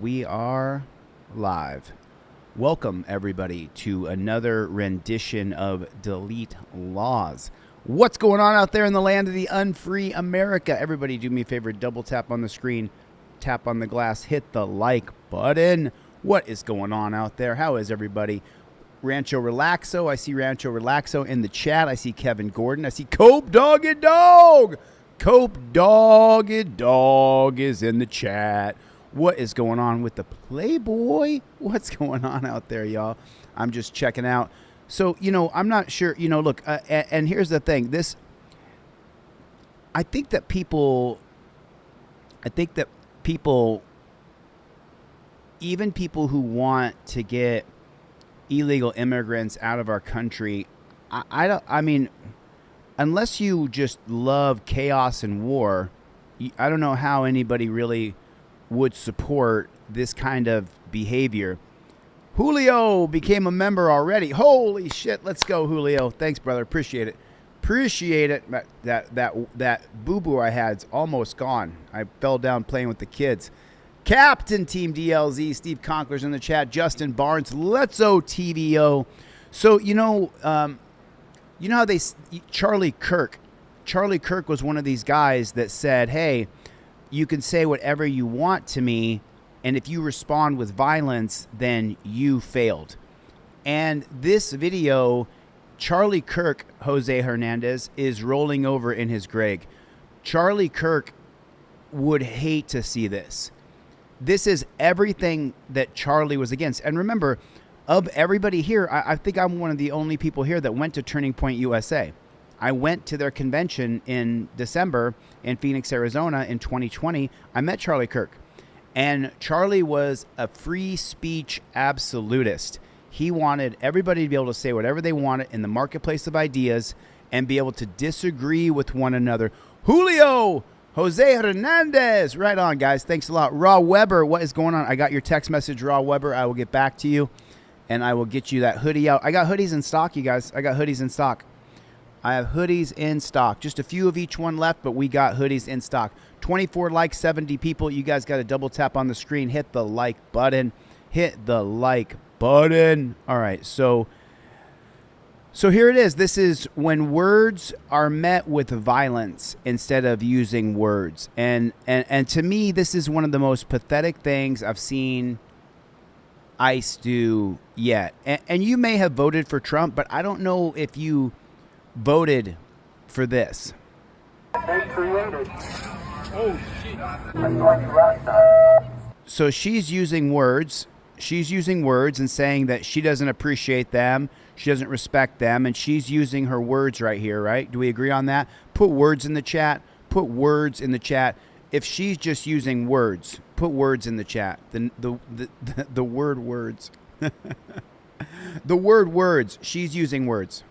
We are live. Welcome, everybody, to another rendition of Delete Lawz. What's going on out there in the land of the unfree America? Everybody do me a favor, double tap on the screen, tap on the glass, hit the like button. What is going on out there? How is everybody? Rancho Relaxo. I see Rancho Relaxo in the chat. I see Kevin Gordon. I see Cope Doggy Dog. Cope Doggy Dog is in the chat. What is going on with the Playboy? What's going on out there, y'all? I'm just checking out. So, I'm not sure, look, and here's the thing. I think that people, even people who want to get illegal immigrants out of our country, I mean, unless you just love chaos and war, I don't know how anybody really would support this kind of behavior. Julio became a member already. Holy shit, let's go, Julio. Thanks, brother. Appreciate it. Appreciate it. That boo-boo I had's almost gone. I fell down playing with the kids. Captain Team DLZ, Steve Conkler's in the chat. Justin Barnes, Let's Go TVO. So, how Charlie Kirk was one of these guys that said, hey, you can say whatever you want to me, and if you respond with violence, then you failed. And this video, Charlie Kirk, Jose Hernandez, is rolling over in his grave. Charlie Kirk would hate to see this. This is everything that Charlie was against. And remember, of everybody here, I think I'm one of the only people here that went to Turning Point USA. I went to their convention in December in Phoenix, Arizona in 2020. I met Charlie Kirk. And Charlie was a free speech absolutist. He wanted everybody to be able to say whatever they wanted in the marketplace of ideas and be able to disagree with one another. Julio, Jose Hernandez. Right on, guys. Thanks a lot. Raw Weber, what is going on? I got your text message, Raw Weber. I will get back to you, and I will get you that hoodie out. I got hoodies in stock, you guys. I got hoodies in stock. I have hoodies in stock. Just a few of each one left, but we got hoodies in stock. 24 likes, 70 people. You guys got to double tap on the screen. Hit the like button. Hit the like button. All right, so here it is. This is when words are met with violence instead of using words. And to me, this is one of the most pathetic things I've seen ICE do yet. And you may have voted for Trump, but I don't know if you voted for this. They created. Oh shit. So she's using words. She's using words and saying that she doesn't appreciate them. She doesn't respect them. And she's using her words right here, right? Do we agree on that? Put words in the chat. Put words in the chat. If she's just using words, put words in the chat. The word words. The word words. She's using words.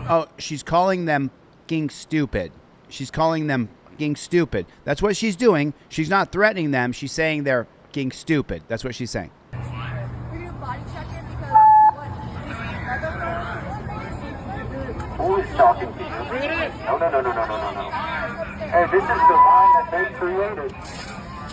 Oh, she's calling them fucking stupid. She's calling them fucking stupid. That's what she's doing. She's not threatening them. She's saying they're fucking stupid. That's what she's saying. Who is talking to you? No. Hey, this is the line that they created.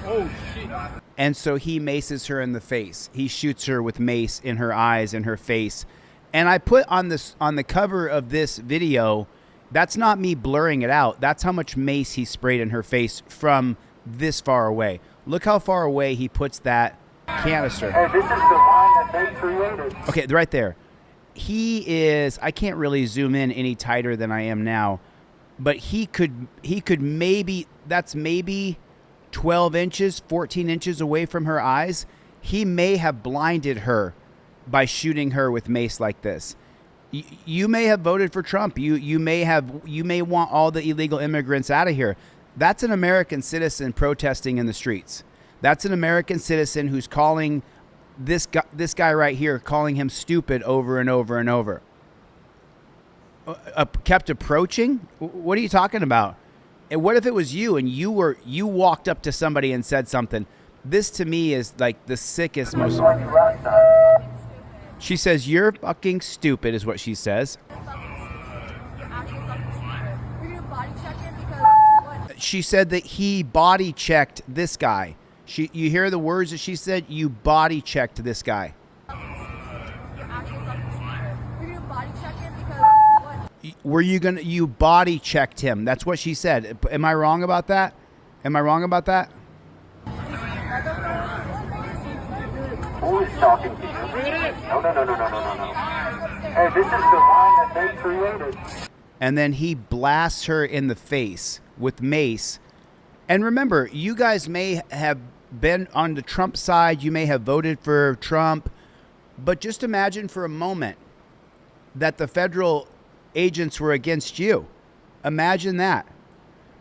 Oh shit. And so he maces her in the face. He shoots her with mace in her eyes and her face. And I put on the cover of this video, that's not me blurring it out. That's how much mace he sprayed in her face from this far away. Look how far away he puts that canister. Hey, this is the line that they created. Okay, right there. He is, I can't really zoom in any tighter than I am now, but he could maybe, that's maybe 12 inches, 14 inches away from her eyes. He may have blinded her by shooting her with mace like this. You may have voted for Trump. You may want all the illegal immigrants out of here. That's an American citizen protesting in the streets. That's an American citizen who's calling this guy right here, calling him stupid over and over and over. Kept approaching? What are you talking about? And what if it was you and you walked up to somebody and said something? This to me is like the sickest, most. She says, "You're fucking stupid," is what she says. She said that he body checked this guy. You hear the words that she said? You body checked this guy. You body checked him. That's what she said. Am I wrong about that? Am I wrong about that? Who is talking to you? No. Hey, this is the line that they created. And then he blasts her in the face with mace. And remember, you guys may have been on the Trump side. You may have voted for Trump. But just imagine for a moment that the federal agents were against you. Imagine that.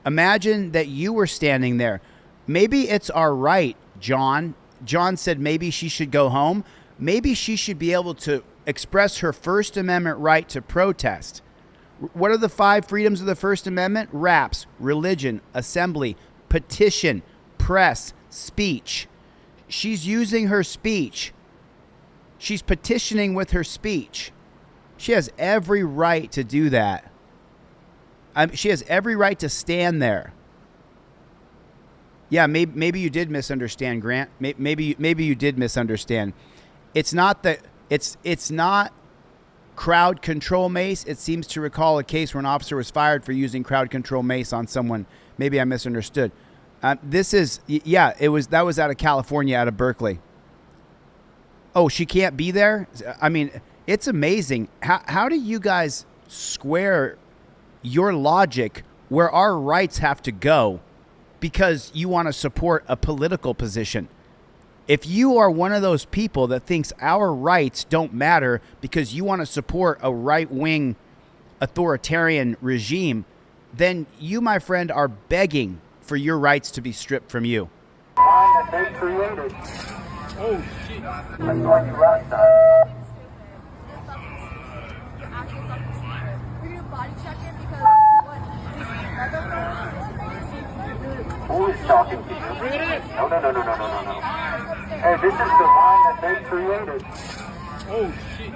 Imagine that you were standing there. Maybe it's our right, John. John said maybe she should go home. Maybe she should be able to express her First Amendment right to protest. What are the 5 freedoms of the First Amendment? Raps, religion, assembly, petition, press, speech. She's using her speech. She's petitioning with her speech. She has every right to do that. She has every right to stand there. Yeah, maybe you did misunderstand, Grant. Maybe you did misunderstand. It's not that it's not crowd control mace. It seems to recall a case where an officer was fired for using crowd control mace on someone. Maybe I misunderstood. That was out of California, out of Berkeley. Oh, she can't be there? I mean, it's amazing. How do you guys square your logic where our rights have to go because you want to support a political position? If you are one of those people that thinks our rights don't matter because you want to support a right-wing authoritarian regime, then you, my friend, are begging for your rights to be stripped from you. Line that they created. Oh, shit. That's why you last time. Who is talking to you? No. Hey, this is the line that they created. Oh, shit.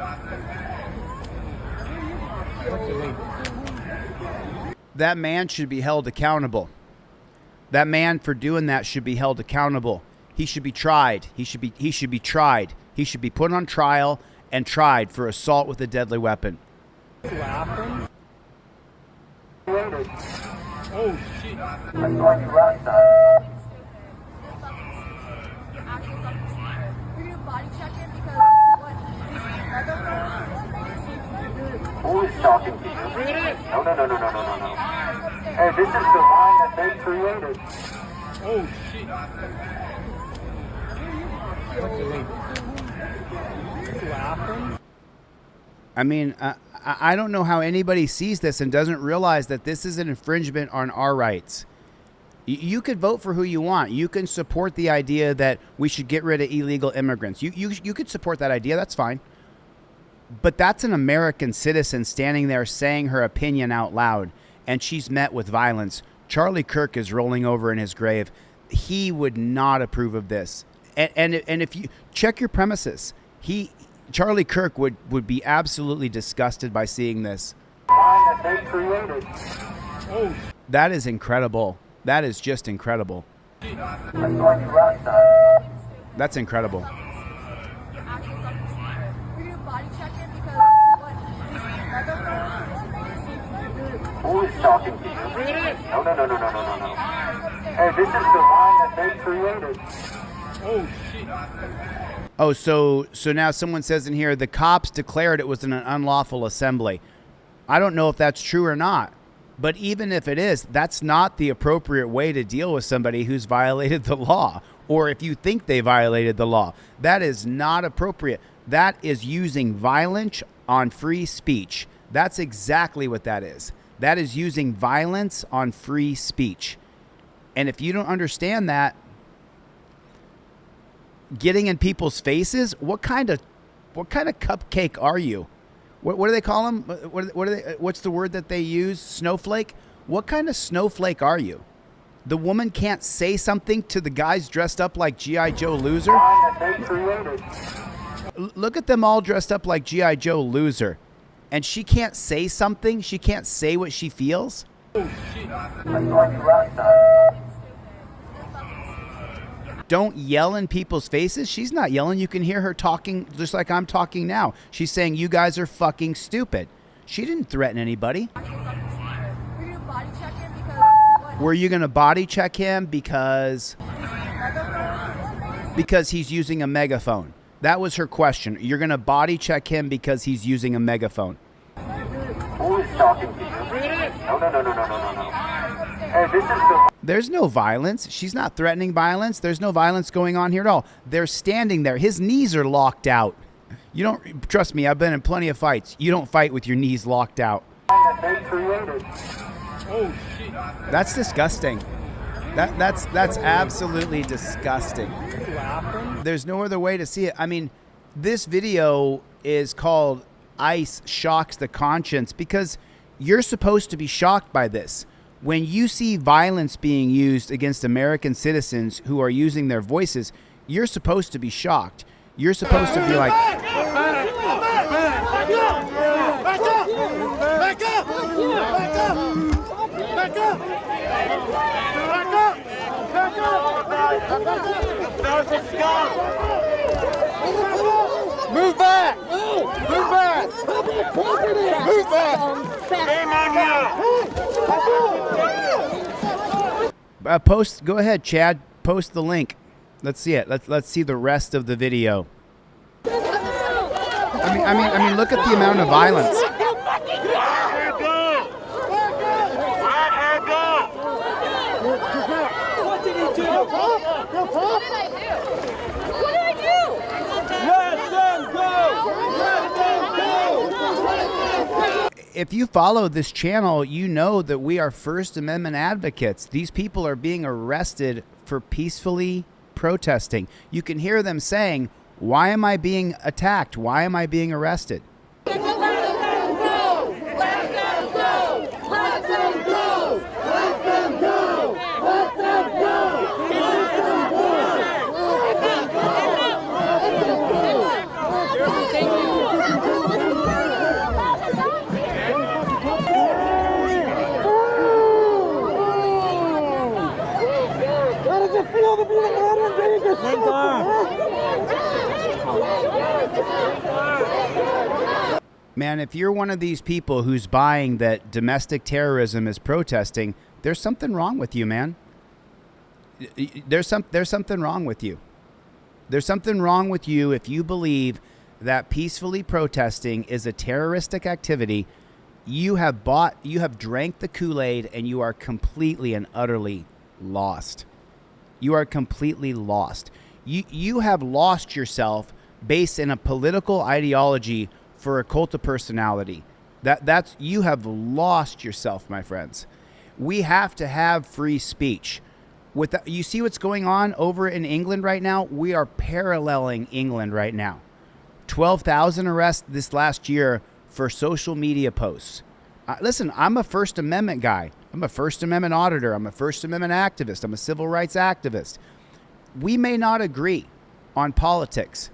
That man should be held accountable. That man for doing that should be held accountable. He should be tried. He should be tried. He should be put on trial and tried for assault with a deadly weapon. Laughing? Created. Oh, shit. That's why you last time. Who is talking to you? No. Hey, this is the line that they created. Oh, shit. Laughing? I mean, I don't know how anybody sees this and doesn't realize that this is an infringement on our rights. You could vote for who you want. You can support the idea that we should get rid of illegal immigrants. You could support that idea. That's fine. But that's an American citizen standing there saying her opinion out loud, and she's met with violence. Charlie Kirk is rolling over in his grave. He would not approve of this. And if you check your premises, Charlie Kirk would be absolutely disgusted by seeing this. Line that they created. Oh, That is incredible. That is just incredible. That's why you last time. That's incredible. Who is talking to you? No. Hey, this is the line that they created. oh, shit. Oh, so now someone says in here, the cops declared it was an unlawful assembly. I don't know if that's true or not. But even if it is, that's not the appropriate way to deal with somebody who's violated the law. Or if you think they violated the law, that is not appropriate. That is using violence on free speech. That's exactly what that is. That is using violence on free speech. And if you don't understand that, getting in people's faces, what kind of cupcake are you? What do they call them? What's the word that they use? Snowflake? What kind of snowflake are you? The woman can't say something to the guys dressed up like G.I. Joe Loser? Line that they created. Look at them all dressed up like G.I. Joe Loser. And she can't say something? She can't say what she feels? Oh shit. I saw you last time. Don't yell in people's faces. She's not yelling. You can hear her talking just like I'm talking now. She's saying you guys are fucking stupid. She didn't threaten anybody. Were you going to body check him because he's using a megaphone? That was her question. You're going to body check him because he's using a megaphone. Who is talking to you? No. Hey, this is the... There's no violence. She's not threatening violence. There's no violence going on here at all. They're standing there. His knees are locked out. You don't, trust me, I've been in plenty of fights. You don't fight with your knees locked out. that they created. Oh shit. That's disgusting. That's absolutely disgusting. There's no other way to see it. I mean, this video is called ICE Shocks the Conscience because you're supposed to be shocked by this. When you see violence being used against American citizens who are using their voices, you're supposed to be shocked. You're supposed to be like, Move back! Move back! Move back! post. Go ahead, Chad. Post the link. Let's see it. Let's see the rest of the video. I mean, look at the amount of violence. What did he do? What did I do? What did I do? Let them go! Let them go! If you follow this channel, you know that we are First Amendment advocates. These people are being arrested for peacefully protesting. You can hear them saying, "Why am I being attacked? Why am I being arrested?" Let them go! Let them go! Let them go! Let them go! Let them go! How does it feel to be the modern day Man, if you're one of these people who's buying that domestic terrorism is protesting, there's something wrong with you, man. There's something wrong with you. There's something wrong with you if you believe that peacefully protesting is a terroristic activity. You have drank the Kool-Aid and you are completely and utterly lost. You are completely lost. You have lost yourself based in a political ideology for a cult of personality. That's you have lost yourself, my friends. We have to have free speech. You see what's going on over in England right now? We are paralleling England right now. 12,000 arrests this last year for social media posts. Listen, I'm a First Amendment guy. I'm a First Amendment auditor. I'm a First Amendment activist. I'm a civil rights activist. We may not agree on politics,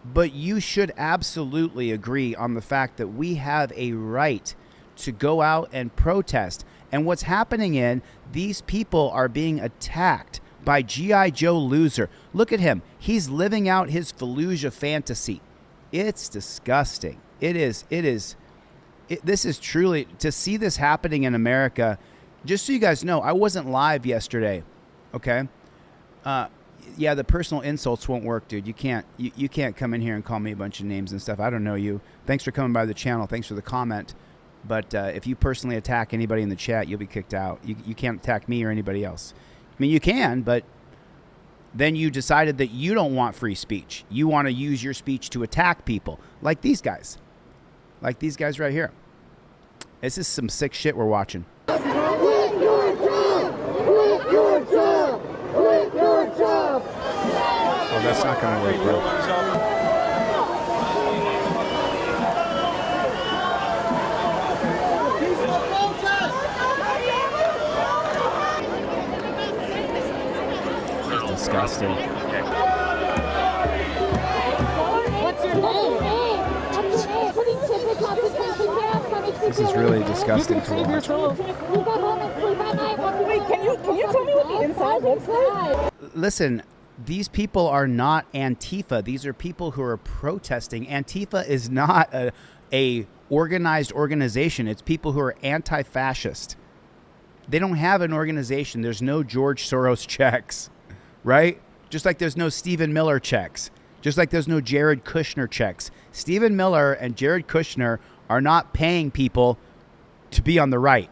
but you should absolutely agree on the fact that we have a right to go out and protest. And what's happening in, these people are being attacked by G.I. Joe Loser. Look at him. He's living out his Fallujah fantasy. It's disgusting. This is truly, to see this happening in America, just so you guys know, I wasn't live yesterday, okay? Yeah, the personal insults won't work, dude. You can't come in here and call me a bunch of names and stuff. I don't know you. Thanks for coming by the channel. Thanks for the comment. But if you personally attack anybody in the chat, you'll be kicked out. You can't attack me or anybody else. I mean, you can, but then you decided that you don't want free speech. You want to use your speech to attack people, like these guys. Like these guys right here. This is some sick shit we're watching. Quit your job! Quit your job! Quit your job! Oh, that's not going to work, bro. This is disgusting. What's your name? Pretty typical because we have This is really disgusting to watch. Wait, can you tell me what the inside looks like? Listen, these people are not Antifa. These are people who are protesting. Antifa is not a organized organization. It's people who are anti-fascist. They don't have an organization. There's no George Soros checks, right? Just like there's no Stephen Miller checks. Just like there's no Jared Kushner checks. Stephen Miller and Jared Kushner are not paying people to be on the right.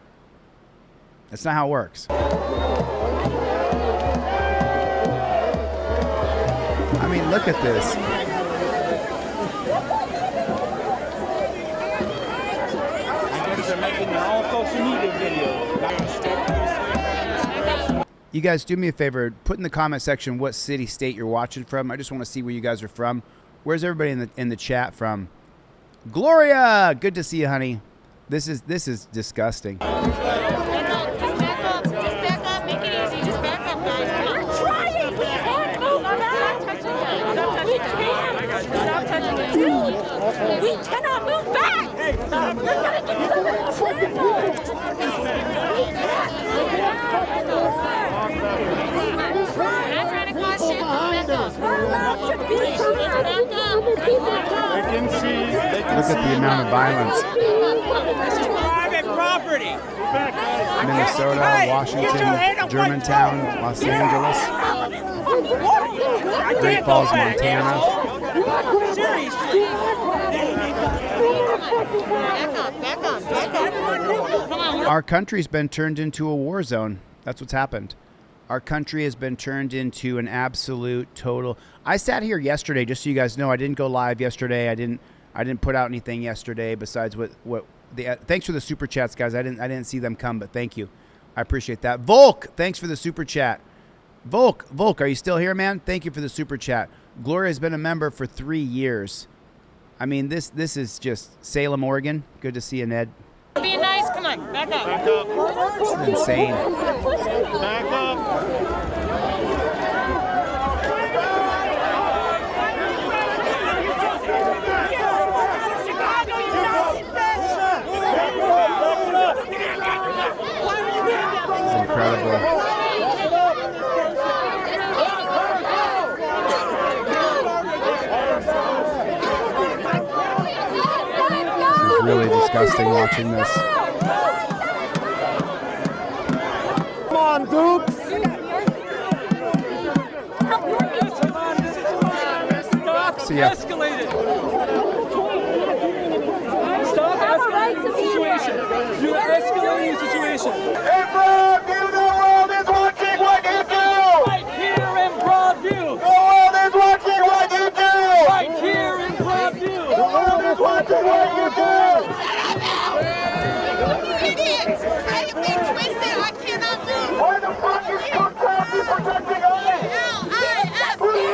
That's not how it works. I mean, look at this. They're making their own social media videos. You guys, do me a favor. Put in the comment section what city, state you're watching from. I just want to see where you guys are from. Where's everybody in the chat from? Gloria, good to see you, honey. This is disgusting. Just back up. Make it easy. Just back up, guys. We're trying. We can't move back. Stop touching it. Dude, we cannot move back. We're gonna get something. We're not trying to cause shit. Just back up. We're allowed to be Just back up. Look at the amount of violence. Private property. Minnesota, Washington, Germantown, Los Angeles, Great Falls, Montana. Back up. Come on. Our country's been turned into a war zone. That's what's happened. Our country has been turned into an absolute total. I sat here yesterday, just so you guys know, I didn't go live yesterday. I didn't put out anything yesterday besides what the thanks for the super chats, guys. I didn't see them come, but thank you. I appreciate that. Volk, thanks for the super chat. Volk, are you still here, man? Thank you for the super chat. Gloria has been a member for 3 years. I mean, this is just Salem, Oregon. Good to see you, Ned. Being nice. Come on. Back up. This is insane. Back up. This is incredible. This is really disgusting watching this. Come on, Dukes. See ya. Escalated. Stop escalating the situation. You're escalating the situation. Hey, bro, you the world is watching what you do! Right here in Broadview. The world is watching what you do! Right here in Broadview. The world is watching what you do! Idiots. I've been twisted. I cannot move. Why the fuck is Cook County protecting us? L-I-F-E.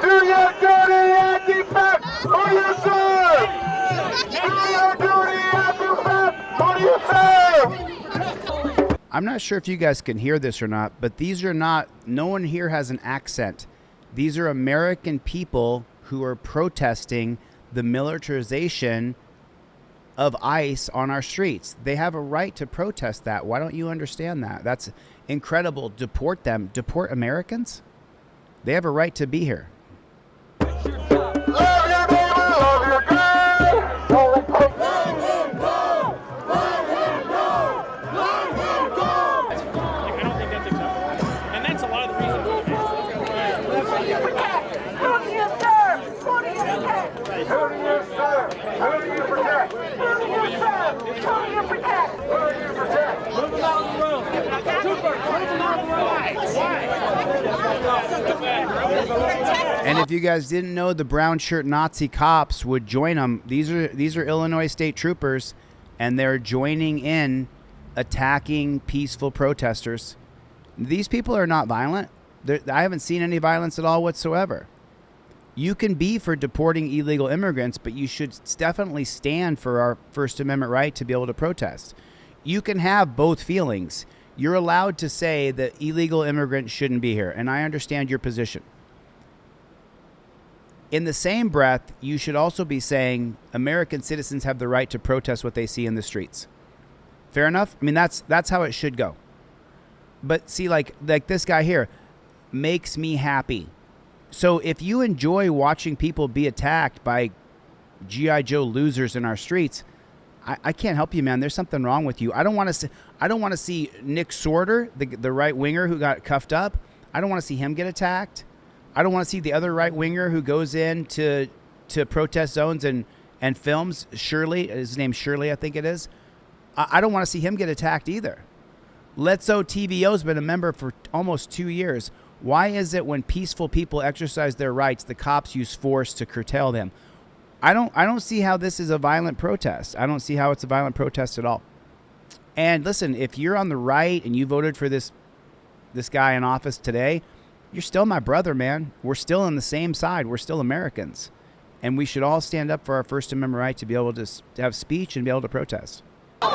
Do your duty, anti-fat! Who do you serve? Do your duty, anti-fat! Who do you serve? I'm not sure if you guys can hear this or not, but these are not, no one here has an accent. These are American people who are protesting the militarization of ICE on our streets. They have a right to protest that. Why don't you understand that? That's incredible. Deport them. Deport Americans? They have a right to be here. Love your neighbor, love your God! Don't let Cook I don't think that's acceptable. And that's a lot of the reason why. Who do you serve? Who do you protect? Who do you serve? Who do you protect? Who do you serve? Who do you protect? Who do you protect? Move them out of the room. Cooper, move them out of the room. And if you guys didn't know, the brown shirt Nazi cops would join them. These are Illinois state troopers, and they're joining in attacking peaceful protesters. These people are not violent. I haven't seen any violence at all whatsoever. You can be for deporting illegal immigrants, but you should definitely stand for our First Amendment right to be able to protest. You can have both feelings. You're allowed to say that illegal immigrants shouldn't be here, and I understand your position. In the same breath, you should also be saying American citizens have the right to protest what they see in the streets. Fair enough? I mean, that's how it should go. But see, like this guy here makes me happy. So if you enjoy watching people be attacked by G.I. Joe losers in our streets, I can't help you, man. There's something wrong with you. I don't want to see Nick Sorter, the right winger who got cuffed up. I don't want to see him get attacked. I don't want to see the other right winger who goes in to protest zones and films. Shirley, his name's Shirley, I think it is. I don't want to see him get attacked either. Letso TVO's been a member for almost 2 years. Why is it when peaceful people exercise their rights, the cops use force to curtail them? I don't see how this is a violent protest. I don't see how it's a violent protest at all. And listen, if you're on the right and you voted for this guy in office today, you're still my brother, man. We're still on the same side. We're still Americans. And we should all stand up for our First Amendment right to be able to have speech and be able to protest. They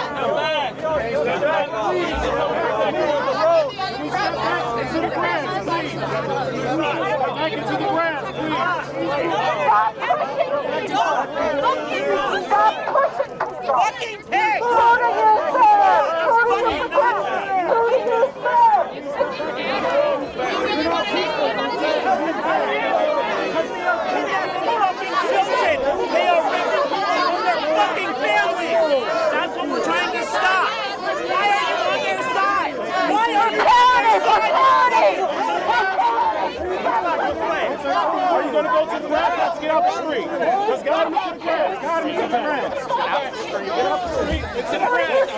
are ripping from their fucking families. That's what we're trying to stop. Why are you on their side? Why are you on their side? Are you going to go to the grass? Let's get off the street. Let's get out of the grass. Get out of the grass. Get out the street. Get off the street. It's in the grass.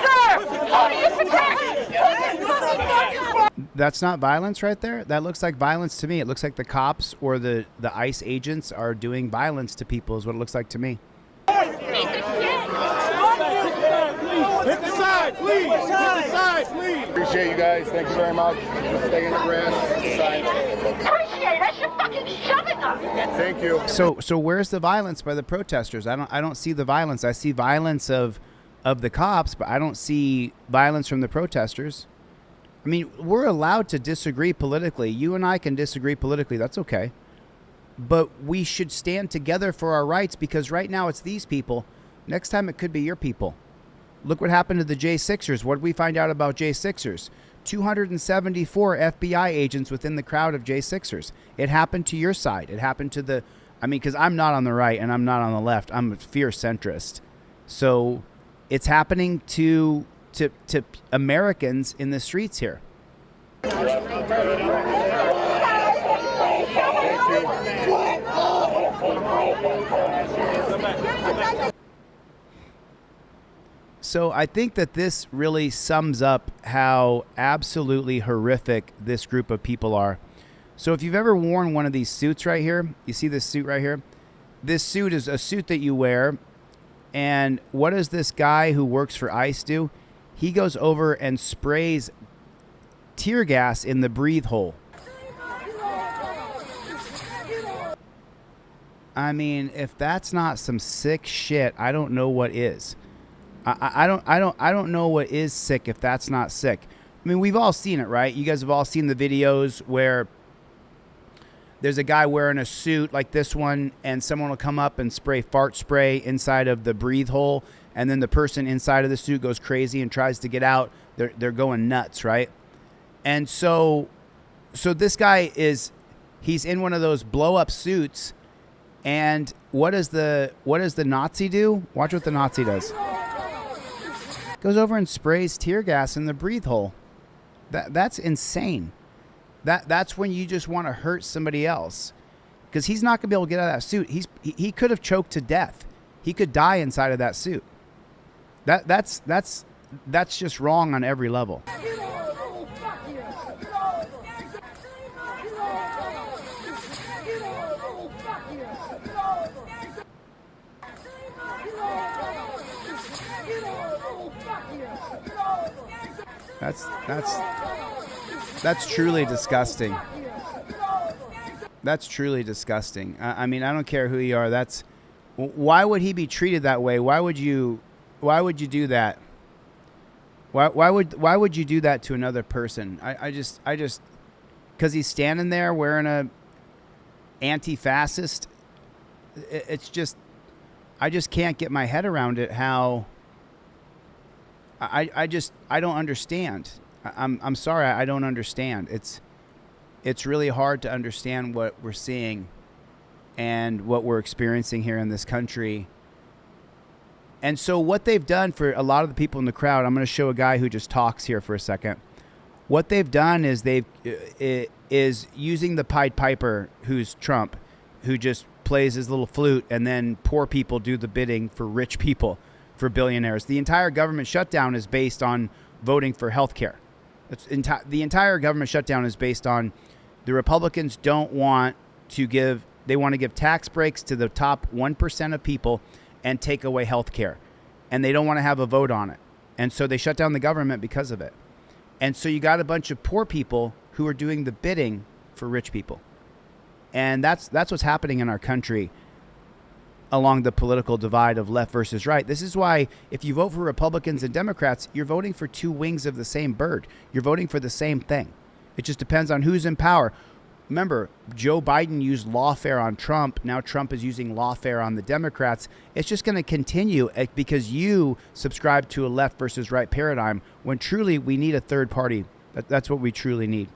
That's not violence right there. That looks like violence to me. It looks like the cops or the ICE agents are doing violence to people is what it looks like to me. Hit the side, please. Hit the side, please. Appreciate you guys. Thank you very much. Stay in the grass. Appreciate it. You're fucking shoving us. Thank you. So where's the violence by the protesters? I don't see the violence. I see violence of the cops, but I don't see violence from the protesters. I mean, we're allowed to disagree politically. You and I can disagree politically. That's okay. But we should stand together for our rights because right now it's these people. Next time it could be your people. Look what happened to the J6ers. What did we find out about J6ers? 274 FBI agents within the crowd of J6ers. It happened to your side. It happened to the... I mean, because I'm not on the right and I'm not on the left. I'm a fierce centrist. So it's happening to Americans in the streets here. So I think that this really sums up how absolutely horrific this group of people are. So if you've ever worn one of these suits right here, you see this suit right here? This suit is a suit that you wear. And what does this guy who works for ICE do? He goes over and sprays tear gas in the breathe hole. I mean, if that's not some sick shit, I don't know what is. I don't know what is sick if that's not sick. I mean, we've all seen it, right? You guys have all seen the videos where there's a guy wearing a suit like this one and someone will come up and spray fart spray inside of the breathe hole, and then the person inside of the suit goes crazy and tries to get out. They're going nuts, right? And so this guy he's in one of those blow up suits, and what does the Nazi do? Watch what the Nazi does. Goes over and sprays tear gas in the breathe hole. That's insane. That's when you just want to hurt somebody else, because he's not gonna be able to get out of that suit. He could have choked to death. He could die inside of that suit. That's just wrong on every level. That's truly disgusting. That's truly disgusting. I mean, I don't care who you are. Why would he be treated that way? Why would you do that? Why would you do that to another person? I just because he's standing there wearing a anti-fascist it's just, I just can't get my head around it. How I don't understand. I'm sorry, I don't understand. It's really hard to understand what we're seeing and what we're experiencing here in this country. And so what they've done for a lot of the people in the crowd, I'm going to show a guy who just talks here for a second. What they've done is is using the Pied Piper, who's Trump, who just plays his little flute, and then poor people do the bidding for rich people, for billionaires. The entire government shutdown is based on voting for health care. The entire government shutdown is based on the Republicans don't want to give, they want to give tax breaks to the top 1% of people and take away health care. And they don't want to have a vote on it. And so they shut down the government because of it. And so you got a bunch of poor people who are doing the bidding for rich people. And that's what's happening in our country along the political divide of left versus right. This is why if you vote for Republicans and Democrats, you're voting for two wings of the same bird. You're voting for the same thing. It just depends on who's in power. Remember, Joe Biden used lawfare on Trump. Now Trump is using lawfare on the Democrats. It's just going to continue because you subscribe to a left versus right paradigm when truly we need a third party. That's what we truly need.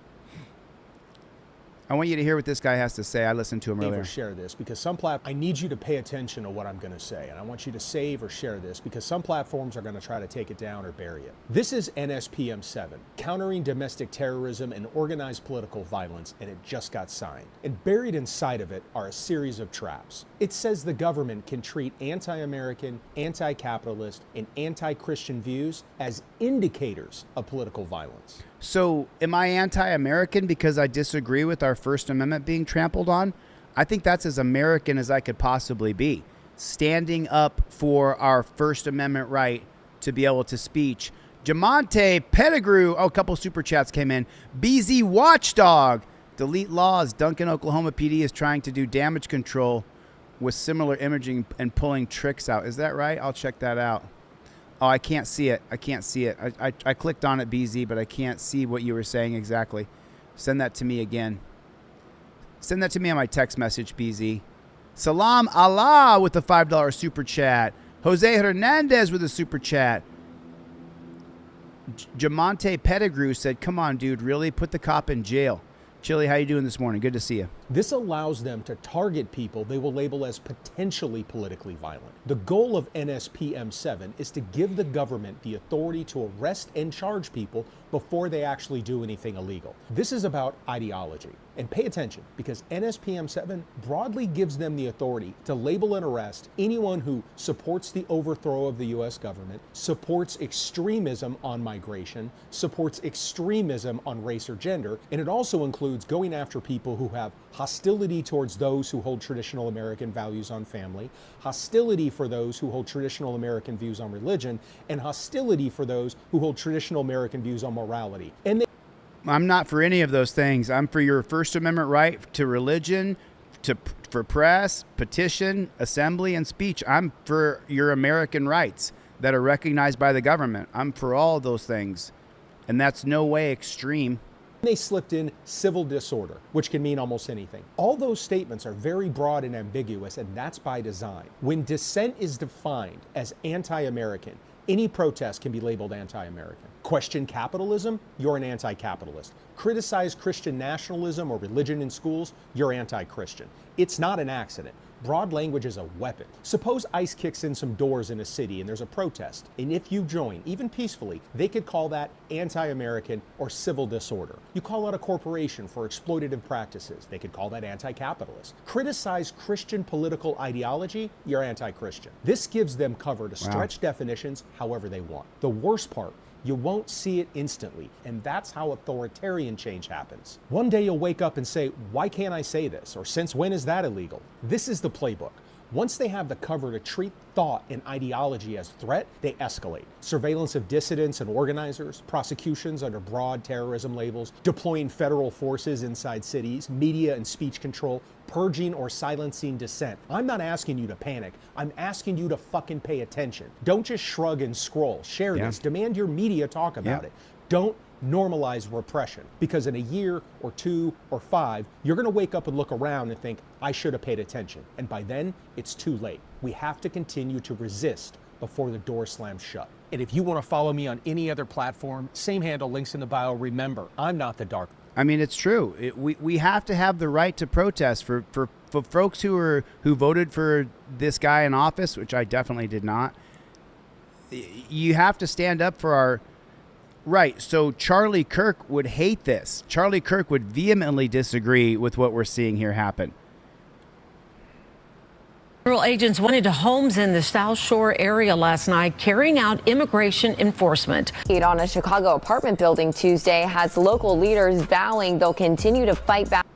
I want you to hear what this guy has to say. I listened to him earlier. Share this because I need you to pay attention to what I'm going to say, and I want you to save or share this because some platforms are going to try to take it down or bury it. This is NSPM 7, Countering Domestic Terrorism and Organized Political Violence, and it just got signed. And buried inside of it are a series of traps. It says the government can treat anti-American, anti-capitalist, and anti-Christian views as indicators of political violence. So am I anti-American because I disagree with our First Amendment being trampled on? I think that's as American as I could possibly be. Standing up for our First Amendment right to be able to speech. Jamonte Pettigrew. Oh, a couple super chats came in. BZ Watchdog. Delete Lawz. Duncan, Oklahoma PD is trying to do damage control with similar imaging and pulling tricks out. Is that right? I'll check that out. Oh, I can't see it. I can't see it. I clicked on it, BZ, but I can't see what you were saying exactly. Send that to me again. Send that to me on my text message, BZ. Salam Allah with the $5 super chat. Jose Hernandez with a super chat. Jamonte Pettigrew said, come on, dude, really? Put the cop in jail. Chille, how you doing this morning? Good to see you. This allows them to target people they will label as potentially politically violent. The goal of NSPM 7 is to give the government the authority to arrest and charge people before they actually do anything illegal. This is about ideology. And pay attention, because NSPM 7 broadly gives them the authority to label and arrest anyone who supports the overthrow of the U.S. government, supports extremism on migration, supports extremism on race or gender, and it also includes going after people who have hostility towards those who hold traditional American values on family, hostility for those who hold traditional American views on religion, and hostility for those who hold traditional American views on morality. And I'm not for any of those things. I'm for your First Amendment right to religion, for press, petition, assembly, and speech. I'm for your American rights that are recognized by the government. I'm for all of those things. And that's no way extreme. They slipped in civil disorder, which can mean almost anything. All those statements are very broad and ambiguous, and that's by design. When dissent is defined as anti-American, any protest can be labeled anti-American. Question capitalism, you're an anti-capitalist. Criticize Christian nationalism or religion in schools, you're anti-Christian. It's not an accident. Broad language is a weapon. Suppose ICE kicks in some doors in a city and there's a protest, and if you join, even peacefully, they could call that anti-American or civil disorder. You call out a corporation for exploitative practices, they could call that anti-capitalist. Criticize Christian political ideology, you're anti-Christian. This gives them cover to stretch definitions however they want. The worst part, you won't see it instantly, and that's how authoritarian change happens. One day you'll wake up and say, why can't I say this? Or since when is that illegal? This is the playbook. Once they have the cover to treat thought and ideology as threat, they escalate. Surveillance of dissidents and organizers, prosecutions under broad terrorism labels, deploying federal forces inside cities, media and speech control, purging or silencing dissent. I'm not asking you to panic. I'm asking you to fucking pay attention. Don't just shrug and scroll. Share this. Demand your media talk about it. Don't normalize repression. Because in a year or 2 or 5, you're going to wake up and look around and think, I should have paid attention. And by then, it's too late. We have to continue to resist before the door slams shut. And if you want to follow me on any other platform, same handle, links in the bio. Remember, I'm not the dark. I mean, it's true. We have to have the right to protest. For folks who voted for this guy in office, which I definitely did not, you have to stand up for our right. So Charlie Kirk would hate this. Charlie Kirk would vehemently disagree with what we're seeing here happen. Federal agents went into homes in the South Shore area last night, carrying out immigration enforcement. On a Chicago apartment building Tuesday has local leaders vowing they'll continue to fight back.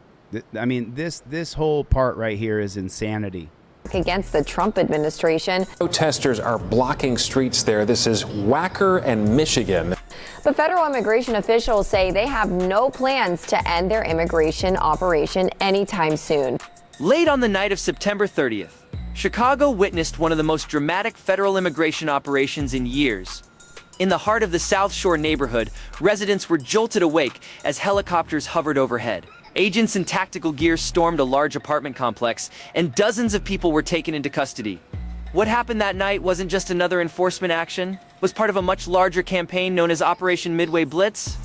I mean, this whole part right here is insanity. Against the Trump administration. Protesters are blocking streets there. This is Wacker and Michigan. But federal immigration officials say they have no plans to end their immigration operation anytime soon. Late on the night of September 30th, Chicago witnessed one of the most dramatic federal immigration operations in years. In the heart of the South Shore neighborhood, residents were jolted awake as helicopters hovered overhead. Agents in tactical gear stormed a large apartment complex, and dozens of people were taken into custody. What happened that night wasn't just another enforcement action, was part of a much larger campaign known as Operation Midway Blitz.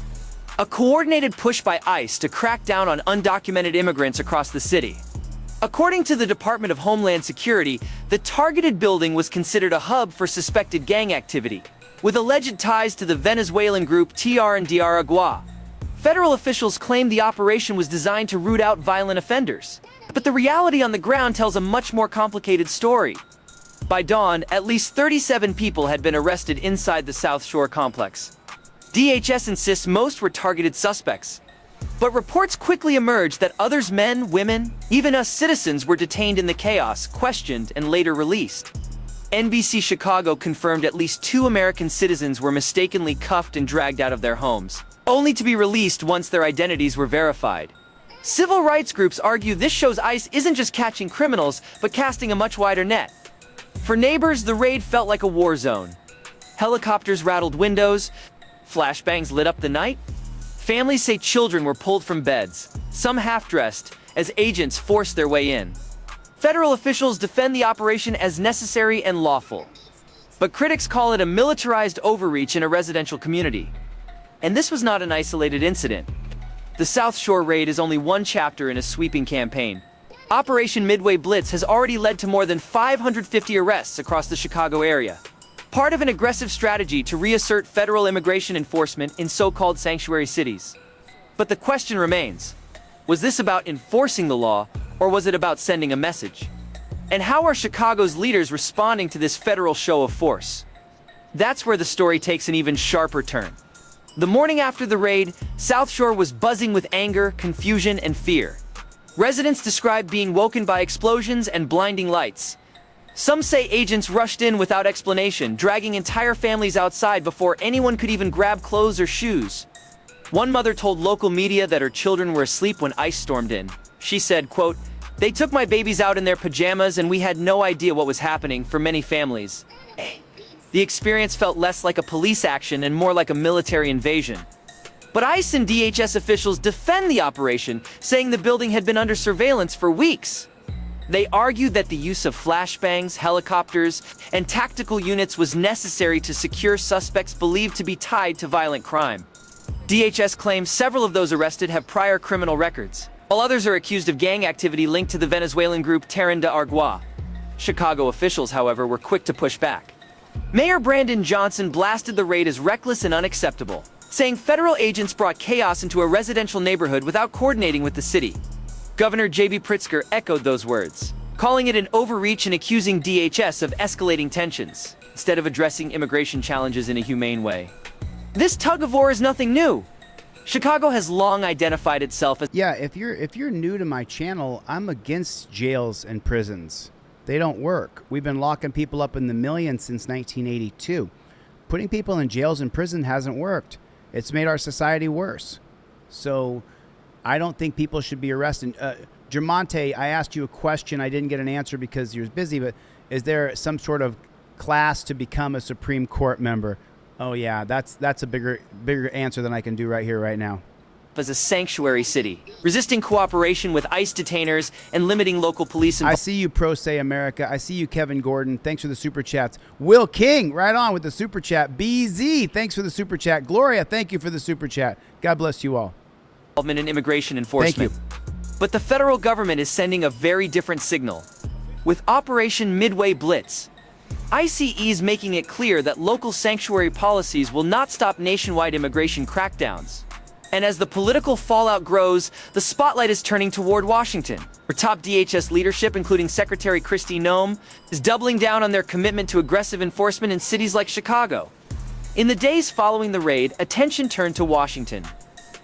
A coordinated push by ICE to crack down on undocumented immigrants across the city. According to the Department of Homeland Security, the targeted building was considered a hub for suspected gang activity, with alleged ties to the Venezuelan group TR&DR Agua. Federal officials claimed the operation was designed to root out violent offenders. But the reality on the ground tells a much more complicated story. By dawn, at least 37 people had been arrested inside the South Shore complex. DHS insists most were targeted suspects. But reports quickly emerged that others, men, women, even us citizens, were detained in the chaos, questioned, and later released. NBC Chicago confirmed at least 2 American citizens were mistakenly cuffed and dragged out of their homes, only to be released once their identities were verified. Civil rights groups argue this shows ICE isn't just catching criminals, but casting a much wider net. For neighbors, the raid felt like a war zone. Helicopters rattled windows, flashbangs lit up the night. Families say children were pulled from beds, some half-dressed, as agents forced their way in. Federal officials defend the operation as necessary and lawful. But critics call it a militarized overreach in a residential community. And this was not an isolated incident. The South Shore raid is only one chapter in a sweeping campaign. Operation Midway Blitz has already led to more than 550 arrests across the Chicago area. Part of an aggressive strategy to reassert federal immigration enforcement in so-called sanctuary cities. But the question remains, was this about enforcing the law, or was it about sending a message? And how are Chicago's leaders responding to this federal show of force? That's where the story takes an even sharper turn. The morning after the raid, South Shore was buzzing with anger, confusion, and fear. Residents described being woken by explosions and blinding lights. Some say agents rushed in without explanation, dragging entire families outside before anyone could even grab clothes or shoes. One mother told local media that her children were asleep when ICE stormed in. She said, quote, "They took my babies out in their pajamas and we had no idea what was happening for many families." The experience felt less like a police action and more like a military invasion. But ICE and DHS officials defend the operation, saying the building had been under surveillance for weeks. They argued that the use of flashbangs, helicopters, and tactical units was necessary to secure suspects believed to be tied to violent crime. DHS claims several of those arrested have prior criminal records, while others are accused of gang activity linked to the Venezuelan group TR&DR. Chicago officials, however, were quick to push back. Mayor Brandon Johnson blasted the raid as reckless and unacceptable, saying federal agents brought chaos into a residential neighborhood without coordinating with the city. Governor J.B. Pritzker echoed those words, calling it an overreach and accusing DHS of escalating tensions, instead of addressing immigration challenges in a humane way. This tug-of-war is nothing new. Chicago has long identified itself as— Yeah, if you're new to my channel, I'm against jails and prisons. They don't work. We've been locking people up in the millions since 1982. Putting people in jails and prison hasn't worked. It's made our society worse. So I don't think people should be arrested. Germonte, I asked you a question. I didn't get an answer because you were busy, but is there some sort of class to become a Supreme Court member? Oh yeah, that's a bigger answer than I can do right here, right now. As a sanctuary city, resisting cooperation with ICE detainers and limiting local police. I see you, Pro Say America. I see you, Kevin Gordon. Thanks for the super chats. Will King, right on with the super chat. BZ, thanks for the super chat. Gloria, thank you for the super chat. God bless you all. Involvement in immigration enforcement. Thank you. But the federal government is sending a very different signal. With Operation Midway Blitz, ICE is making it clear that local sanctuary policies will not stop nationwide immigration crackdowns. And as the political fallout grows, the spotlight is turning toward Washington, where top DHS leadership, including Secretary Kristi Noem, is doubling down on their commitment to aggressive enforcement in cities like Chicago. In the days following the raid, attention turned to Washington.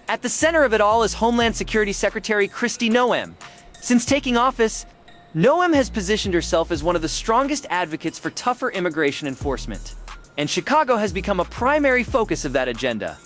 At the center of it all is Homeland Security Secretary Kristi Noem. Since taking office, Noem has positioned herself as one of the strongest advocates for tougher immigration enforcement. And Chicago has become a primary focus of that agenda.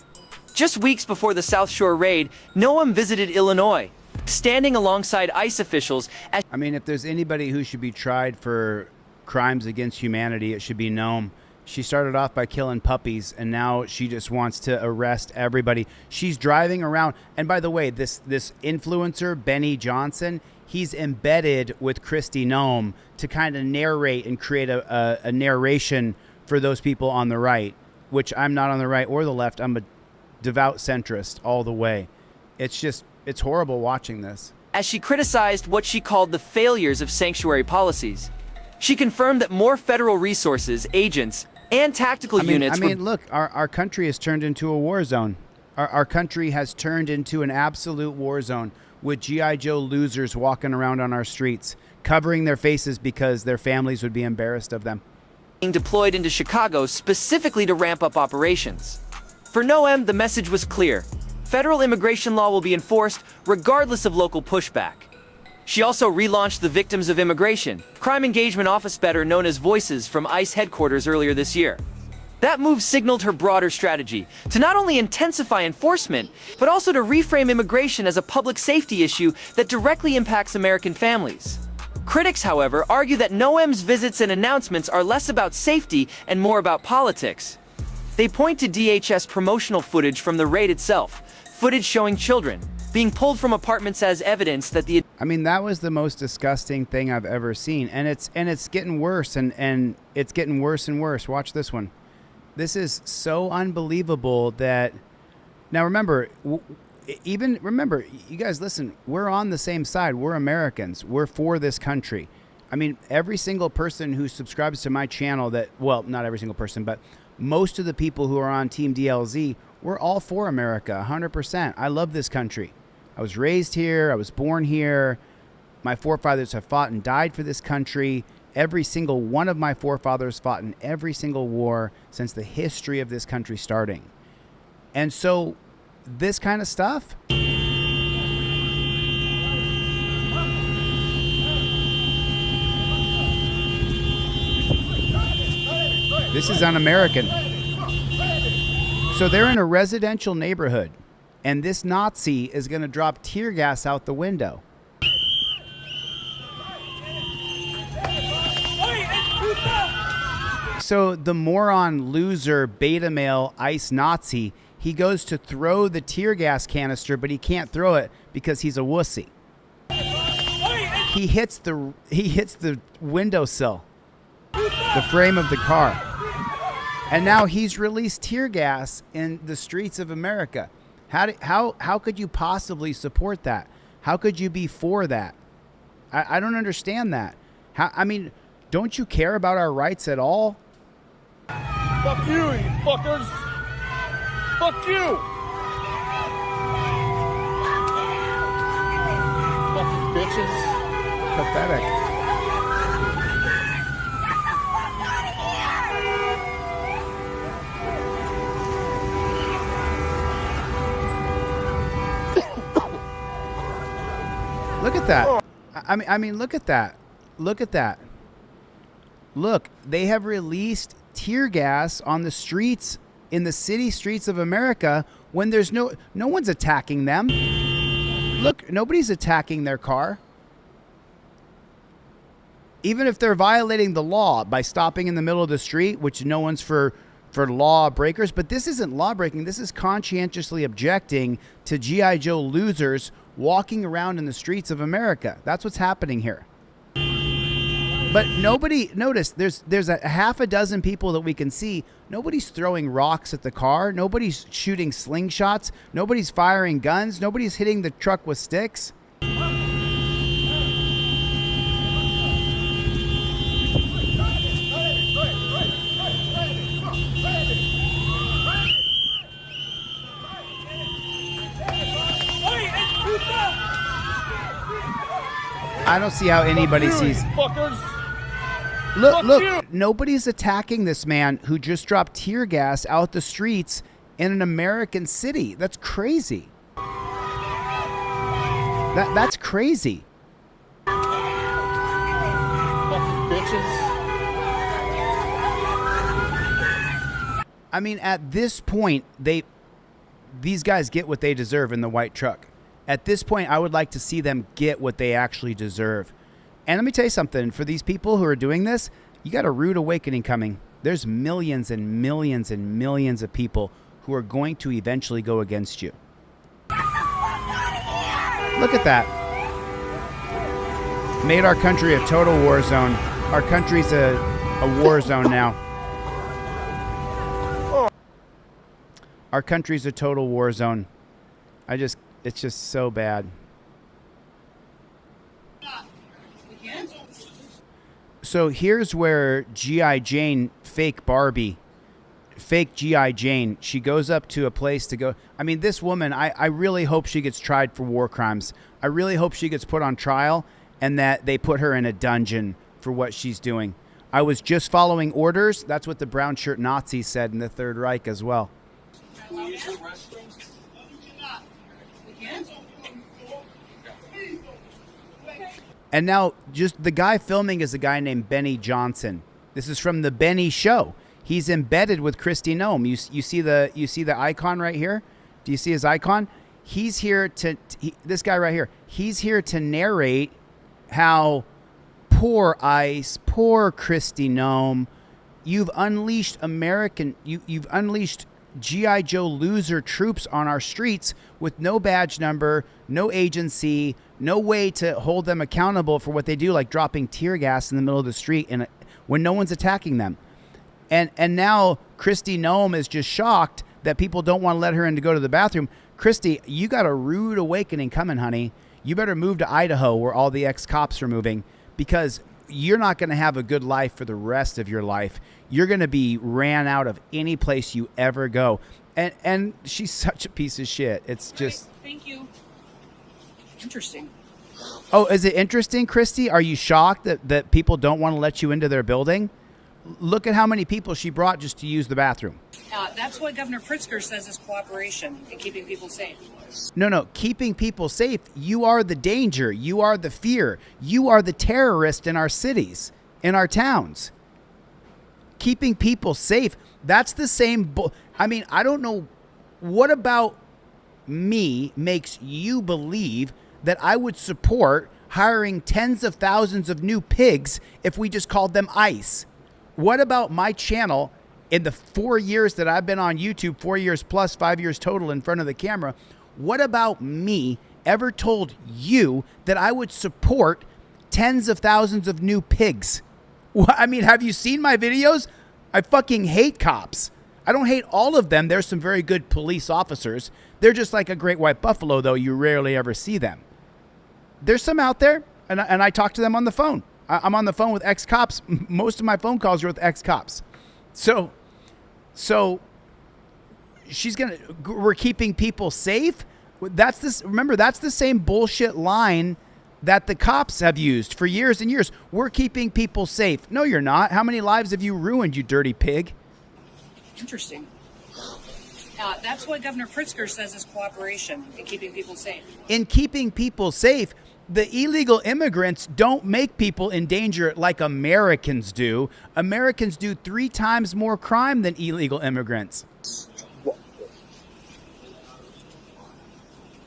Just weeks before the South Shore raid, Noem visited Illinois, standing alongside ICE officials. I mean, if there's anybody who should be tried for crimes against humanity, it should be Noem. She started off by killing puppies, and now she just wants to arrest everybody. She's driving around. And by the way, this influencer, Benny Johnson, he's embedded with Kristi Noem to kind of narrate and create a narration for those people on the right, which I'm not on the right or the left. I'm a devout centrist all the way. It's horrible watching this. As she criticized what she called the failures of sanctuary policies, she confirmed that more federal resources, agents, and tactical units. Look, our country has turned into a war zone. Our country has turned into an absolute war zone with G.I. Joe losers walking around on our streets, covering their faces because their families would be embarrassed of them. Being deployed into Chicago specifically to ramp up operations. For Noem, the message was clear. Federal immigration law will be enforced regardless of local pushback. She also relaunched the Victims of Immigration, crime engagement office, better known as Voices, from ICE headquarters earlier this year. That move signaled her broader strategy to not only intensify enforcement, but also to reframe immigration as a public safety issue that directly impacts American families. Critics, however, argue that Noem's visits and announcements are less about safety and more about politics. They point to DHS promotional footage from the raid itself, footage showing children being pulled from apartments as evidence that the... I mean, that was the most disgusting thing I've ever seen, and it's getting worse, and it's getting worse and worse. Watch this one. This is so unbelievable that... Now remember, you guys listen, we're on the same side. We're Americans. We're for this country. I mean, every single person who subscribes to my channel well, not every single person, but most of the people who are on Team DLZ, we're all for America, 100%. I love this country. I was raised here. I was born here. My forefathers have fought and died for this country. Every single one of my forefathers fought in every single war since the history of this country starting. And so this kind of stuff... This is un-American. So they're in a residential neighborhood, and this Nazi is going to drop tear gas out the window. So the moron, loser, beta male, ICE Nazi, he goes to throw the tear gas canister, but he can't throw it because he's a wussy. He hits the windowsill, the frame of the car. And now he's released tear gas in the streets of America. How could you possibly support that? How could you be for that? I don't understand that. Don't you care about our rights at all? Fuck you fuckers! Fuck you! Fucking bitches. Pathetic. Look at that. I mean, look at that. Look at that. Look, they have released tear gas on the streets, in the city streets of America, when there's no one's attacking them. Look, nobody's attacking their car. Even if they're violating the law by stopping in the middle of the street, which no one's for lawbreakers, but this isn't lawbreaking. This is conscientiously objecting to G.I. Joe losers walking around in the streets of America. That's what's happening here. But nobody, notice, there's a half a dozen people that we can see. Nobody's throwing rocks at the car. Nobody's shooting slingshots. Nobody's firing guns. Nobody's hitting the truck with sticks. I don't see how anybody sees. Look, nobody's attacking this man who just dropped tear gas out the streets in an American city. That's crazy. That's crazy. Fucking bitches. I mean, at this point, these guys get what they deserve in the white truck. At this point, I would like to see them get what they actually deserve. And let me tell you something. For these people who are doing this, you got a rude awakening coming. There's millions and millions and millions of people who are going to eventually go against you. Look at that. Made our country a total war zone. Our country's a war zone now. Our country's a total war zone. It's just so bad. So here's where G.I. Jane, fake Barbie, fake G.I. Jane, she goes up to a place to go. I mean, this woman, I really hope she gets tried for war crimes. I really hope she gets put on trial and that they put her in a dungeon for what she's doing. I was just following orders. That's what the brown shirt Nazis said in the Third Reich as well. And now, just the guy filming is a guy named Benny Johnson. This is from the Benny Show. He's embedded with Kristi Noem. You see the icon right here? Do you see his icon? He's here to this guy right here. He's here to narrate how poor ICE, poor Kristi Noem, you've unleashed you've unleashed G.I. Joe loser troops on our streets with no badge number, no agency, no way to hold them accountable for what they do, like dropping tear gas in the middle of the street and when no one's attacking them. And now Kristi Noem is just shocked that people don't want to let her in to go to the bathroom. Kristi, you got a rude awakening coming, honey. You better move to Idaho where all the ex-cops are moving, because you're not going to have a good life for the rest of your life. You're going to be ran out of any place you ever go. And she's such a piece of shit. It's just... Thank you. Interesting. Oh, is it interesting, Kristi? Are you shocked that people don't want to let you into their building? Look at how many people she brought just to use the bathroom. That's what Governor Pritzker says is cooperation and keeping people safe. No. Keeping people safe. You are the danger. You are the fear. You are the terrorist in our cities, in our towns. Keeping people safe. That's the same. I mean, I don't know. What about me makes you believe that I would support hiring tens of thousands of new pigs if we just called them ICE? What about my channel in the 4 years that I've been on YouTube, 4 years plus, 5 years total in front of the camera? What about me ever told you that I would support tens of thousands of new pigs? I mean, have you seen my videos? I fucking hate cops. I don't hate all of them. There's some very good police officers. They're just like a great white buffalo, though. You rarely ever see them. There's some out there, and I talk to them on the phone. I'm on the phone with ex-cops. Most of my phone calls are with ex-cops. So we're keeping people safe. Remember, that's the same bullshit line that the cops have used for years and years. We're keeping people safe. No, you're not. How many lives have you ruined, you dirty pig? Interesting. That's what Governor Pritzker says is cooperation and keeping people safe. In keeping people safe, the illegal immigrants don't make people in danger like Americans do. Americans do 3 times more crime than illegal immigrants.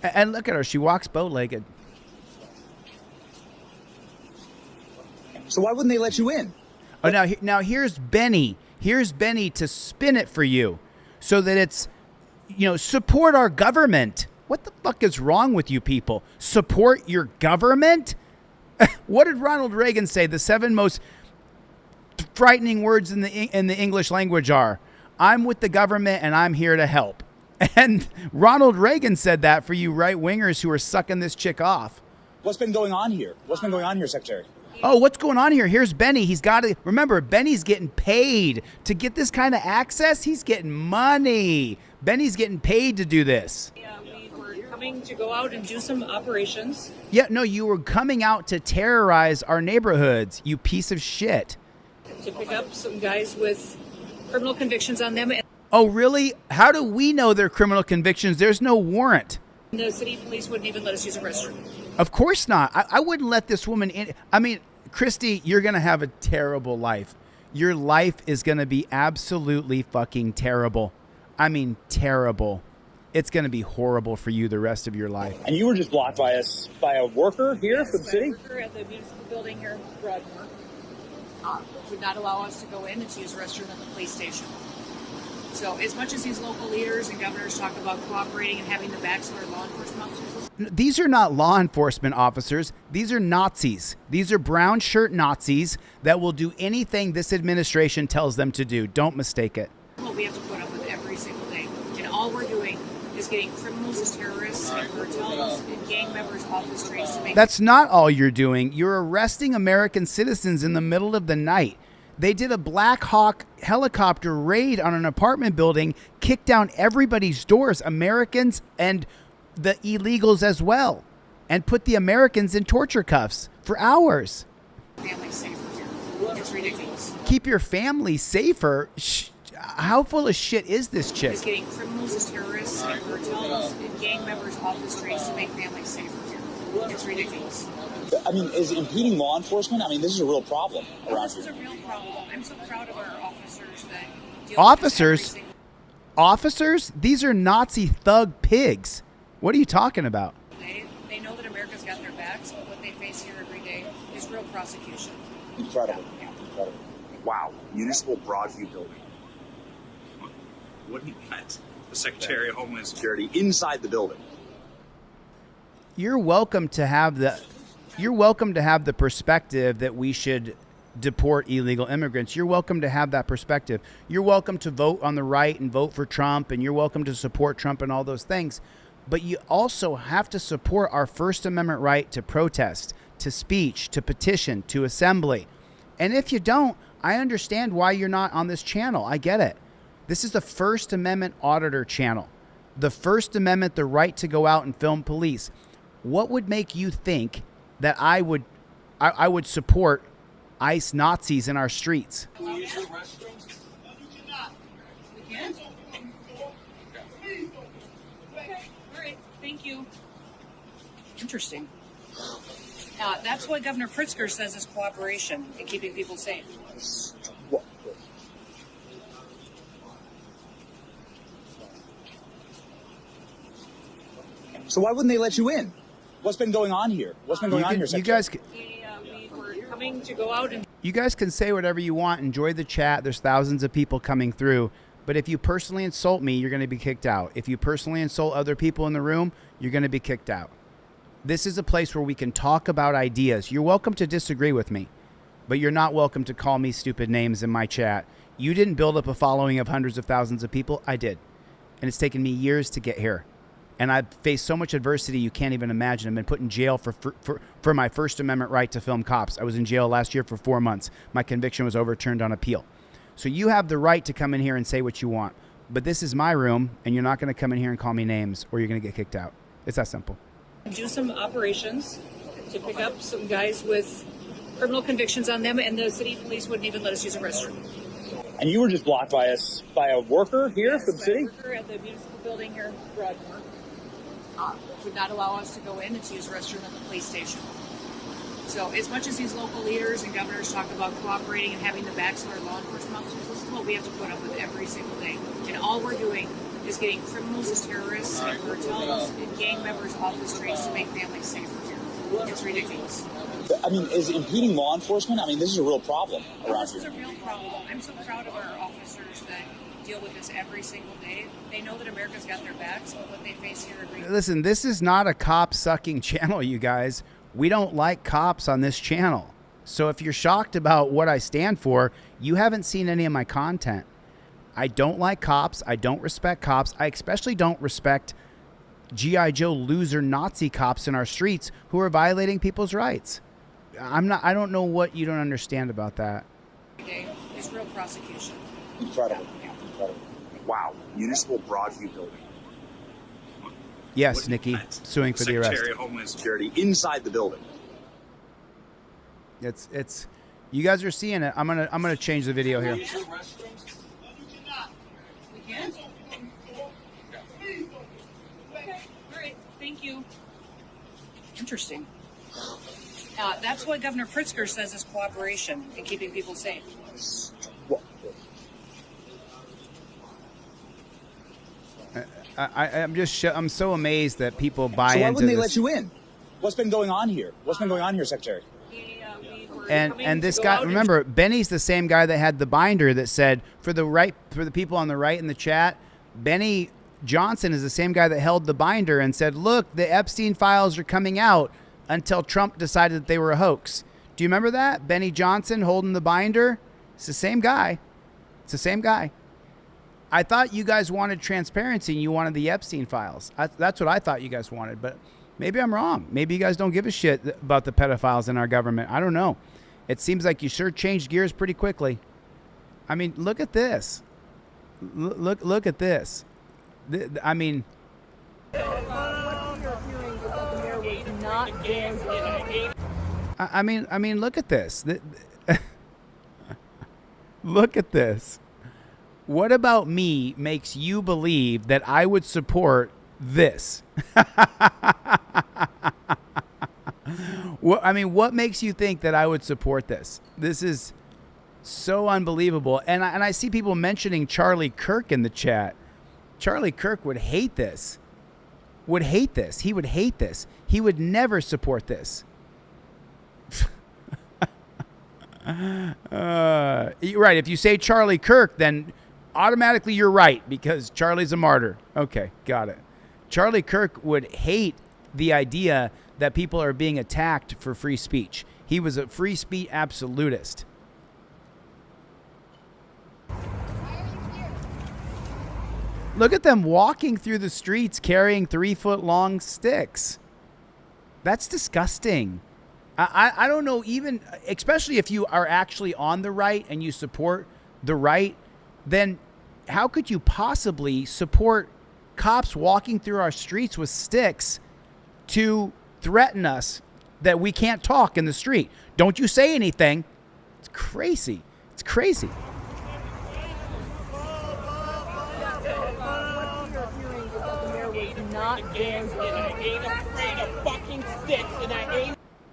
And look at her. She walks bow-legged. So why wouldn't they let you in? Oh, now here's Benny. Here's Benny to spin it for you so that it's, support our government. What the fuck is wrong with you people? Support your government? What did Ronald Reagan say? The 7 most frightening words in the English language are, I'm with the government and I'm here to help. And Ronald Reagan said that for you right-wingers who are sucking this chick off. What's been going on here? What's been going on here, Secretary? Oh, what's going on here? Here's Benny. He's got to remember, Benny's getting paid to get this kind of access. He's getting money. Benny's getting paid to do this. Yeah, we were coming to go out and do some operations. Yeah, no, you were coming out to terrorize our neighborhoods, you piece of shit. To pick up some guys with criminal convictions on them. Oh, really? How do we know they're criminal convictions? There's no warrant. The city police wouldn't even let us use a restroom. Of course not. I wouldn't let this woman in. I mean, Christy, you're going to have a terrible life. Your life is going to be absolutely fucking terrible. I mean, terrible. It's going to be horrible for you the rest of your life. And you were just blocked by a worker here for the city? A worker at the municipal building here in Broadmoor would not allow us to go in and to use a restroom at the police station. So as much as these local leaders and governors talk about cooperating and having the backs of our law enforcement officers. These are not law enforcement officers. These are Nazis. These are brown shirt Nazis that will do anything this administration tells them to do. Don't mistake it. Well, we have to put up with every single day. And all we're doing is getting criminals as terrorists and cartels and gang members off the streets to make... That's not all you're doing. You're arresting American citizens in the middle of the night. They did a Black Hawk helicopter raid on an apartment building, kicked down everybody's doors, Americans and the illegals as well, and put the Americans in torture cuffs for hours. Family safer here. It's ridiculous. Keep your family safer? How full of shit is this chick? It's getting criminals as terrorists and cartels and gang members off the streets to make families safer here. It's ridiculous. I mean, is impeding law enforcement? I mean, this is a real problem around here. This is a real problem. I'm so proud of our officers that deal Officers? Officers? These are Nazi thug pigs. What are you talking about? They know that America's got their backs, but what they face here every day is real prosecution. Incredible. Incredible. Wow. Municipal Broadview building. Wouldn't let the Secretary of Homeland Security inside the building. You're welcome to have the perspective that we should deport illegal immigrants. You're welcome to have that perspective. You're welcome to vote on the right and vote for Trump, and you're welcome to support Trump and all those things. But you also have to support our First Amendment right to protest, to speech, to petition, to assembly. And if you don't, I understand why you're not on this channel. I get it. This is the First Amendment auditor channel. The First Amendment, the right to go out and film police. What would make you think that I would support ICE Nazis in our streets? Can we use the restrooms? No, you cannot. We can? Okay. All right. Thank you. Interesting. That's what Governor Pritzker says is cooperation in keeping people safe. So why wouldn't they let you in? What's been going on here? What's been going on here, Secretary? We were coming to go out and... You guys can say whatever you want. Enjoy the chat. There's thousands of people coming through. But if you personally insult me, you're going to be kicked out. If you personally insult other people in the room, you're going to be kicked out. This is a place where we can talk about ideas. You're welcome to disagree with me, but you're not welcome to call me stupid names in my chat. You didn't build up a following of hundreds of thousands of people. I did. And it's taken me years to get here. And I've faced so much adversity you can't even imagine. I've been put in jail for my First Amendment right to film cops. I was in jail last year for 4 months. My conviction was overturned on appeal. So you have the right to come in here and say what you want. But this is my room, and you're not going to come in here and call me names, or you're going to get kicked out. It's that simple. Do some operations to pick up some guys with criminal convictions on them, and the city police wouldn't even let us use a restroom. And you were just blocked by a worker here for the city? A worker at the municipal building here in Broadmoor would not allow us to go in and to use a restroom at the police station. So as much as these local leaders and governors talk about cooperating and having the backs of our law enforcement officers, this is what we have to put up with every single day. And all we're doing is getting criminals as terrorists and cartels and gang members off the streets to make families safer here. It's ridiculous. I mean, is impeding law enforcement? I mean, this is a real problem around This is here. a real problem. I'm so proud of our officers that deal with this every single day. They know that America's got their backs, but what they face here are great. Listen, this is not a cop-sucking channel, you guys. We don't like cops on this channel. So if you're shocked about what I stand for, you haven't seen any of my content. I don't like cops. I don't respect cops. I especially don't respect G.I. Joe loser Nazi cops in our streets who are violating people's rights. I don't know what you don't understand about that. Today is real prosecution. Incredible. Incredible. Wow. Municipal Broadview building. Yes, Nikki, suing for the arrest. Secretary of Homeland Security inside the building. It's you guys are seeing it. I'm gonna change the video here. We can? Okay, all right, thank you. Interesting. That's what Governor Pritzker says is cooperation in keeping people safe. I'm so amazed that people buy So why into wouldn't they this. let you in? What's been going on here? What's been going on here, Secretary? And this guy, remember, Benny's the same guy that had the binder that said for the people on the right in the chat, Benny Johnson is the same guy that held the binder and said, look, the Epstein files are coming out until Trump decided that they were a hoax. Do you remember that? Benny Johnson holding the binder? It's the same guy. It's the same guy. I thought you guys wanted transparency and you wanted the Epstein files. That's what I thought you guys wanted, but maybe I'm wrong. Maybe you guys don't give a shit about the pedophiles in our government. I don't know. It seems like you sure changed gears pretty quickly. I mean, look at this. Look at this. I mean, look at this. Look at this. What about me makes you believe that I would support this? What makes you think that I would support this? This is so unbelievable. And I see people mentioning Charlie Kirk in the chat. Charlie Kirk would hate this. Would hate this. He would hate this. He would never support this. Right. If you say Charlie Kirk, then automatically you're right because Charlie's a martyr. Okay, got it. Charlie Kirk would hate the idea that people are being attacked for free speech. He was a free speech absolutist. Look at them walking through the streets carrying 3-foot-long sticks. That's disgusting. I don't know, even, especially if you are actually on the right and you support the right, then how could you possibly support cops walking through our streets with sticks to threaten us that we can't talk in the street? Don't you say anything. It's crazy. It's crazy.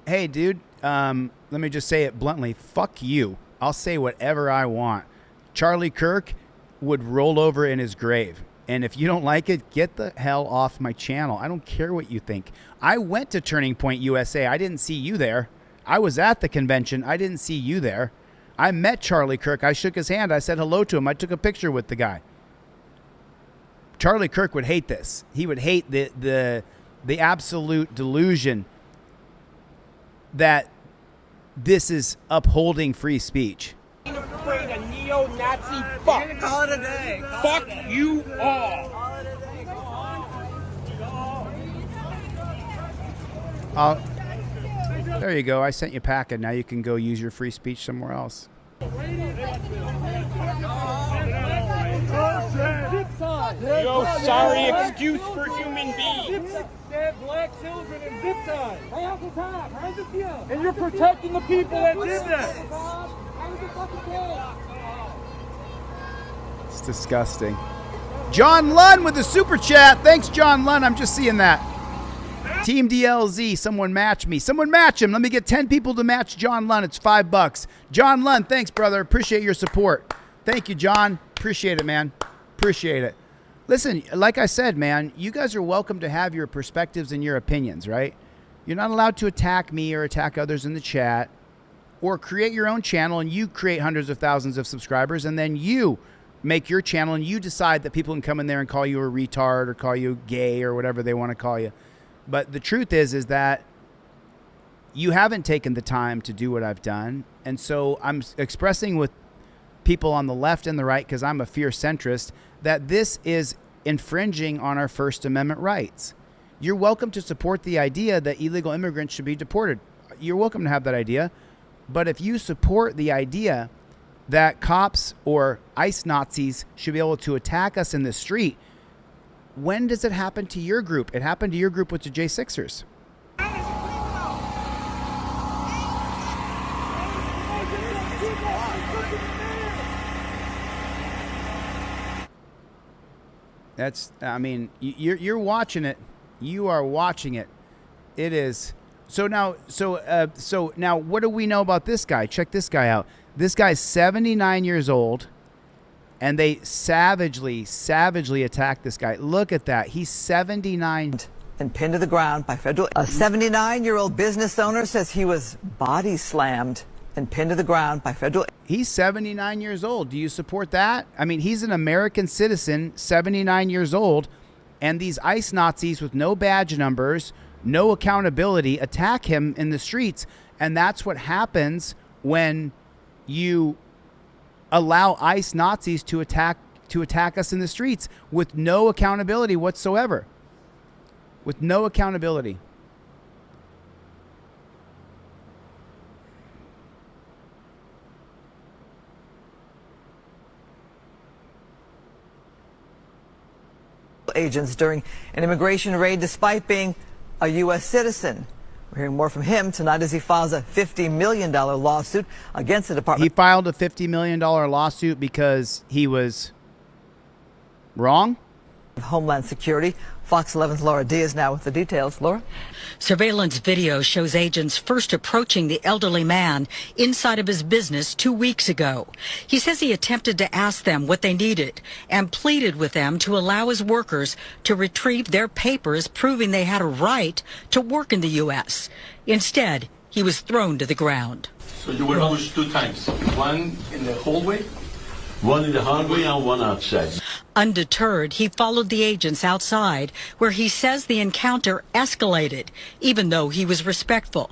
Hey, dude, let me just say it bluntly. Fuck you. I'll say whatever I want. Charlie Kirk would roll over in his grave. And if you don't like it, get the hell off my channel. I don't care what you think. I went to Turning Point USA. I didn't see you there. I was at the convention. I didn't see you there. I met Charlie Kirk. I shook his hand. I said hello to him. I took a picture with the guy. Charlie Kirk would hate this. He would hate the absolute delusion that this is upholding free speech. Afraid of neo-Nazi fucks. Call it a day. Fuck you all. There you go. I sent you a packet. Now you can go use your free speech somewhere else. Yo, sorry excuse for human beings. They have black children in zip ties. And you're protecting the people that did that. It's disgusting. John Lunn with the super chat. Thanks, John Lunn. I'm just seeing that. Team DLZ, someone match me. Someone match him. Let me get 10 people to match John Lunn. It's $5. John Lunn, thanks, brother. Appreciate your support. Thank you, John. Appreciate it, man. Appreciate it. Listen, like I said, man, you guys are welcome to have your perspectives and your opinions, right? You're not allowed to attack me or attack others in the chat, or create your own channel and you create hundreds of thousands of subscribers, and then you make your channel and you decide that people can come in there and call you a retard or call you gay or whatever they want to call you. But the truth is that you haven't taken the time to do what I've done. And so I'm expressing with people on the left and the right, because I'm a fear centrist, that this is infringing on our First Amendment rights. You're welcome to support the idea that illegal immigrants should be deported. You're welcome to have that idea. But if you support the idea that cops or ICE Nazis should be able to attack us in the street, when does it happen to your group? It happened to your group with the J6ers. That's, I mean, you're watching it. You are watching it. It is. So now, what do we know about this guy? Check this guy out. This guy's 79 years old, and they savagely attacked this guy. Look at that. He's 79. And pinned to the ground by federal. A 79-year-old business owner says he was body slammed and pinned to the ground by federal. He's 79 years old. Do you support that? I mean, he's an American citizen, 79 years old, and these ICE Nazis with no badge numbers, no accountability, attack him in the streets. And that's what happens when you allow ICE Nazis to attack us in the streets with no accountability whatsoever. With no accountability. Agents during an immigration raid despite being a U.S. citizen. We're hearing more from him tonight as he files a $50 million lawsuit against the department. He filed a $50 million lawsuit because he was wrong? Homeland Security. Fox 11's Laura Diaz now with the details. Laura? Surveillance video shows agents first approaching the elderly man inside of his business 2 weeks ago. He says he attempted to ask them what they needed and pleaded with them to allow his workers to retrieve their papers proving they had a right to work in the U.S. Instead, he was thrown to the ground. So you were pushed 2 times, one in the hallway, one in the hallway, and one outside. Undeterred, he followed the agents outside, where he says the encounter escalated, even though he was respectful.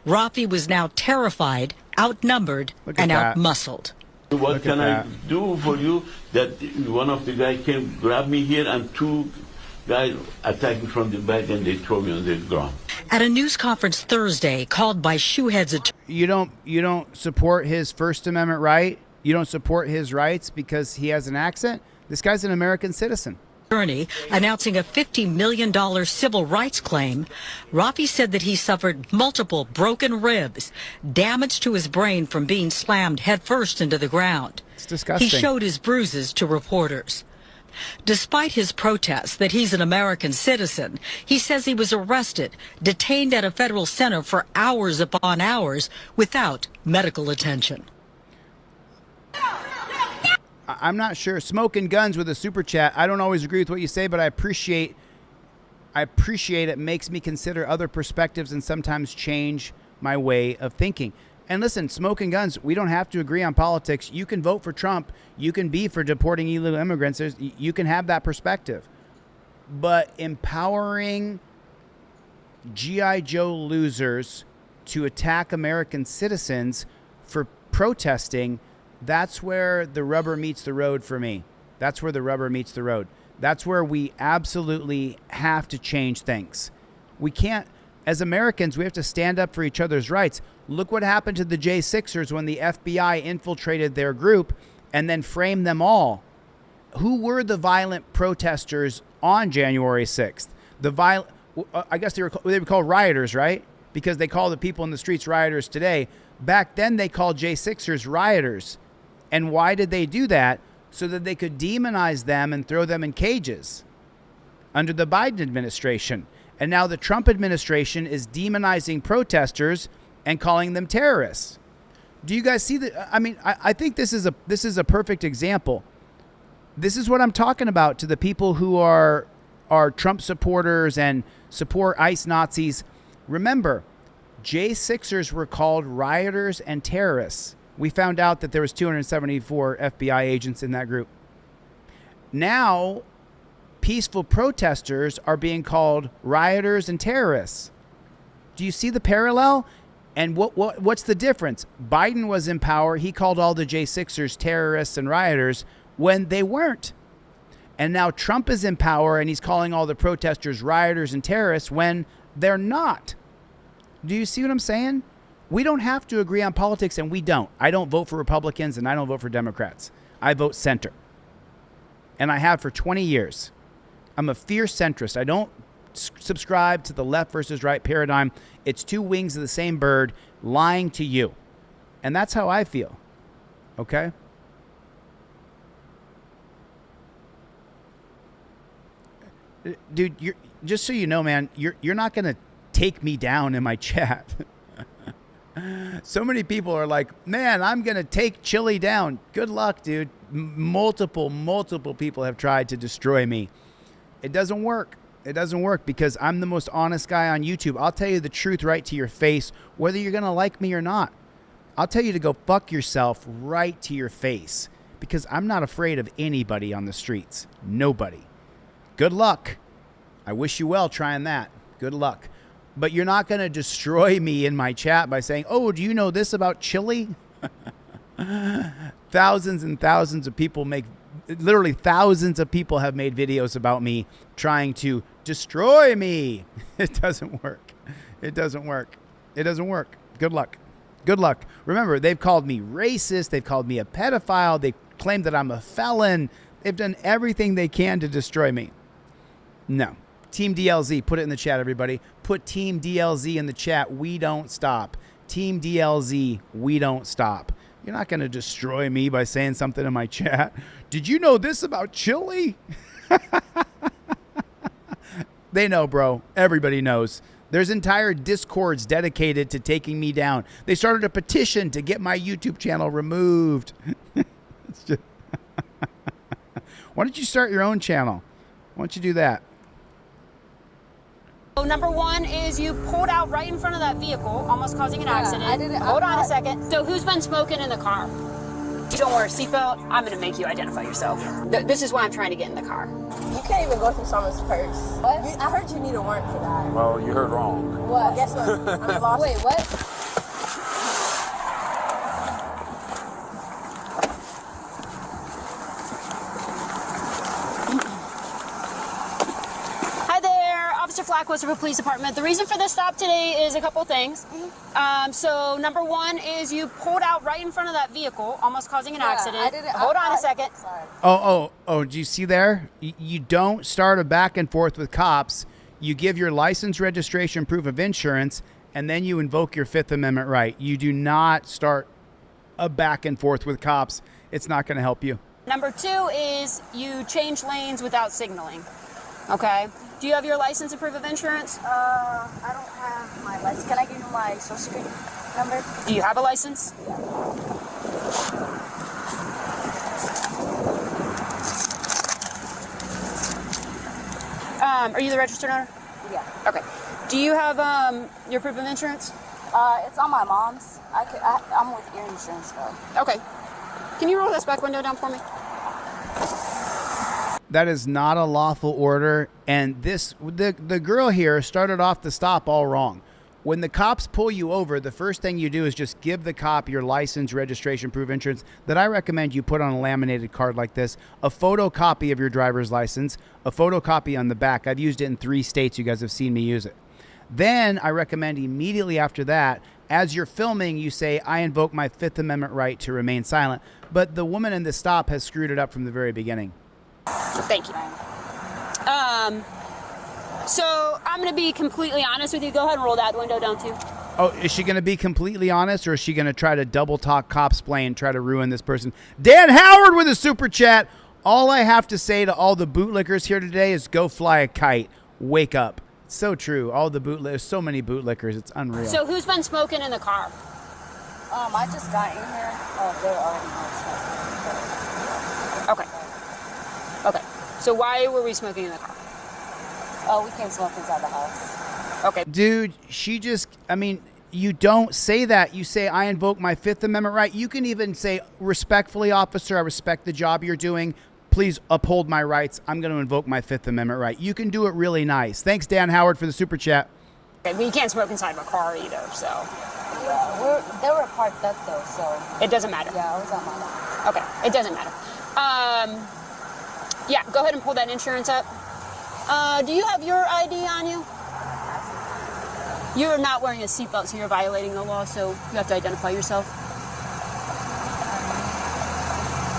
Rafi was now terrified, outnumbered, and outmuscled. What can I do for you that one of the guys came grab me here and 2 guys attacking from the back and they throw me on the ground. At a news conference Thursday called by Shoehead's attorney. You don't support his First Amendment right? You don't support his rights because he has an accent? This guy's an American citizen. Attorney announcing a $50 million civil rights claim. Rafi said that he suffered multiple broken ribs, damage to his brain from being slammed headfirst into the ground. It's disgusting. He showed his bruises to reporters. Despite his protests that he's an American citizen, he says he was arrested, detained at a federal center for hours upon hours without medical attention. I'm not sure. Smoking Guns with a super chat. I don't always agree with what you say, but I appreciate it. Makes me consider other perspectives and sometimes change my way of thinking. And listen, Smoking Guns, we don't have to agree on politics. You can vote for Trump. You can be for deporting illegal immigrants. You can have that perspective. But empowering G.I. Joe losers to attack American citizens for protesting, that's where the rubber meets the road for me. That's where the rubber meets the road. That's where we absolutely have to change things. We can't, as Americans, we have to stand up for each other's rights. Look what happened to the J6ers when the FBI infiltrated their group and then framed them all. Who were the violent protesters on January 6th? I guess they were called rioters, right? Because they call the people in the streets rioters today. Back then, they called J6ers rioters. And why did they do that? So that they could demonize them and throw them in cages under the Biden administration. And now the Trump administration is demonizing protesters and calling them terrorists. Do you guys see that? I mean, I think this is a perfect example. This is what I'm talking about to the people who are Trump supporters and support ICE Nazis. Remember, J6ers were called rioters and terrorists. We found out that there was 274 FBI agents in that group. Now, peaceful protesters are being called rioters and terrorists. Do you see the parallel? And what's the difference? Biden was in power. He called all the J6ers terrorists and rioters when they weren't. And now Trump is in power and he's calling all the protesters rioters and terrorists when they're not. Do you see what I'm saying? We don't have to agree on politics, and we don't. I don't vote for Republicans and I don't vote for Democrats. I vote center. And I have for 20 years. I'm a fierce centrist. I don't subscribe to the left versus right paradigm. It's two wings of the same bird lying to you. And that's how I feel. Okay? Dude, just so you know, man, you're not going to take me down in my chat. So many people are like, man, I'm going to take Chille down. Good luck, dude. Multiple people have tried to destroy me. It doesn't work. It doesn't work because I'm the most honest guy on YouTube. I'll tell you the truth right to your face, whether you're going to like me or not. I'll tell you to go fuck yourself right to your face because I'm not afraid of anybody on the streets. Nobody. Good luck. I wish you well trying that. Good luck. But you're not going to destroy me in my chat by saying, oh, do you know this about Chille? Thousands and thousands of people literally thousands of people have made videos about me trying to destroy me. It doesn't work. It doesn't work. It doesn't work. Good luck. Good luck. Remember, they've called me racist. They've called me a pedophile. They claim that I'm a felon. They've done everything they can to destroy me. No. Team DLZ, put it in the chat, everybody. Put Team DLZ in the chat. We don't stop. Team DLZ, we don't stop. You're not going to destroy me by saying something in my chat. Did you know this about Chille? They know, bro. Everybody knows. There's entire discords dedicated to taking me down. They started a petition to get my YouTube channel removed. It's just Why don't you start your own channel? Why don't you do that? So number one is you pulled out right in front of that vehicle, almost causing an accident. I didn't. Hold on a second. So who's been smoking in the car? You don't wear a seatbelt, I'm going to make you identify yourself. This is why I'm trying to get in the car. You can't even go through someone's purse. What? I heard you need a warrant for that. Well, you heard wrong. What? Guess what? I'm lost. Wait, what? Flacco Police Department. The reason for this stop today is a couple things. So number one is you pulled out right in front of that vehicle, almost causing an accident. I didn't. Hold on a second. Sorry. Oh, do you see there? You don't start a back and forth with cops. You give your license, registration, proof of insurance, and then you invoke your Fifth Amendment right. You do not start a back and forth with cops. It's not going to help you. Number two is you change lanes without signaling. Okay. Do you have your license and proof of insurance? I don't have my license. Can I give you my social security number? Do you have a license? Yeah. Are you the registered owner? Yeah. Okay. Do you have your proof of insurance? It's on my mom's. I'm with your insurance though. Okay. Can you roll this back window down for me? That is not a lawful order, and the girl here started off the stop all wrong. When the cops pull you over, the first thing you do is just give the cop your license, registration, proof of insurance that I recommend you put on a laminated card like this, a photocopy of your driver's license, a photocopy on the back. I've used it in 3 states. You guys have seen me use it. Then I recommend immediately after that, as you're filming, you say, I invoke my Fifth Amendment right to remain silent. But the woman in the stop has screwed it up from the very beginning. Thank you. So I'm going to be completely honest with you. Go ahead and roll that window down too. Oh, is she going to be completely honest, or is she going to try to double talk cops play and try to ruin this person? Dan Howard with a super chat. All I have to say to all the bootlickers here today is go fly a kite. Wake up. It's so true. All the bootlickers, so many bootlickers. It's unreal. So who's been smoking in the car? I just got in here. Oh, they're already smoking. Okay. So why were we smoking in the car? Oh, we can't smoke inside the house. Okay. Dude, you don't say that. You say, I invoke my Fifth Amendment right. You can even say, respectfully, officer, I respect the job you're doing. Please uphold my rights. I'm going to invoke my Fifth Amendment right. You can do it really nice. Thanks, Dan Howard, for the super chat. Okay, but you can't smoke inside of a car either, so. Yeah, they were parked up though, so. It doesn't matter. Yeah, it was on my lap. Okay, it doesn't matter. Yeah, go ahead and pull that insurance up. Do you have your ID on you? You're not wearing a seatbelt, so you're violating the law, so you have to identify yourself.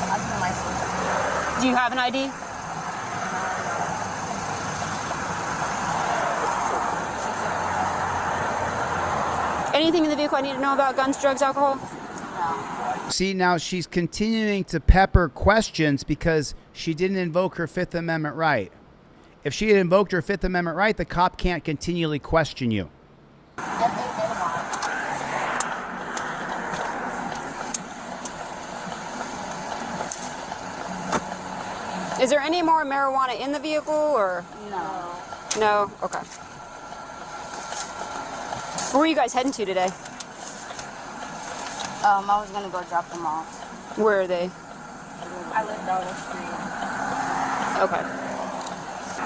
I have my license. Do you have an ID? Anything in the vehicle I need to know about guns, drugs, alcohol? No. See, now she's continuing to pepper questions because she didn't invoke her Fifth Amendment right. If she had invoked her Fifth Amendment right, the cop can't continually question you. Is there any more marijuana in the vehicle, or? No. No? Okay. Where are you guys heading to today? I was gonna go drop them off. Where are they? I live down the street. Okay.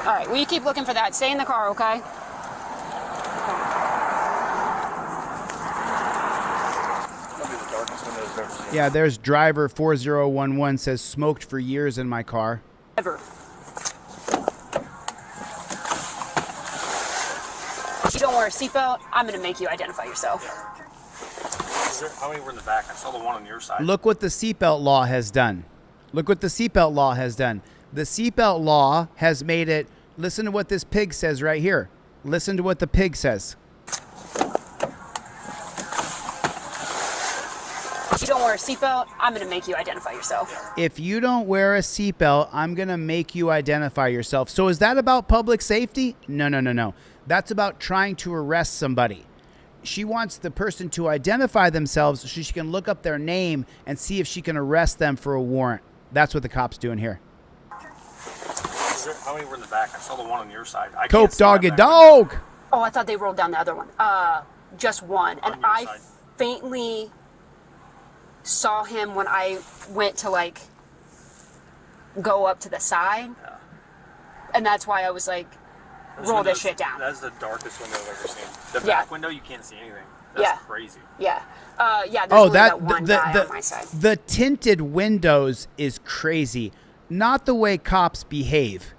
All right, well, you keep looking for that. Stay in the car, okay? Yeah, there's driver 4011 says smoked for years in my car. Ever. If you don't wear a seatbelt, I'm going to make you identify yourself. How many were in the back? I saw the one on your side. Look what the seatbelt law has done. Look what the seatbelt law has done. The seatbelt law has made it. Listen to what this pig says right here. Listen to what the pig says. If you don't wear a seatbelt, I'm going to make you identify yourself. If you don't wear a seatbelt, I'm going to make you identify yourself. So is that about public safety? No. That's about trying to arrest somebody. She wants the person to identify themselves so she can look up their name and see if she can arrest them for a warrant. That's what the cop's doing here. How many were in the back? I saw the one on your side. Cope doggy dog. Oh, I thought they rolled down the other one. Just one. And I faintly saw him when I went to, like, go up to the side. Yeah. And that's why I was like, roll this shit down. That's the darkest window I've ever seen. The back window, you can't see anything. That's crazy. Yeah. There's only that one guy on my side. The tinted windows is crazy. Not the way cops behave.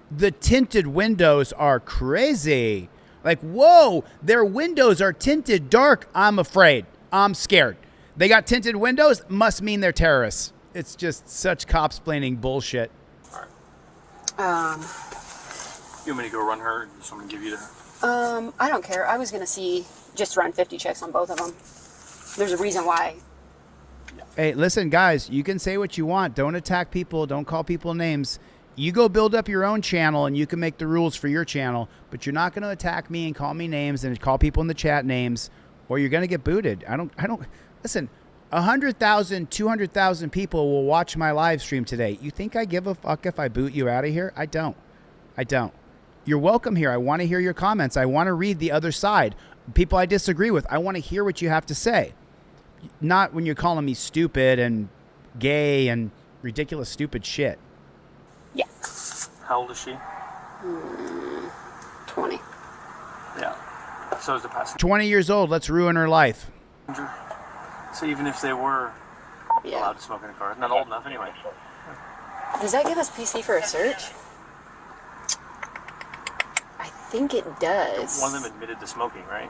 The tinted windows are crazy. Like, whoa, their windows are tinted dark. I'm afraid. I'm scared. They got tinted windows, must mean they're terrorists. It's just such cop-splaining bullshit. All right. You want me to go run her? Just want to give you the... I don't care. I was going to just run 50 checks on both of them. There's a reason why. Hey, listen, guys, you can say what you want. Don't attack people. Don't call people names. You go build up your own channel and you can make the rules for your channel, but you're not going to attack me and call me names and call people in the chat names, or you're going to get booted. I don't, listen, 100,000, 200,000 people will watch my live stream today. You think I give a fuck if I boot you out of here? I don't. You're welcome here. I want to hear your comments. I want to read the other side. People I disagree with. I want to hear what you have to say. Not when you're calling me stupid and gay and ridiculous, stupid shit. Yeah. How old is she? 20. Yeah. So is the passenger. 20 years old. Let's ruin her life. So even if they were allowed to smoke in a car, not old enough anyway. Does that give us PC for a search? I think it does. One of them admitted to smoking, right?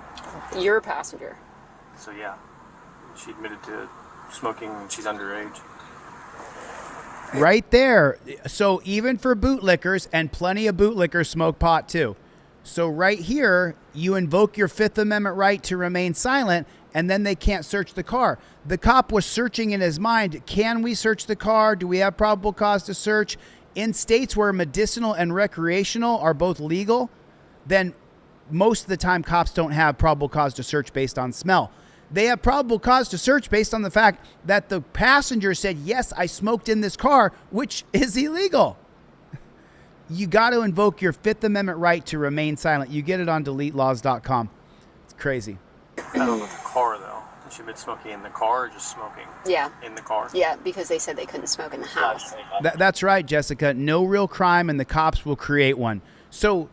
You're a passenger. So yeah, she admitted to smoking and she's underage. Right there. So even for bootlickers, and plenty of bootlickers smoke pot too. So right here, you invoke your Fifth Amendment right to remain silent, and then they can't search the car. The cop was searching in his mind, can we search the car? Do we have probable cause to search? In states where medicinal and recreational are both legal, then most of the time cops don't have probable cause to search based on smell. They have probable cause to search based on the fact that the passenger said, yes, I smoked in this car, which is illegal. You got to invoke your Fifth Amendment right to remain silent. You get it on DeleteLawz.com. It's crazy. I don't know the car, though. She been smoking in the car or just smoking Yeah. in the car? Yeah, because they said they couldn't smoke in the house. That's right, Jessica. No real crime, and the cops will create one. So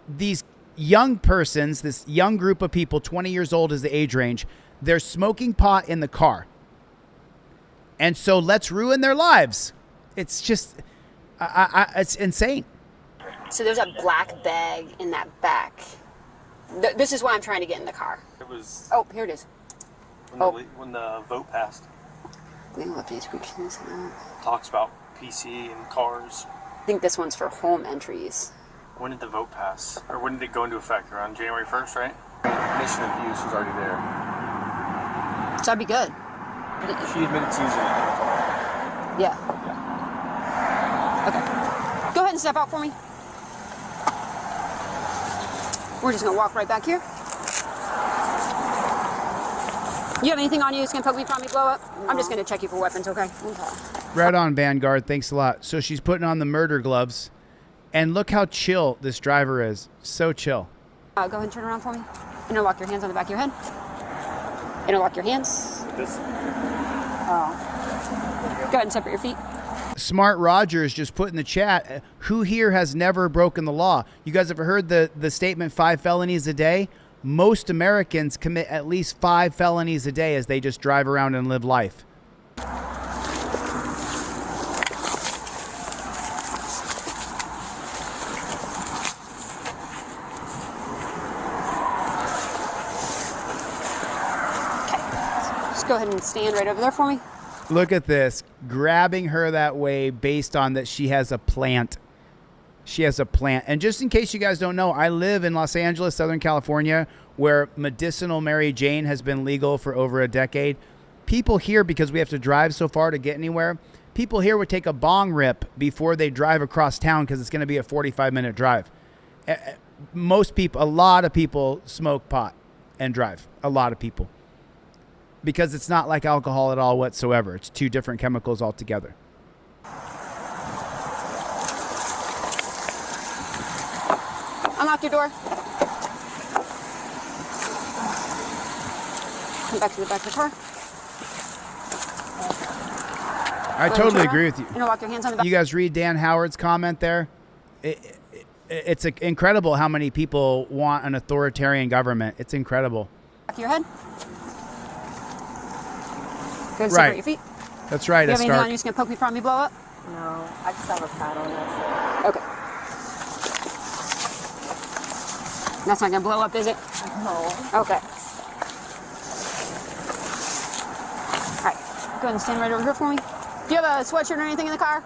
these young persons, this young group of people, 20 years old is the age range, they're smoking pot in the car. And so let's ruin their lives. It's just, it's insane. So there's a black bag in that back. This is why I'm trying to get in the car. It was. Oh, here it is. When the vote passed. Legal descriptions. Talks about PC and cars. I think this one's for home entries. When did the vote pass? Or when did it go into effect? Around January 1st, right? Mission of use was already there. So that'd be good. She admitted to using it in the car. Yeah. Okay. Go ahead and step out for me. We're just gonna walk right back here. You have anything on you that's gonna poke me, prod me, blow up? No. I'm just gonna check you for weapons, okay? Okay. Right on, Vanguard. Thanks a lot. So she's putting on the murder gloves. And look how chill this driver is. So chill. Go ahead and turn around for me. Interlock your hands on the back of your head. Interlock your hands. This. Go ahead and separate your feet. Smart Rogers just put in the chat, who here has never broken the law? You guys ever heard the statement 5 felonies a day? Most Americans commit at least 5 felonies a day as they just drive around and live life. Just go ahead and stand right over there for me. Look at this, grabbing her that way based on that she has a plant. She has a plant. And just in case you guys don't know, I live in Los Angeles, Southern California, where medicinal Mary Jane has been legal for over a decade. People here, because we have to drive so far to get anywhere, people here would take a bong rip before they drive across town because it's going to be a 45-minute drive. Most people, a lot of people smoke pot and drive. A lot of people. Because it's not like alcohol at all whatsoever. It's 2 different chemicals altogether. Unlock your door. Come back to the back of the car. I totally agree with you. Interlock your hands on the back. You guys read Dan Howard's comment there? It's incredible how many people want an authoritarian government. It's incredible. Back of your head. Go ahead and separate your feet. That's right, You have anything Stark. on you that's going to poke me, prod me, blow up? No, I just have a pad on this. Okay. That's not going to blow up, is it? No. Okay. All right. Go ahead and stand right over here for me. Do you have a sweatshirt or anything in the car?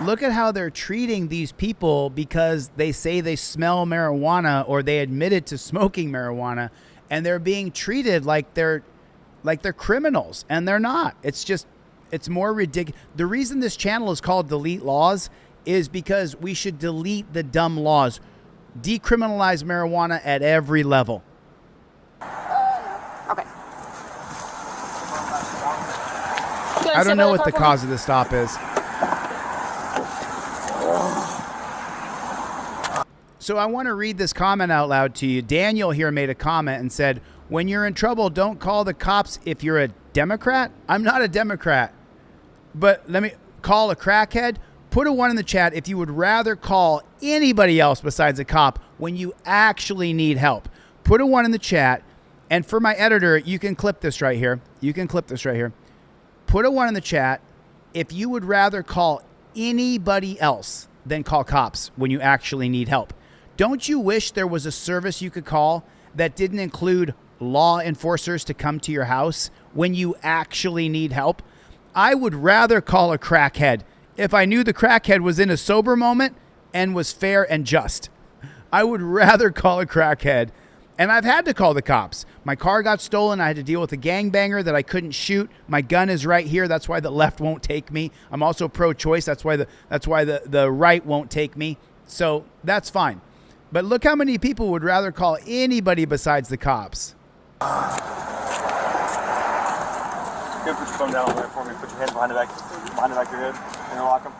Look at how they're treating these people because they say they smell marijuana or they admitted to smoking marijuana, and they're being treated like they're criminals, and they're not. It's just, it's more ridiculous. The reason this channel is called Delete Laws is because we should delete the dumb laws. Decriminalize marijuana at every level. Okay. I don't know what the cause of the stop is. So I want to read this comment out loud to you. Daniel here made a comment and said, when you're in trouble, don't call the cops if you're a Democrat. I'm not a Democrat. But let me call a crackhead. Put a 1 in the chat if you would rather call anybody else besides a cop when you actually need help. Put a 1 in the chat. And for my editor, you can clip this right here. You can clip this right here. Put a 1 in the chat if you would rather call anybody else than call cops when you actually need help. Don't you wish there was a service you could call that didn't include law enforcers to come to your house when you actually need help? I would rather call a crackhead if I knew the crackhead was in a sober moment and was fair and just. I would rather call a crackhead. And I've had to call the cops. My car got stolen. I had to deal with a gangbanger that I couldn't shoot. My gun is right here. That's why the left won't take me. I'm also pro-choice. That's why the right won't take me. So that's fine. But look how many people would rather call anybody besides the cops. Go put your phone down over there for me. Put your hands behind the back of your head. Interlock them.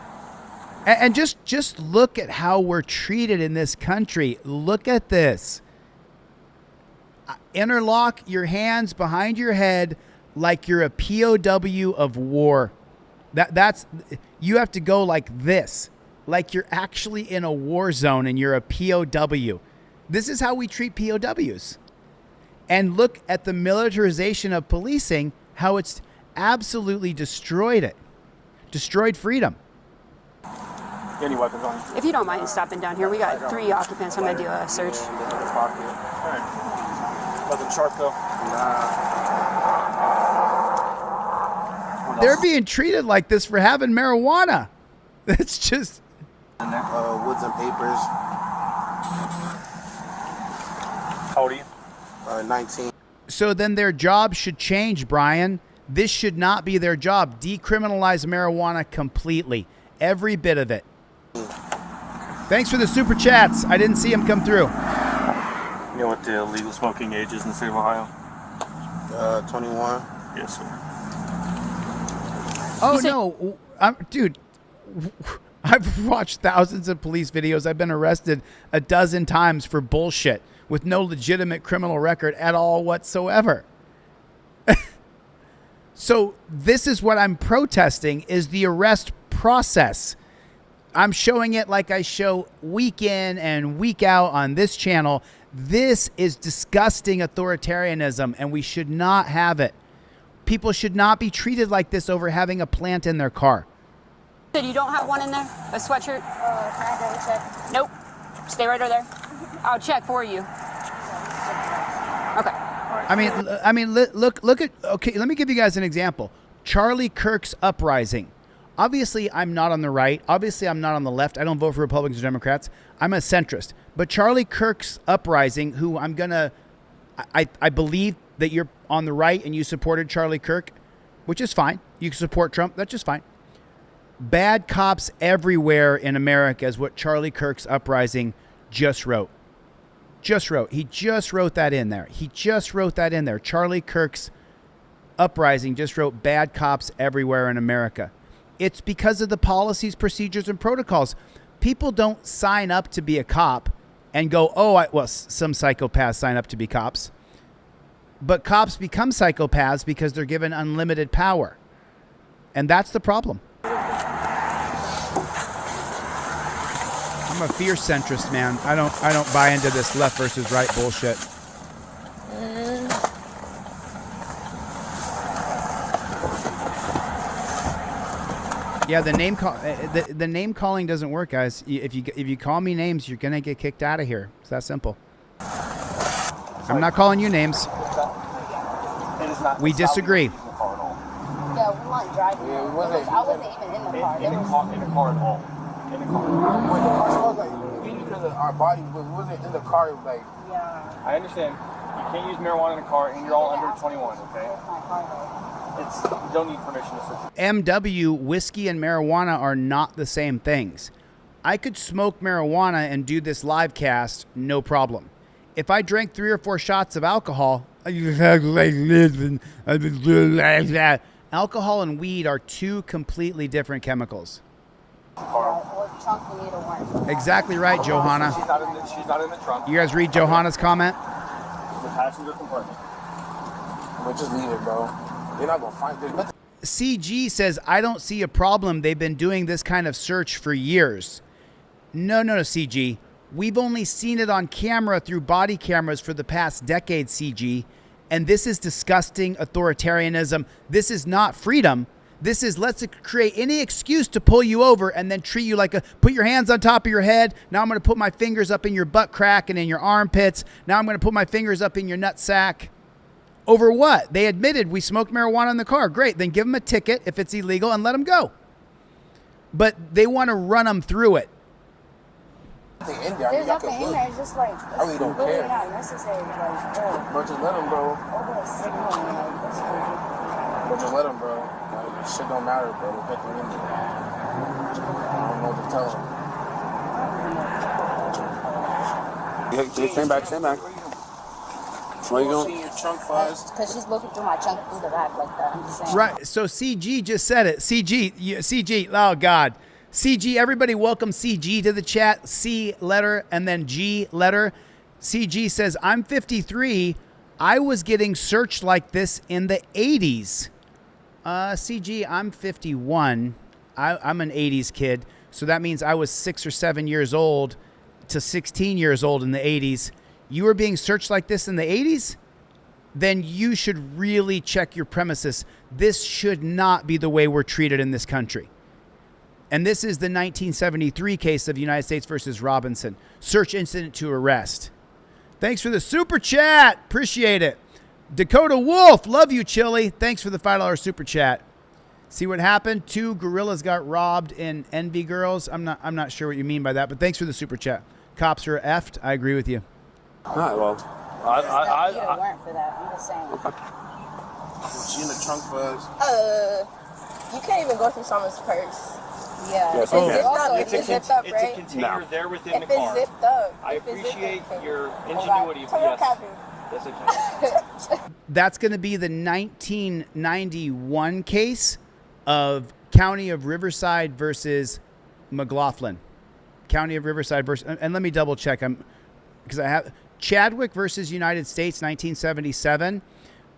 And just look at how we're treated in this country. Look at this. Interlock your hands behind your head like you're a POW of war. That's you have to go like this, like you're actually in a war zone and you're a POW. This is how we treat POWs. And look at the militarization of policing, how it's absolutely destroyed it. Destroyed freedom. Any weapons on you? If you don't mind stopping down here, we got 3 occupants. I'm going to do a search. Alright. Nothing sharp though? They're being treated like this for having marijuana. It's just... Woods and papers. How old are you? 19. So then their job should change, Brian. This should not be their job. Decriminalize marijuana completely. Every bit of it. Thanks for the super chats. I didn't see them come through. You know what the legal smoking age is in the state of Ohio? 21. Yes, sir. Oh, no. Dude, I've watched thousands of police videos. I've been arrested a dozen times for bullshit with no legitimate criminal record at all whatsoever. So this is what I'm protesting, is the arrest process. I'm showing it like I show week in and week out on this channel. This is disgusting authoritarianism, and we should not have it. People should not be treated like this over having a plant in their car. So you don't have one in there? A sweatshirt? Can I double check? Nope. Stay right over there. I'll check for you. Okay. I mean, look at, okay, let me give you guys an example. Charlie Kirk's uprising. Obviously, I'm not on the right. Obviously, I'm not on the left. I don't vote for Republicans or Democrats. I'm a centrist. But Charlie Kirk's uprising, who I'm going to, I believe that you're on the right and you supported Charlie Kirk, which is fine. You can support Trump. That's just fine. Bad cops everywhere in America is what Charlie Kirk's uprising just wrote. He just wrote that in there. Charlie Kirk's uprising just wrote bad cops everywhere in America. It's because of the policies, procedures, and protocols. People don't sign up to be a cop and go, well, some psychopaths sign up to be cops. But cops become psychopaths because they're given unlimited power. And that's the problem. I'm a fierce centrist, man. I don't buy into this left versus right bullshit. Yeah, the name calling doesn't work, guys. If you call me names, you're gonna get kicked out of here. It's that simple. I'm not calling you names. We disagree. Yeah, we weren't driving. Yeah, I wasn't even in the car. In the car at all. In the car. When the car smells like we because of our body, but we wasn't in the car like. Yeah. I understand. You can't use marijuana in a car, and you're all under 21. Okay. You don't need permission to search. MW, whiskey and marijuana are not the same things. I could smoke marijuana and do this live cast, no problem. If I drank 3 or 4 shots of alcohol, alcohol and weed are 2 completely different chemicals. Exactly right, Johanna. She's not in the trunk. You guys read Johanna's comment? The passenger compartment. But just leave it, bro. You're not gonna find this. CG says, I don't see a problem. They've been doing this kind of search for years. No, CG. We've only seen it on camera through body cameras for the past decade, CG. And this is disgusting authoritarianism. This is not freedom. This is let's create any excuse to pull you over and then treat you like put your hands on top of your head. Now I'm going to put my fingers up in your butt crack and in your armpits. Now I'm going to put my fingers up in your nut sack. Over what? They admitted we smoked marijuana in the car. Great. Then give them a ticket if it's illegal and let them go. But they want to run them through it. There's nothing in there. It's just like, I really don't care. Not necessary. Like, Bro, just let them, bro. over a signal, like, that's crazy. Bro, just let them, bro. Like, shit don't matter, bro. Get them in there. I don't know what to tell them. Stand back. Where you going? Because she's looking through my trunk through the back like that. I'm just saying. Right. So CG just said it. CG, oh God. CG, everybody welcome CG to the chat. C letter and then G letter. CG says, I'm 53. I was getting searched like this in the 80s. CG, I'm 51. I'm an 80s kid. So that means I was 6 or 7 years old to 16 years old in the 80s. You were being searched like this in the 80s? Then you should really check your premises. This should not be the way we're treated in this country. And this is the 1973 case of United States versus Robinson. Search incident to arrest. Thanks for the super chat. Appreciate it. Dakota Wolf, love you, Chille. Thanks for the $5 super chat. See what happened? 2 gorillas got robbed in Envy Girls. I'm not sure what you mean by that, but thanks for the super chat. Cops are effed. I agree with you. All right, well. You weren't for that. I'm just saying. She in the trunk for us. You can't even go through someone's purse. Yeah. Yes, It's zipped up, it's right? a container there within the If car. it's zipped up. I appreciate your ingenuity, but yes. Yes, I can. That's going to be the 1991 case of County of Riverside versus McLaughlin. County of Riverside versus, and let me double check. Because I have Chadwick versus United States, 1977,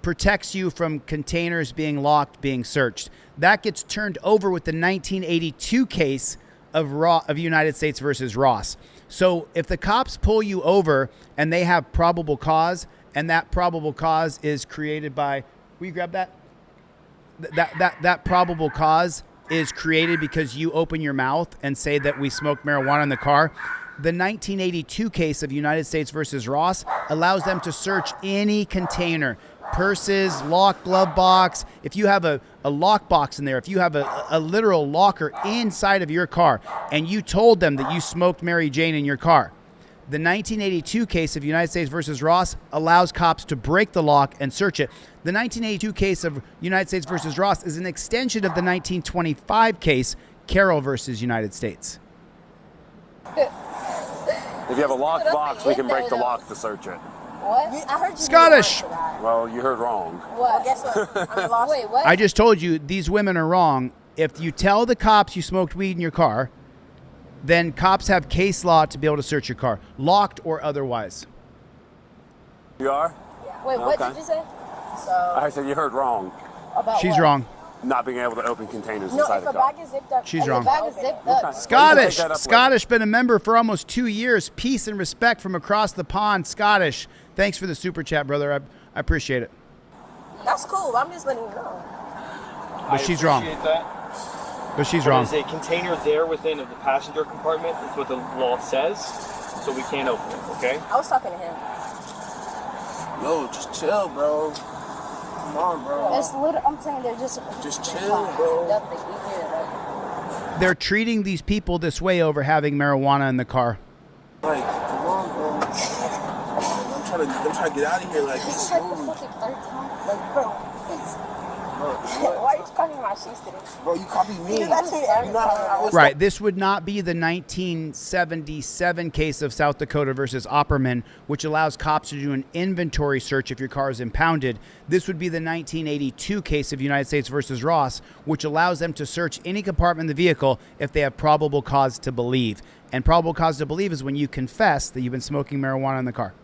protects you from containers being locked, being searched. That gets turned over with the 1982 case of United States versus Ross. So if the cops pull you over and they have probable cause, and that probable cause is created by, will you grab that? That probable cause is created because you open your mouth and say that we smoked marijuana in the car. The 1982 case of United States versus Ross allows them to search any container, purses, lock glove box. If you have a lock box in there, if you have a literal locker inside of your car and you told them that you smoked Mary Jane in your car, the 1982 case of United States versus Ross allows cops to break the lock and search it. The 1982 case of United States versus Ross is an extension of the 1925 case, Carroll versus United States. If you have a locked box, we can break the lock to search it. What? I heard you. Scottish! Well, you heard wrong. What? Guess what? I'm lost. Wait, what? I just told you these women are wrong. If you tell the cops you smoked weed in your car, then cops have case law to be able to search your car, locked or otherwise. You are? Wait, what did you say? So. I said you heard wrong. About She's what? wrong. Not being able to open containers No, inside if the a car. bag is zipped up. She's if wrong. A bag is zipped up. Scottish. Well, Scottish, been a member for almost 2 years. Peace and respect from across the pond. Scottish. Thanks for the super chat, brother. I appreciate it. That's cool. I'm just letting you know. But she's wrong. But she's wrong. There's a container there within of the passenger compartment. That's what the law says. So we can't open it, okay? I was talking to him. Yo, just chill, bro. Come on, bro. It's little. I'm saying they're just chill, bro. Nothing. You hear it, right? They're treating these people this way over having marijuana in the car. Like, come on, bro. I'm trying to get out of here. Like, this is like the fucking third time. Like, bro, why are you copying my shoes today? Bro, you copy me. You do that to me every time. Right. This would not be the 1977 case of South Dakota versus Opperman, which allows cops to do an inventory search if your car is impounded. This would be the 1982 case of United States versus Ross, which allows them to search any compartment in the vehicle if they have probable cause to believe. And probable cause to believe is when you confess that you've been smoking marijuana in the car.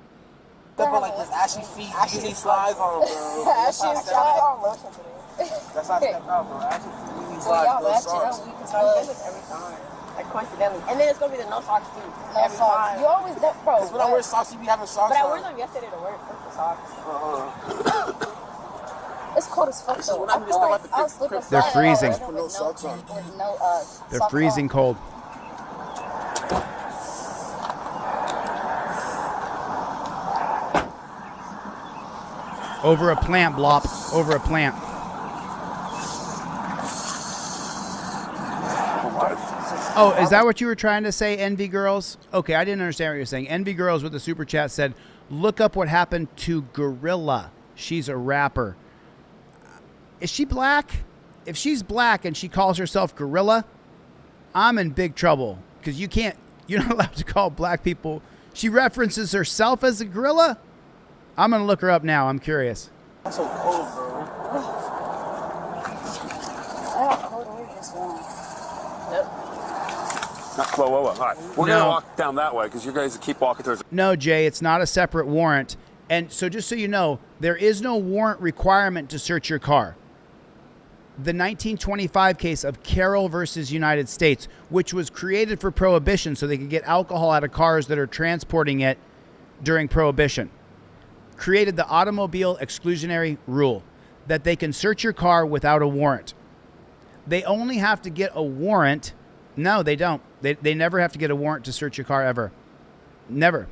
Step on like this ashy feet. Ashy slides on, bro. Ashy slides on lotion today. That's how I step out, bro. Ashy feet. Well, y'all matching up. We can start this every time. Like coincidentally. And then it's gonna be the no socks too. No every socks. Time. You always do, bro. Because when I wear socks, you be having socks But on. I wore them yesterday to work with the socks. It's cold as fuck though. I feel like I'll slip a They're freezing. They're freezing cold. Over a plant, Blop. Over a plant. Oh, is that what you were trying to say, Envy Girls? Okay, I didn't understand what you were saying. Envy Girls with the super chat said, look up what happened to Gorilla. She's a rapper. Is she black? If she's black and she calls herself Gorilla, I'm in big trouble. Because you're not allowed to call black people. She references herself as a gorilla? I'm going to look her up now. I'm curious. That's so cold, bro. I got cold. We're just warm. Yep. Whoa. All right. We're going to walk down that way because you guys keep walking towards. No, Jay, it's not a separate warrant. And so just so you know, there is no warrant requirement to search your car. The 1925 case of Carroll versus United States, which was created for Prohibition so they could get alcohol out of cars that are transporting it during Prohibition, created the automobile exclusionary rule that they can search your car without a warrant. They only have to get a warrant. No, they don't. They never have to get a warrant to search your car ever. Never.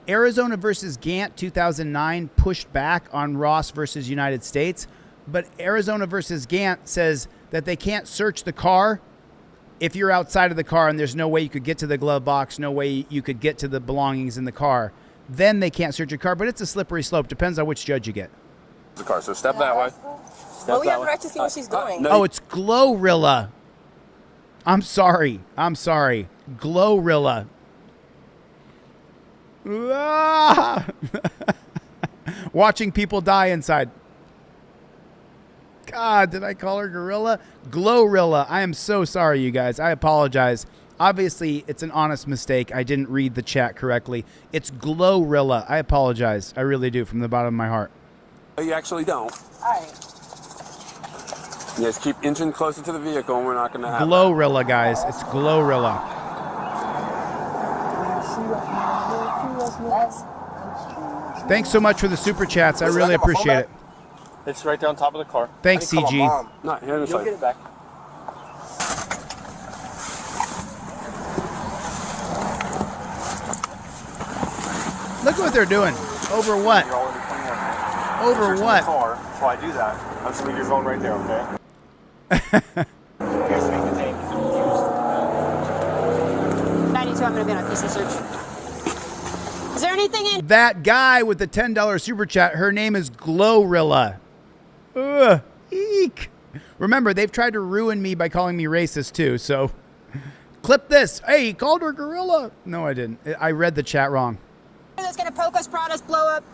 Arizona versus Gant 2009 pushed back on Ross versus United States, but Arizona versus Gant says that they can't search the car if you're outside of the car and there's no way you could get to the glove box, no way you could get to the belongings in the car. Then they can't search your car, but it's a slippery slope. Depends on which judge you get. The car, so step that way. Well, we have the right to see what she's doing. Oh, it's Glorilla. I'm sorry. Glorilla. Ah! Watching people die inside. God, did I call her Gorilla? Glorilla. I am so sorry, you guys. I apologize. Obviously, it's an honest mistake. I didn't read the chat correctly. It's Glorilla. I apologize. I really do, from the bottom of my heart. You actually don't. All right. You guys keep inching closer to the vehicle and we're not going to have Glorilla, guys. It's Glorilla. Thanks so much for the super chats. I really appreciate it. It's right down top of the car. Thanks, CG. Not here. You'll get it back. Look what they're doing. Over what? You're all under 21. Over what? The car. So I do that. I'm just leave your phone right there, okay? 92, I'm going to be on a PC search. Is there anything in? That guy with the $10 super chat, her name is Glorilla. Ugh. Eek. Remember, they've tried to ruin me by calling me racist too, so clip this. Hey, he called her gorilla. No, I didn't. I read the chat wrong. That's going to poke us, prod us, blow up.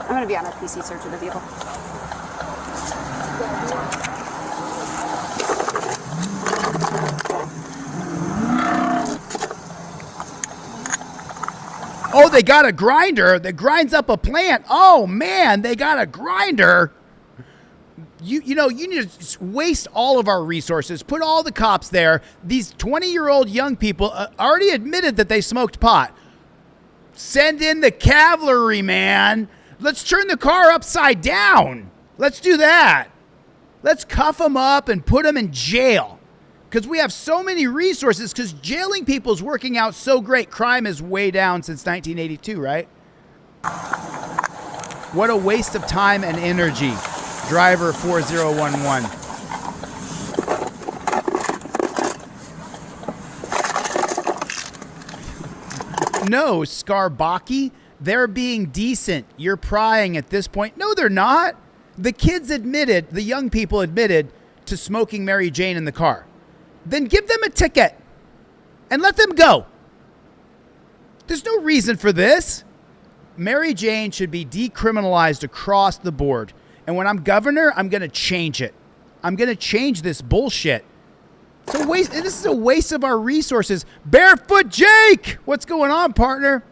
I'm going to be on a PC search of the vehicle. Oh, they got a grinder that grinds up a plant. Oh, man, they got a grinder. You know, you need to waste all of our resources, put all the cops there. These 20-year-old young people already admitted that they smoked pot. Send in the cavalry, man. Let's turn the car upside down. Let's do that. Let's cuff them up and put them in jail. Because we have so many resources, because jailing people is working out so great. Crime is way down since 1982, right? What a waste of time and energy. Driver 4011. No, Skarbaki, they're being decent. You're prying at this point. No, they're not. The kids admitted, the young people admitted to smoking Mary Jane in the car. Then give them a ticket and let them go. There's no reason for this. Mary Jane should be decriminalized across the board. And when I'm governor, I'm going to change it. I'm going to change this bullshit. It's a waste. This is a waste of our resources. Barefoot Jake! What's going on, partner?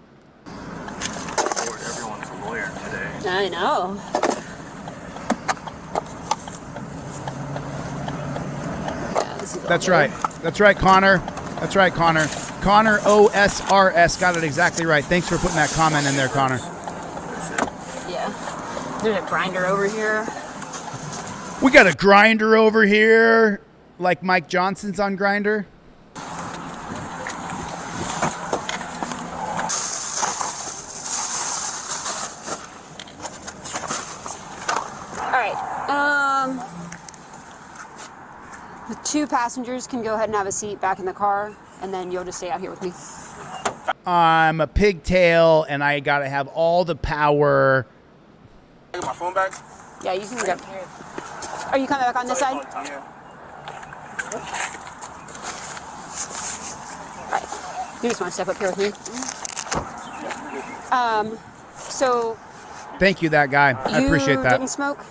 Lord, everyone's a lawyer today. I know. That's right. That's right, Connor. That's right, Connor. Connor OSRS got it exactly right. Thanks for putting that comment in there, Connor. Yeah. There's a grinder over here. We got a grinder over here, like Mike Johnson's on Grindr. All right. The two passengers can go ahead and have a seat back in the car, and then you'll just stay out here with me. I'm a pigtail, and I got to have all the power. I got my phone back? Yeah, you can go. Are you coming back on this side? Yeah. All right. You just want to step up here with me. So... Thank you, that guy. I appreciate that. You didn't smoke?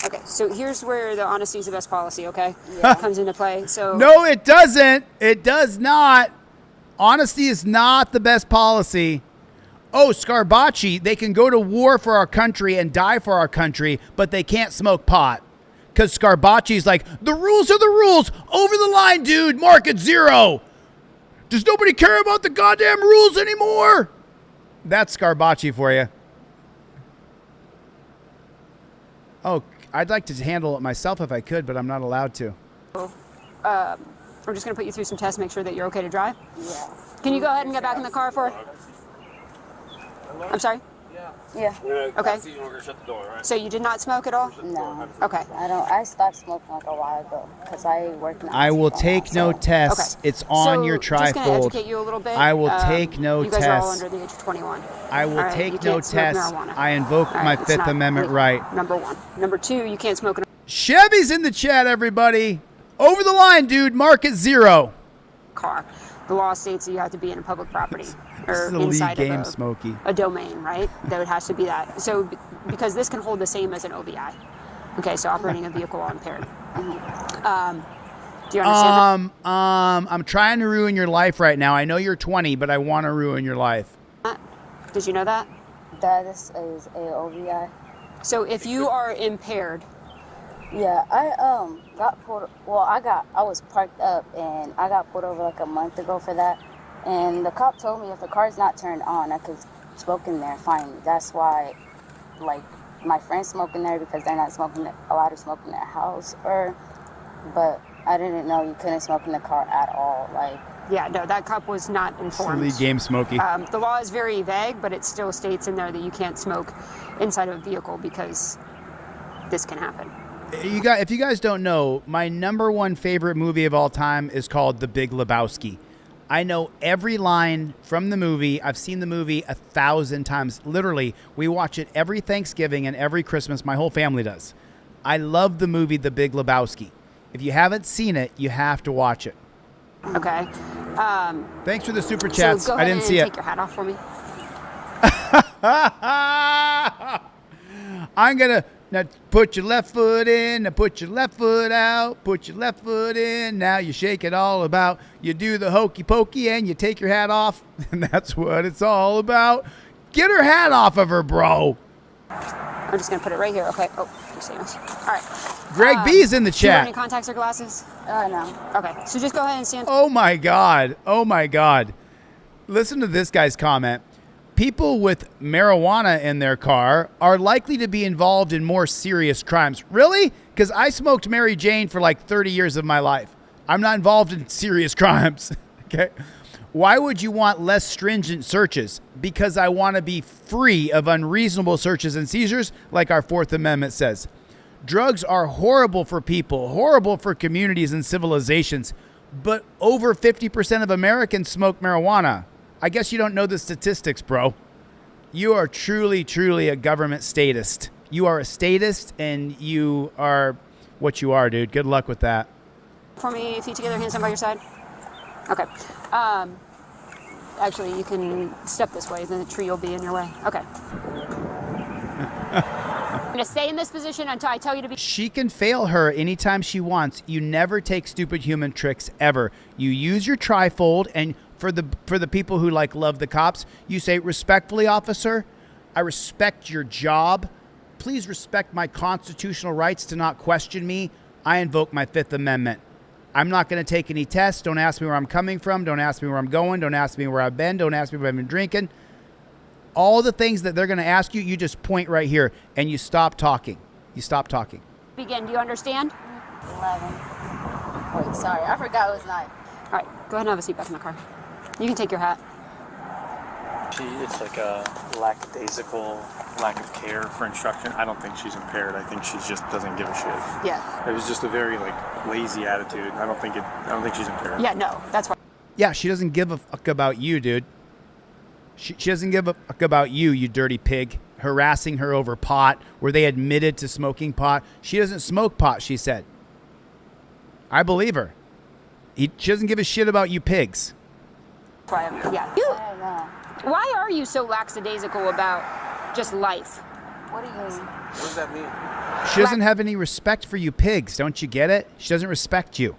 Okay, so here's where the honesty is the best policy, okay? Comes into play. So No, it doesn't. It does not. Honesty is not the best policy. Oh, Scarbacci, they can go to war for our country and die for our country, but they can't smoke pot. Because Scarbacci's like, the rules are the rules. Over the line, dude. Mark at 0. Does nobody care about the goddamn rules anymore? That's Scarbacci for you. Oh, I'd like to handle it myself if I could, but I'm not allowed to. We're just going to put you through some tests, make sure that you're okay to drive. Yeah. Can you go ahead and get back in the car for? I'm sorry? Yeah. Okay. You want to shut the door, right? So you did not smoke at all? No. Okay. I stopped smoking like a while ago because I work in the I will hospital take now, no so- tests. It's on your Just going to trifold. educate you a little bit. I will take no you guys are all tests. under the age of 21. I will All right, you take can't no smoke tests. marijuana. I invoke All my right, it's Fifth not Amendment legal. right. Number 1. Number 2, you can't smoke in Chevy's in the chat, everybody. Over the line, dude. Mark at 0. a car. The law states that you have to be in a public property This or is a league inside game, of Smokey. a domain, right? That it has to be that. So because this can hold the same as an OVI. Okay, so operating a vehicle while impaired. Do you understand that? I'm trying to ruin your life right now. I know you're 20, but I want to ruin your life. Did you know that? That is a OVI. So if you are impaired. Yeah, I got pulled. Well, I was parked up and I got pulled over like a month ago for that. And the cop told me if the car's not turned on, I could smoke in there fine. That's why, like, my friends smoke in there because they're not allowed to smoke in their house. But I didn't know you couldn't smoke in the car at all. Like. Yeah, no, that cop was not informed. Silly game, Smokey. The law is very vague, but it still states in there that you can't smoke inside of a vehicle because this can happen. If you guys don't know, my number one favorite movie of all time is called The Big Lebowski. I know every line from the movie. I've seen the movie 1,000 times. Literally, we watch it every Thanksgiving and every Christmas. My whole family does. I love the movie The Big Lebowski. If you haven't seen it, you have to watch it. Okay. Thanks for the super chats. So go ahead I didn't see and it. take your hat off for me. I'm going to now put your left foot in, now put your left foot out, put your left foot in, now you shake it all about. You do the hokey pokey and you take your hat off, and that's what it's all about. Get her hat off of her, bro. I'm just going to put it right here, okay? Oh, just saying this. All right. Greg B's in the Do you wear chat. any contacts or glasses? No. Okay, so just go ahead and stand. Oh my God. Oh my God. Listen to this guy's comment. People with marijuana in their car are likely to be involved in more serious crimes. Really? Because I smoked Mary Jane for like 30 years of my life. I'm not involved in serious crimes. Okay. Why would you want less stringent searches? Because I want to be free of unreasonable searches and seizures, like our Fourth Amendment says. Drugs are horrible for people, horrible for communities and civilizations, but over 50% of Americans smoke marijuana. I guess you don't know the statistics, bro. You are truly, truly a government statist. You are a statist, and you are what you are, dude. Good luck with that. For me, feet together, hands down by your side. Okay. Actually, you can step this way, then the tree will be in your way. Okay. I'm going to stay in this position until I tell you to be. She can fail her anytime she wants. You never take stupid human tricks, ever. You use your trifold, and for the people who love the cops, you say, respectfully, officer, I respect your job. Please respect my constitutional rights to not question me. I invoke my Fifth Amendment. I'm not going to take any tests. Don't ask me where I'm coming from. Don't ask me where I'm going. Don't ask me where I've been. Don't ask me what I've been drinking. All the things that they're going to ask you, you just point right here and you stop talking. You stop talking. Begin. Do you understand? 11. Wait, sorry. I forgot it was 9. All right. Go ahead and have a seat back in the car. You can take your hat. It's like a lackadaisical lack of care for instruction. I don't think she's impaired. I think she just doesn't give a shit. Yeah. It was just a very lazy attitude. I don't think she's impaired. Yeah, no, that's why. Yeah, she doesn't give a fuck about you, dude. She doesn't give a fuck about you, you dirty pig. Harassing her over pot, where they admitted to smoking pot. She doesn't smoke pot, she said. I believe her. She doesn't give a shit about you pigs. Yeah. Why are you so lackadaisical about just life? What do you mean? What does that mean? She doesn't have any respect for you pigs. Don't you get it? She doesn't respect you.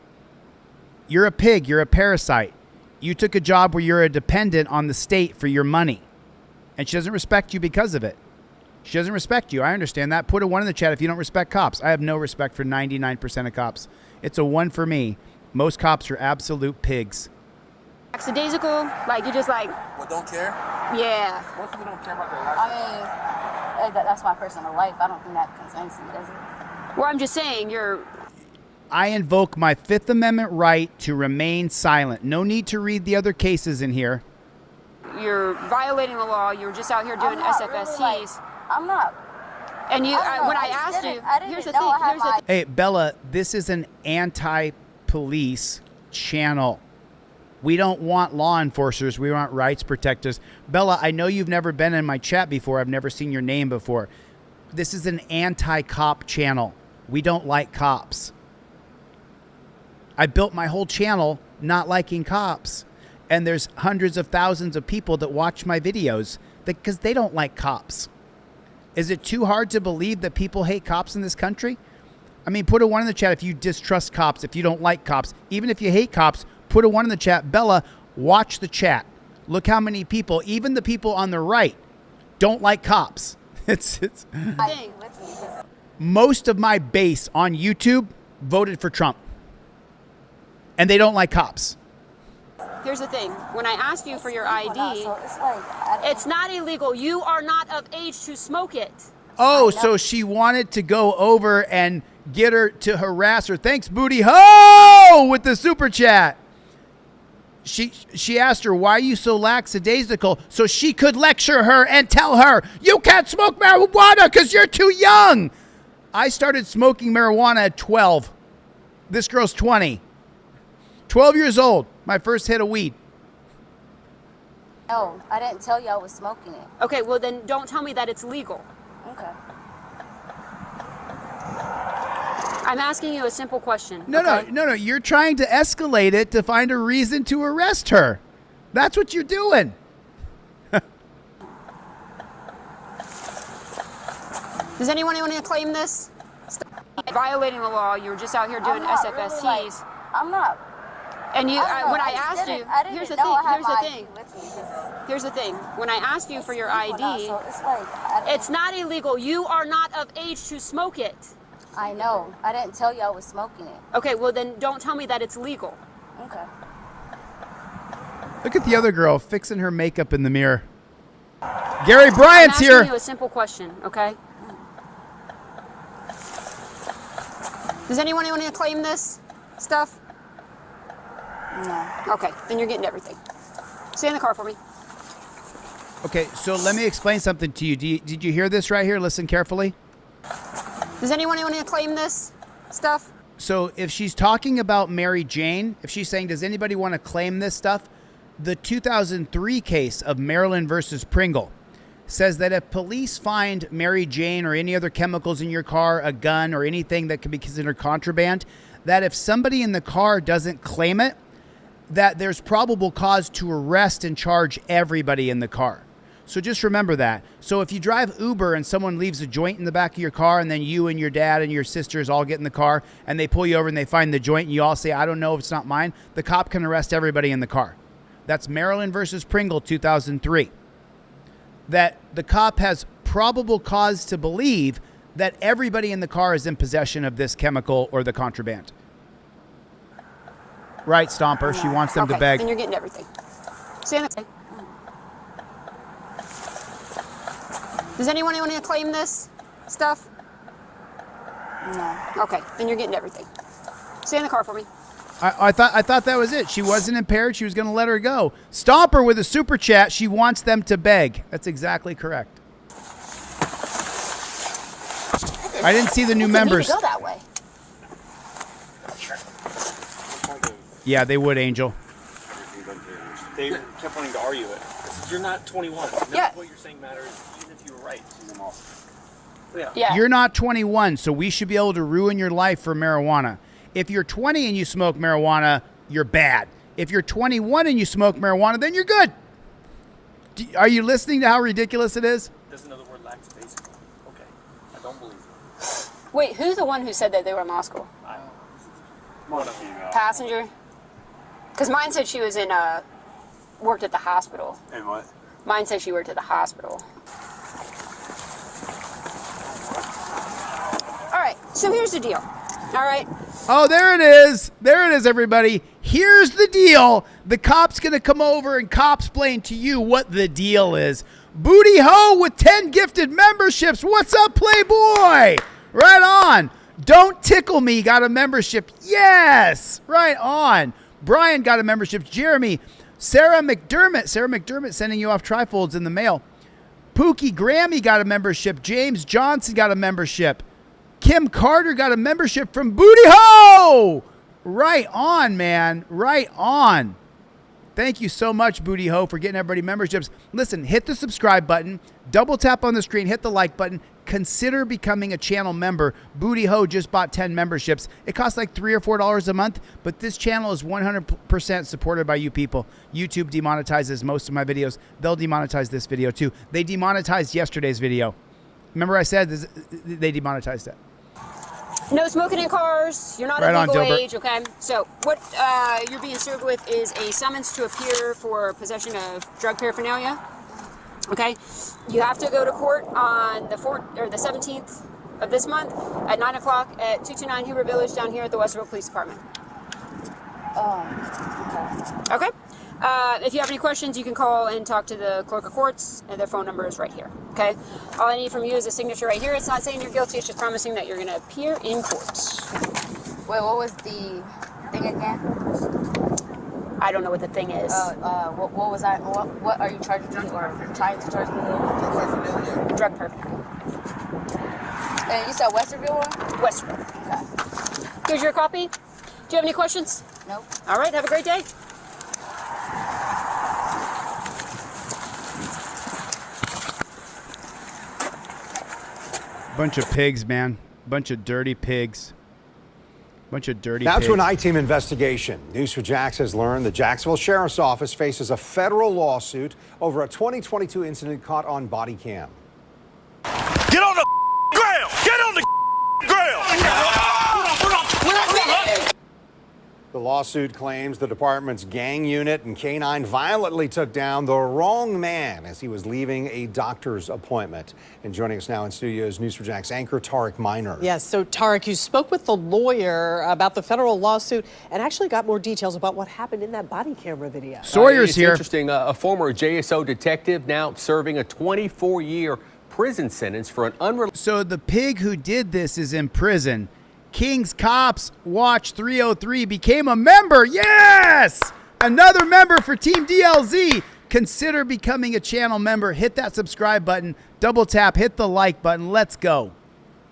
You're a pig. You're a parasite. You took a job where you're a dependent on the state for your money. And she doesn't respect you because of it. She doesn't respect you. I understand that. Put a 1 in the chat if you don't respect cops. I have no respect for 99% of cops. It's a 1 for me. Most cops are absolute pigs. Lackadaisical, like you just like. What, don't care? Yeah. Most people don't care about their life. I mean, that's my personal life. I don't think that concerns you, does it? Well, I'm just saying you're. I invoke my Fifth Amendment right to remain silent. No need to read the other cases in here. You're violating the law. You're just out here doing SFSTs. Really, I'm not. And you, I when I asked you, here's the thing. Hey, Bella, this is an anti-police channel. We don't want law enforcers. We want rights protectors. Bella, I know you've never been in my chat before. I've never seen your name before. This is an anti-cop channel. We don't like cops. I built my whole channel not liking cops. And there's hundreds of thousands of people that watch my videos because they don't like cops. Is it too hard to believe that people hate cops in this country? I mean, put a 1 in the chat if you distrust cops, if you don't like cops. Even if you hate cops, put a 1 in the chat. Bella, watch the chat. Look how many people, even the people on the right, don't like cops. It's most of my base on YouTube voted for Trump. And they don't like cops. Here's the thing. When I asked you for your ID, it's not illegal. You are not of age to smoke it. Oh, so she wanted to go over and get her to harass her. Thanks, Booty Ho, with the super chat. She asked her, why are you so lackadaisical? So she could lecture her and tell her, you can't smoke marijuana because you're too young. I started smoking marijuana at 12. This girl's 20. 12 years old. My first hit of weed. No, I didn't tell you I was smoking it. Okay, well then don't tell me that it's legal. Okay. I'm asking you a simple question. No. You're trying to escalate it to find a reason to arrest her. That's what you're doing. Does anyone want to claim this? Violating the law. You were just out here doing SFSTs. Really, I'm not. And you, when I asked you, here's the thing. Here's the thing. When I asked you for your ID, it's not illegal. You are not of age to smoke it. I know. I didn't tell you I was smoking it. Okay, well then don't tell me that it's legal. Okay. Look at the other girl fixing her makeup in the mirror. Gary Bryant's here. I'm asking you a simple question, okay? Does anyone want to claim this stuff? No. Okay, then you're getting everything. Stay in the car for me. Okay, so let me explain something to you. Did you hear this right here? Listen carefully. Does anyone want to claim this stuff? So if she's talking about Mary Jane, if she's saying, does anybody want to claim this stuff? The 2003 case of Maryland versus Pringle says that if police find Mary Jane or any other chemicals in your car, a gun or anything that could be considered contraband, that if somebody in the car doesn't claim it, that there's probable cause to arrest and charge everybody in the car. So just remember that. So if you drive Uber and someone leaves a joint in the back of your car and then you and your dad and your sisters all get in the car and they pull you over and they find the joint and you all say, I don't know if it's not mine, the cop can arrest everybody in the car. That's Maryland versus Pringle 2003. That the cop has probable cause to believe that everybody in the car is in possession of this chemical or the contraband. Right, Stomper. She wants them to beg. Then you're getting everything. Stay in the Does anyone want to claim this stuff? No. Okay, then you're getting everything. Stay in the car for me. I thought that was it. She wasn't impaired. She was going to let her go. Stomper with a super chat. She wants them to beg. That's exactly correct. I didn't see the new members. Go that way. Yeah, they would, Angel. They kept wanting to argue it. You're not 21. Yeah. What you're saying matters, even if you were right. Yeah. You're not 21, so we should be able to ruin your life for marijuana. If you're 20 and you smoke marijuana, you're bad. If you're 21 and you smoke marijuana, then you're good. Are you listening to how ridiculous it is? Doesn't know the word laxative. basically. Okay. I don't believe you. Wait, who's the one who said that they were in law school? One of you. Passenger? Because mine said she was in, worked at the hospital. And what? Mine said she worked at the hospital. All right, so here's the deal. All right. Oh, there it is. There it is, everybody. Here's the deal. The cop's going to come over and cop-splain to you what the deal is. Booty Ho with 10 gifted memberships. What's up, Playboy? Right on. Don't Tickle Me got a membership. Yes. Right on. Brian got a membership. Jeremy. Sarah McDermott sending you off trifolds in the mail. Pookie Grammy got a membership. James Johnson got a membership. Kim Carter got a membership from Booty Ho. Right on, man. Right on. Thank you so much, Booty Ho, for getting everybody memberships. Listen, hit the subscribe button, double tap on the screen, hit the like button, consider becoming a channel member. Booty Ho just bought 10 memberships. It costs like $3 or $4 a month, but this channel is 100% supported by you people. YouTube demonetizes most of my videos. They'll demonetize this video too. They demonetized yesterday's video. Remember I said they demonetized it. No smoking in cars. You're not Right of legal on, Dilbert. age, okay? So what you're being served with is a summons to appear for possession of drug paraphernalia. Okay? You have to go to court on the 17th of this month at 9 o'clock at 229 Huber Village down here at the Westerville Police Department. Okay? If you have any questions, you can call and talk to the clerk of courts, and their phone number is right here. Okay? All I need from you is a signature right here. It's not saying you're guilty, it's just promising that you're going to appear in court. Wait, what was the thing again? I don't know what the thing is. What was I? What are you charging me or trying to charge me with? Drug paraphernalia. And you said Westerville one? Westerville. Okay. Here's your copy. Do you have any questions? Nope. All right, have a great day. Bunch of pigs, man. Bunch of dirty pigs. Bunch of dirty Now pigs. to an I-Team investigation. News4Jax has learned the Jacksonville Sheriff's Office faces a federal lawsuit over a 2022 incident caught on body cam. Get on the ground! Get on the ground! The lawsuit claims the department's gang unit and K-9 violently took down the wrong man as he was leaving a doctor's appointment. And joining us now in studio is News4Jax anchor Tarek Miner. Yes, so Tarek, you spoke with the lawyer about the federal lawsuit and actually got more details about what happened in that body camera video. Sawyer's here. Interesting. A former JSO detective now serving a 24-year prison sentence for an unrelated. So the pig who did this is in prison. King's Cops Watch 303 became a member. Yes! Another member for Team DLZ. Consider becoming a channel member. Hit that subscribe button. Double tap. Hit the like button. Let's go.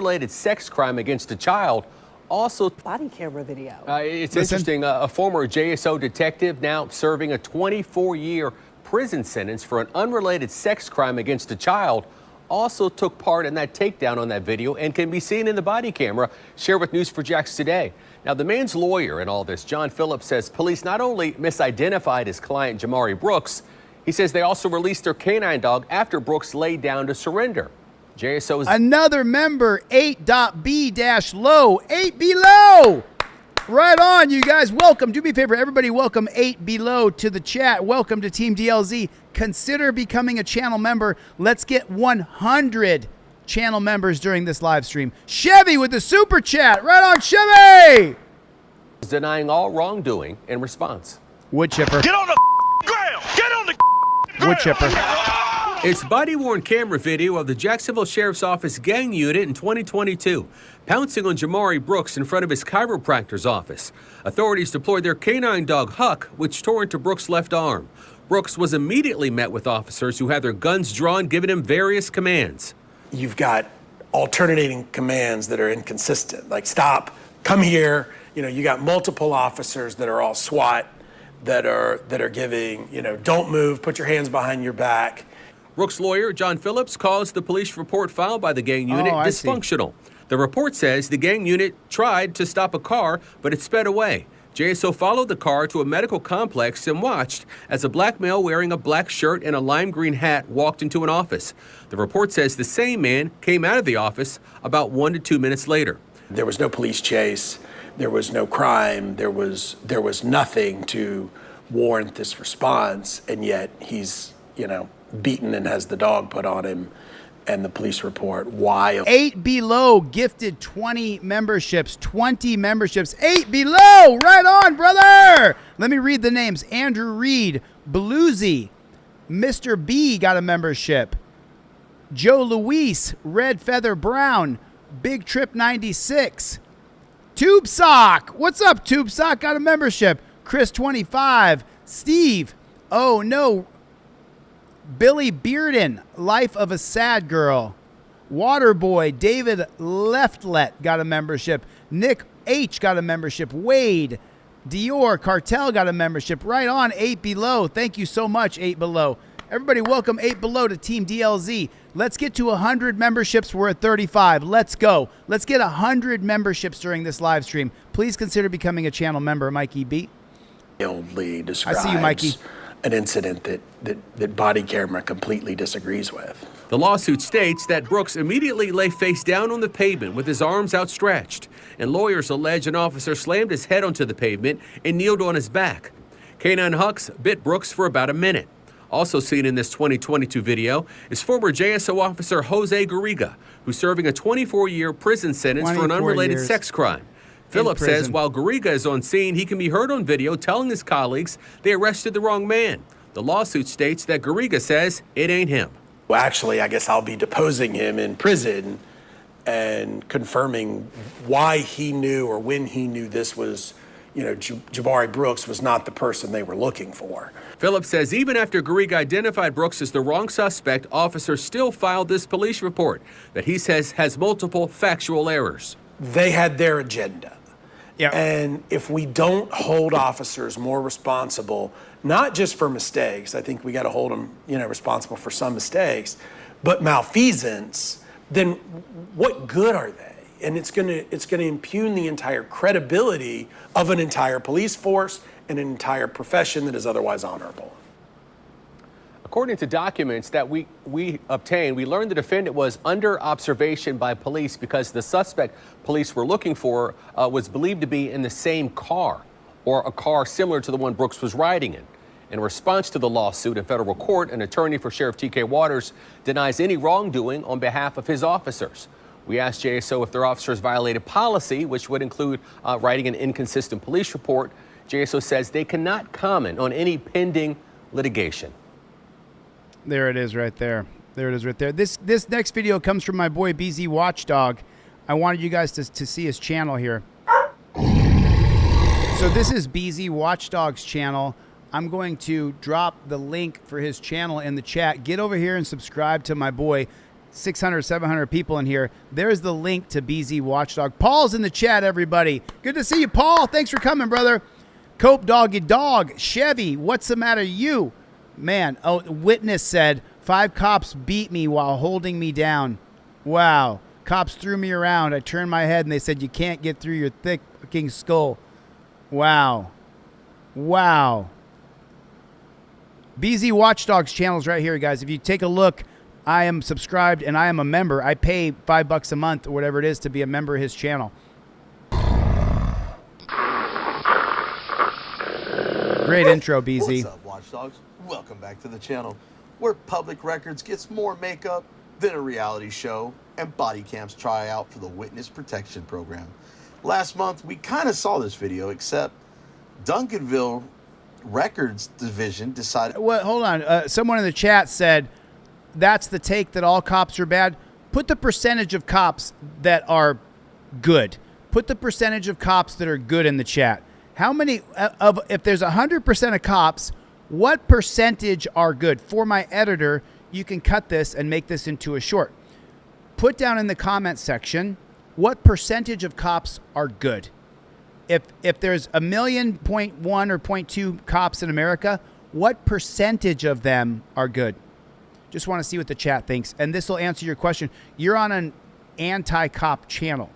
Related sex crime against a child. Also, body camera video. It's interesting. A former JSO detective now serving a 24-year prison sentence for an unrelated sex crime against a child. Also took part in that takedown on that video and can be seen in the body camera shared with News4Jax today. Now, the man's lawyer in all this, John Phillips, says police not only misidentified his client, Jamari Brooks, he says they also released their canine dog after Brooks laid down to surrender. JSO's another member, 8.B-low, 8 below. Right on, you guys. Welcome. Do me a favor, everybody. Welcome 8 below to the chat. Welcome to Team DLZ. Consider becoming a channel member. Let's get 100 channel members during this live stream. Chevy with the super chat. Right on, Chevy. denying all wrongdoing in response. Wood chipper. Get on the ground. Get on the ground. Wood chipper. It's body-worn camera video of the Jacksonville Sheriff's Office gang unit in 2022, pouncing on Jamari Brooks in front of his chiropractor's office. Authorities deployed their canine dog, Huck, which tore into Brooks' left arm. Brooks was immediately met with officers who had their guns drawn, giving him various commands. You've got alternating commands that are inconsistent, like stop, come here. You know, you got multiple officers that are all SWAT that are giving, you know, don't move, put your hands behind your back. Brooks' lawyer, John Phillips, calls the police report filed by the gang unit dysfunctional. The report says the gang unit tried to stop a car, but it sped away. JSO followed the car to a medical complex and watched as a black male wearing a black shirt and a lime green hat walked into an office. The report says the same man came out of the office about 1 to 2 minutes later. There was no police chase. There was no crime. There was nothing to warrant this response, and yet he's, beaten and has the dog put on him, and the police report. Why? 8 Below gifted 20 memberships. 20 memberships. 8 Below! Right on, brother! Let me read the names. Andrew Reed, Beluzi, Mr. B got a membership. Joe Luis, Red Feather Brown, Big Trip 96. Tube Sock. What's up, Tube Sock? Got a membership. Chris 25. Steve. Oh, no. Billy Bearden, Life of a Sad Girl. Waterboy, David Leftlet got a membership. Nick H got a membership. Wade, Dior, Cartel got a membership. Right on, 8 Below. Thank you so much, 8 Below. Everybody welcome 8 Below to Team DLZ. Let's get to 100 memberships. We're at 35. Let's go. Let's get 100 memberships during this live stream. Please consider becoming a channel member, Mikey B. Describes I see you, Mikey. An incident that body camera completely disagrees with. The lawsuit states that Brooks immediately lay face down on the pavement with his arms outstretched, and lawyers allege an officer slammed his head onto the pavement and kneeled on his back. K9 Hux bit Brooks for about a minute. Also seen in this 2022 video is former JSO officer Jose Garriga, who's serving a 24-year prison sentence for an unrelated sex crime. Philip says while Garriga is on scene, he can be heard on video telling his colleagues they arrested the wrong man. The lawsuit states that Garriga says it ain't him. Well, actually, I guess I'll be deposing him in prison and confirming why he knew or when he knew this was, Jabari Brooks was not the person they were looking for. Philip says even after Garriga identified Brooks as the wrong suspect, officers still filed this police report that he says has multiple factual errors. They had their agenda. Yeah. And if we don't hold officers more responsible, not just for mistakes, I think we got to hold them, responsible for some mistakes, but malfeasance, then what good are they? And it's going to impugn the entire credibility of an entire police force and an entire profession that is otherwise honorable. According to documents that we obtained, we learned the defendant was under observation by police because the suspect police were looking for was believed to be in the same car or a car similar to the one Brooks was riding in. In response to the lawsuit in federal court, an attorney for Sheriff T.K. Waters denies any wrongdoing on behalf of his officers. We asked JSO if their officers violated policy, which would include writing an inconsistent police report. JSO says they cannot comment on any pending litigation. There it is right there. There it is right there. This next video comes from my boy BZ Watchdog. I wanted you guys to see his channel here. So this is BZ Watchdog's channel. I'm going to drop the link for his channel in the chat. Get over here and subscribe to my boy. 600, 700 people in here. There's the link to BZ Watchdog. Paul's in the chat, everybody. Good to see you, Paul. Thanks for coming, brother. Cope Doggy Dog. Chevy, what's the matter, you? Man, oh, witness said 5 cops beat me while holding me down. Wow. Cops threw me around. I turned my head and they said, you can't get through your thick fucking skull. Wow. Wow. BZ Watchdog's channel's right here, guys. If you take a look, I am subscribed and I am a member. I pay $5 a month or whatever it is to be a member of his channel. Great intro, BZ. What's up, Watchdogs? Welcome back to the channel, where Public Records gets more makeup than a reality show and body cams try out for the Witness Protection Program. Last month, we kind of saw this video, except Duncanville Records Division decided... Well, hold on. Someone in the chat said, that's the take that all cops are bad. Put the percentage of cops that are good. Put the percentage of cops that are good in the chat. How many of, if there's 100% of cops, what percentage are good? For my editor, you can cut this and make this into a short. Put down in the comment section, what percentage of cops are good? If there's 1.1 million or 0.2 cops in America, what percentage of them are good? Just want to see what the chat thinks. And this will answer your question. You're on an anti-cop channel.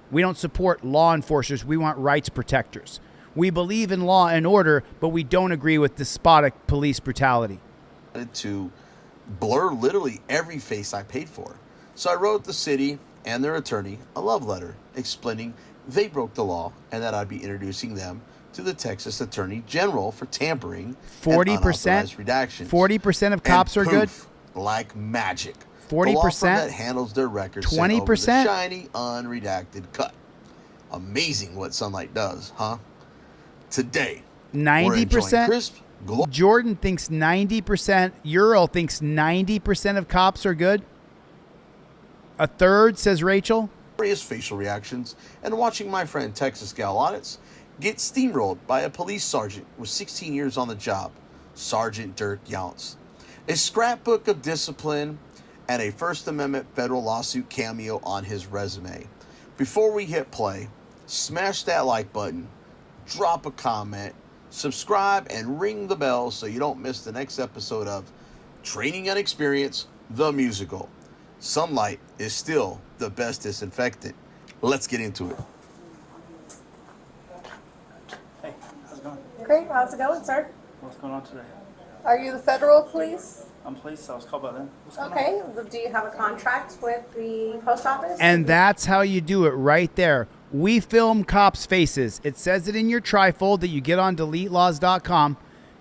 We don't support law enforcers. We want rights protectors. We believe in law and order, but we don't agree with despotic police brutality. To blur literally every face I paid for. So I wrote the city and their attorney a love letter explaining they broke the law and that I'd be introducing them to the Texas Attorney General for tampering 40%. 40% of cops are good. Like magic. 40%. The law firm that handles their records. 20%. The shiny, unredacted cut. Amazing what sunlight does, huh? Today, 90%. Jordan thinks 90%. Ural thinks 90% of cops are good. A third, says Rachel. Various facial reactions and watching my friend Texas Gal Audits get steamrolled by a police sergeant with 16 years on the job, Sergeant Dirk Yountz. A scrapbook of discipline and a First Amendment federal lawsuit cameo on his resume. Before we hit play, smash that like button, drop a comment, subscribe, and ring the bell so you don't miss the next episode of Training and Experience, the musical. Sunlight is still the best disinfectant. Let's get into it. Hey, how's it going? Great, how's it going, sir? What's going on today? Are you the federal police? I'm police. I was called by them. What's going Okay, do you have a contract with the post office? And that's how you do it right there. We film cops' faces. It says it in your trifold that you get on DeleteLawz.com.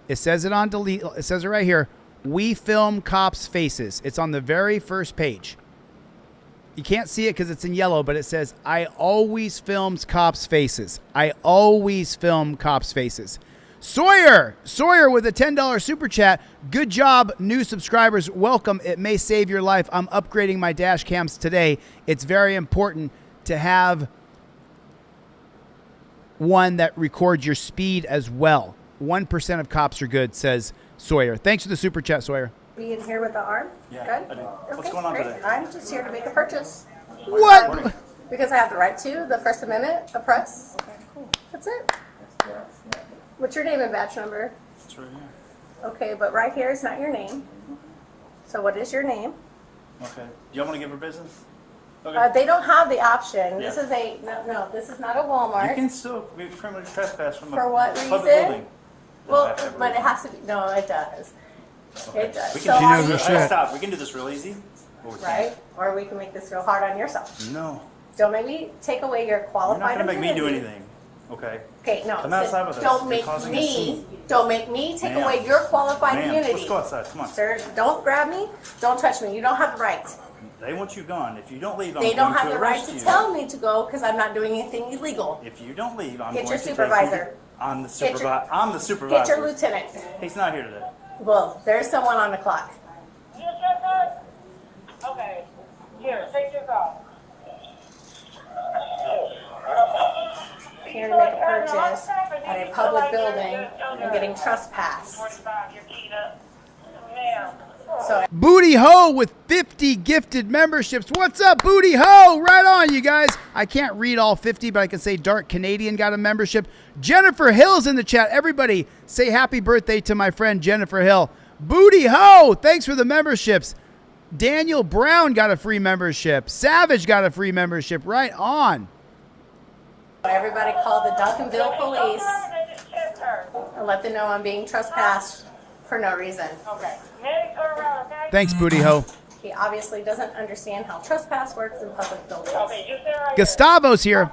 It says it on delete. It says it right here. We film cops' faces. It's on the very first page. You can't see it because it's in yellow, but it says, I always films cops' faces. I always film cops' faces. Sawyer with a $10 super chat. Good job, new subscribers. Welcome. It may save your life. I'm upgrading my dash cams today. It's very important to have one that records your speed as well. 1% of cops are good, says Sawyer. Thanks for the super chat, Sawyer. Being here with the arm? Yeah, Good? I do. Okay, What's going on great. today? I'm just here to make a purchase. What? Because I have the right to, the First Amendment, the press. Okay, cool. That's it. What's your name and badge number? It's right here. Okay, but right here is not your name. So what is your name? Okay. Do y'all want to give her business? Okay. They don't have the option. Yeah. This is a, no, this is not a Walmart. You can still be criminally trespassed from For a what public reason? building. Well, but it has to be, no, it does. Okay. It does. We So can are do you- this. Stop. We can do this real easy. Or we Right? Or we can make this real hard on yourself. can't. No. Don't make me take away your You're not qualified going to make me do immunity. anything. Okay. Okay, no. Come outside with us. Don't You're make causing a me. scene. Don't make me take Ma'am. away your qualified Ma'am, immunity. let's go outside. Come on. Sir, don't grab me. Don't touch me. You don't have the right. They want you gone. If you don't leave, I'm They going don't have to the right arrest to you. tell me to go because I'm not doing anything illegal. If you don't leave, I'm Get going your to take supervisor. you. I'm the Get your- supervisor. I'm the supervisor. Get your lieutenant. He's not here today. Well, there's someone on the clock. Okay. Here, take your call. Here to make a purchase at a public building and getting trespassed. So Booty Ho with 50 gifted memberships. What's up, Booty Ho? Right on, you guys. I can't read all 50, but I can say Dark Canadian got a membership. Jennifer Hill's in the chat. Everybody say happy birthday to my friend Jennifer Hill. Booty Ho, thanks for the memberships. Daniel Brown got a free membership. Savage got a free membership. Right on. everybody call the Duncanville police and let them know I'm being trespassed for no reason. Okay. Thanks, Booty Ho. He obviously doesn't understand how trespass works in public buildings. Gustavo's here.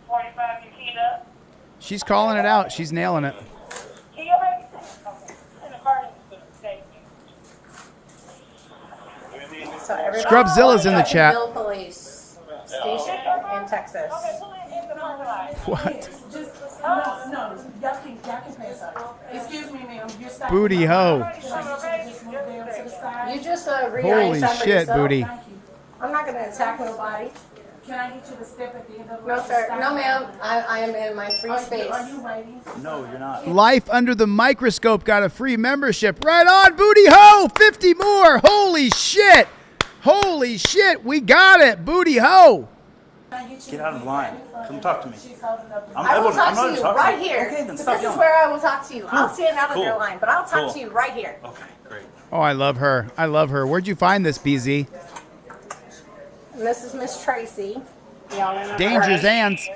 45 Yakita. She's calling it out. She's nailing it. So everybody Scrubzilla's in the call chat. Duncanville police station in Texas. What? No, y'all can pay us. Excuse me, ma'am. You're stopping. Booty Ho. You just rearranged Holy that for shit, yourself. Booty. I'm not going to attack nobody. Can I get you to step at the end of the No, sir. No, ma'am. I am in my free space. Are you waiting? No, you're not. Life Under the Microscope got a free membership. Right on, Booty Ho. 50 more. Holy shit. Holy shit. We got it. Booty Ho. Get out of line. Come talk to me. I will talk to you right here. Okay, then This stop is yelling. where I will talk to you. I'll stand out of Cool. your line, but I'll talk Cool. to you right here. Okay, great. Oh, I love her. I love her. Where'd you find this, BZ? And this is Miss Tracy. Y'all remember Danger's her? Ants.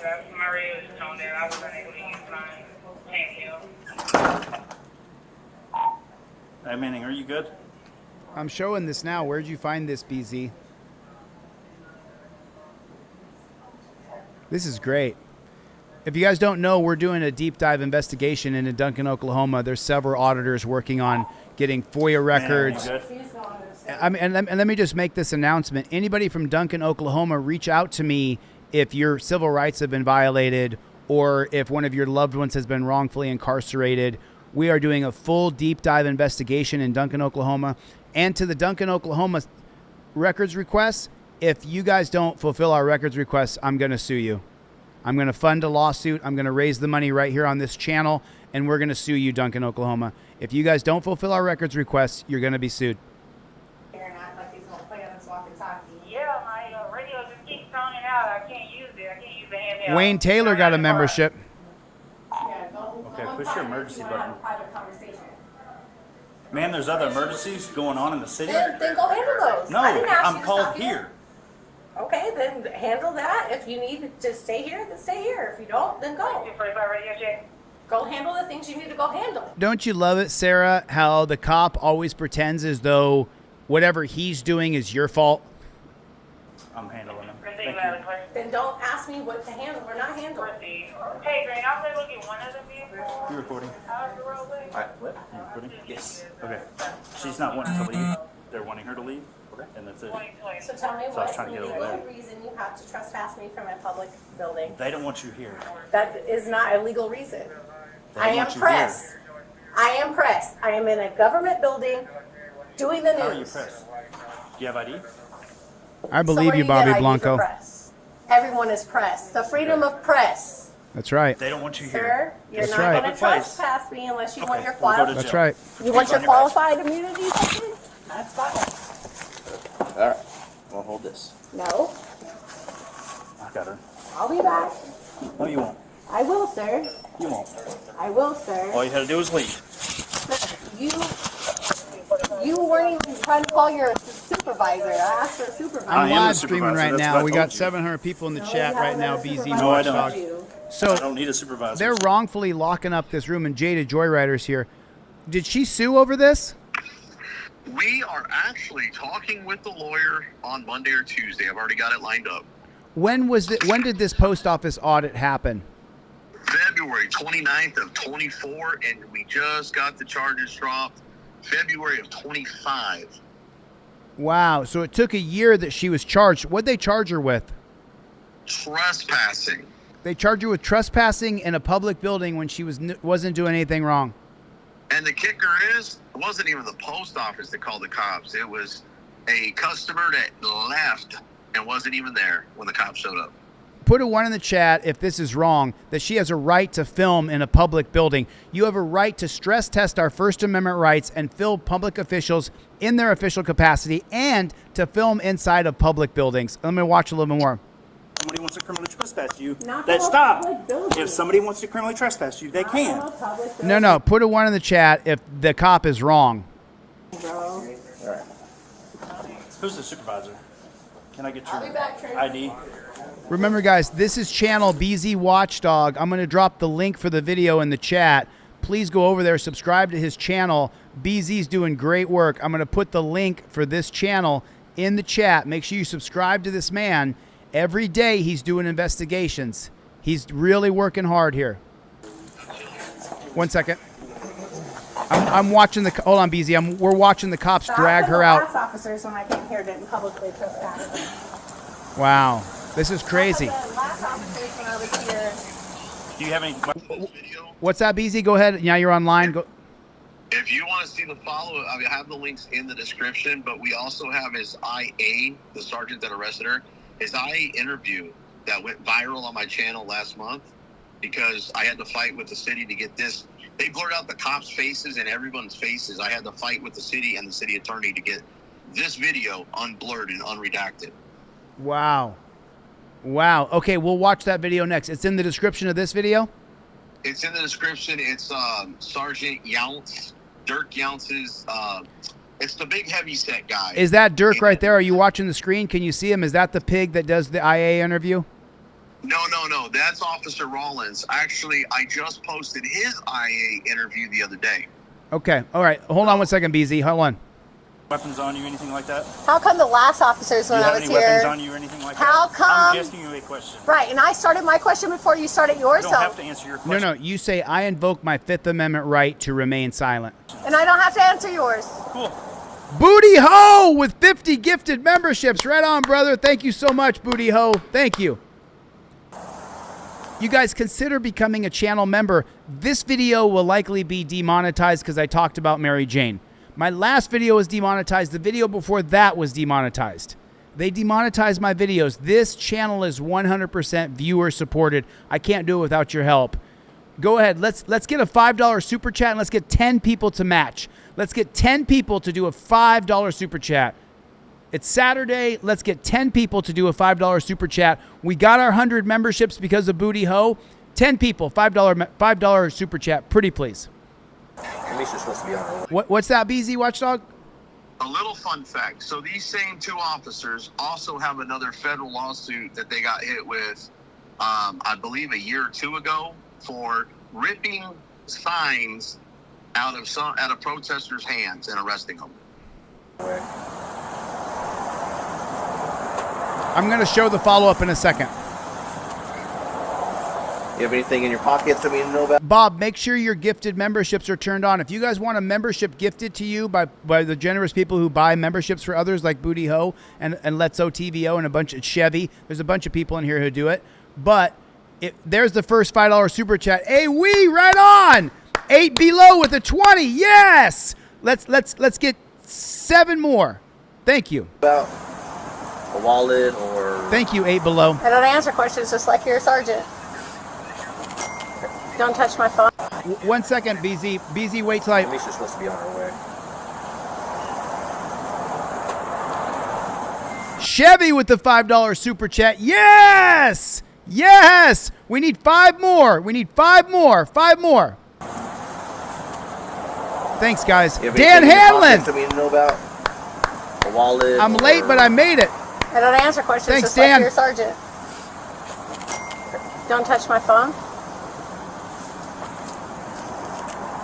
My radio was toned in. I wasn't able to use mine. Thank you. Hey, Manning, are you good? I'm showing this now. Where'd you find this, BZ? This is great. If you guys don't know, we're doing a deep dive investigation into Duncan, Oklahoma. There's several auditors working on getting FOIA records. And let me just make this announcement. Anybody from Duncan, Oklahoma, reach out to me if your civil rights have been violated or if one of your loved ones has been wrongfully incarcerated. We are doing a full deep dive investigation in Duncan, Oklahoma. And to the Duncan, Oklahoma records requests, if you guys don't fulfill our records requests, I'm going to sue you. I'm going to fund a lawsuit. I'm going to raise the money right here on this channel, and we're going to sue you, Duncan, Oklahoma. If you guys don't fulfill our records requests, you're going to be sued. Yeah, my radio just keeps throwing it out. I can't use it. I can't use the handheld. Wayne Taylor got a membership. Okay, push your emergency button. Man, there's other emergencies going on in the city. Then go handle those. No, I didn't ask you I'm to called stop here. Okay, then handle that. If you need to stay here, then stay here. If you don't, then go. Go handle the things you need to go handle. Don't you love it, Sarah, how the cop always pretends as though whatever he's doing is your fault? I'm handling them. Then don't ask me what to handle or not handle. Hey, Grant, I'll say look at one of the vehicles. You recording? How's your road going? Alright, what? You recording? Yes. Okay. She's not wanting to leave. They're wanting her to leave. Okay. And that's it. So tell me So I was what trying to get over legal there. reason you have to trespass me from a public building. They don't want you here. That is not a legal reason. They I am want you press. I am press. I am in a government building doing the news. How are you pressed? Do you have ID? I believe you, get Bobby ID for Blanco. press. Everyone is press. The freedom of press. That's right. They don't want you Sir, here. you're That's not right. going to trespass me unless you want your we'll go to That's jail. right. You want your qualified immunity taken? That's fine. Alright. Well, hold this. No, I got her. I'll be back. No, you won't. I will, sir. You won't. I will, sir. All you had to do was leave. You weren't even trying to call your supervisor. I asked for a supervisor. I'm I am the live streaming supervisor. right That's now. what I We told got you. 700 people in the chat you right haven't now. had a BZ supervisor. No, I Watchdog. don't. I So don't need a supervisor. they're wrongfully locking up this room, and Jada Joyrider's here. Did she sue over this? We are actually talking with the lawyer on Monday or Tuesday. I've already got it lined up. When did this post office audit happen? February 29th of 24, and we just got the charges dropped February of 25. Wow. So it took a year that she was charged. What'd they charge her with? Trespassing. They charged her with trespassing in a public building when she wasn't doing anything wrong. And the kicker is, it wasn't even the post office that called the cops. It was a customer that left and wasn't even there when the cops showed up. Put a 1 in the chat if this is wrong, that she has a right to film in a public building. You have a right to stress test our First Amendment rights and film public officials in their official capacity and to film inside of public buildings. Let me watch a little bit more. Somebody wants to criminally trespass you. Not That from a stop. public building. If somebody wants to criminally trespass you, they can. No. Put a 1 in the chat if the cop is wrong. All right. Who's the supervisor? Can I get your I'll be back, Tracy. ID? Remember, guys, this is channel BZ Watchdog. I'm going to drop the link for the video in the chat. Please go over there, subscribe to his channel. BZ's doing great work. I'm going to put the link for this channel in the chat. Make sure you subscribe to this man. Every day he's doing investigations. He's really working hard here. 1 second. I'm watching the. Hold on, BZ. We're watching the cops drag her out. Police officers when I came here didn't publicly trespass. Wow, this is crazy. The last officers when I was here. Do you have any? What's that, BZ? Go ahead. Now you're online. Go. If you want to see the follow-up, I have the links in the description, but we also have his IA, the sergeant that arrested her, his IA interview that went viral on my channel last month because I had to fight with the city to get this. They blurred out the cops' faces and everyone's faces. I had to fight with the city and the city attorney to get this video unblurred and unredacted. Wow. Wow. Okay, we'll watch that video next. It's in the description of this video? It's in the description. It's Sergeant Younce, Dirk Younce's. It's the big heavy set guy. Is that Dirk right there? Are you watching the screen? Can you see him? Is that the pig that does the IA interview? No. That's Officer Rollins. Actually, I just posted his IA interview the other day. Okay. All right. Hold on one second, BZ. Hold on. Weapons on you, anything like that? How come the last officers when Do you I have was any here? weapons on you or anything like How that? come? I'm asking you a question. Right, and I started my question before you started yours. You don't have to answer your question. No. You say I invoke my Fifth Amendment right to remain silent. And I don't have to answer yours. Cool. Booty Ho with 50 gifted memberships. Right on, brother. Thank you so much, Booty Ho. Thank you. You guys consider becoming a channel member. This video will likely be demonetized because I talked about Mary Jane. My last video was demonetized. The video before that was demonetized. They demonetized my videos. This channel is 100% viewer supported. I can't do it without your help. Go ahead. Let's get a $5 super chat and let's get 10 people to match. Let's get 10 people to do a $5 super chat. It's Saturday. Let's get 10 people to do a $5 super chat. We got our 100 memberships because of Booty Ho. 10 people, $5 super chat. Pretty please. At least you're supposed to be on. What's that, BZ Watchdog? A little fun fact. So these same two officers also have another federal lawsuit that they got hit with, I believe, a year or two ago for ripping signs out of protesters' hands and arresting them. I'm going to show the follow-up in a second. You have anything in your pockets that we need to know about? Bob, make sure your gifted memberships are turned on. If you guys want a membership gifted to you by the generous people who buy memberships for others like Booty Ho and Let's OTVO and a bunch of Chevy, there's a bunch of people in here who do it. But there's the first $5 super chat. Hey, right on. 8 below with a 20. Yes. Let's get 7 more. Thank you. About a wallet or... Thank you, 8 below. I don't answer questions just like you're a sergeant. Don't touch my phone. 1 second, BZ. BZ, wait till At least you're supposed to be on our way. Chevy with the $5 super chat. Yes! Yes! We need 5 more. We need 5 more. 5 more. Thanks, guys. Dan Hanlon! That we need to know about a wallet. I'm late, but I made it. I don't answer questions Thanks, just Dan. like you're a sergeant. Don't touch my phone.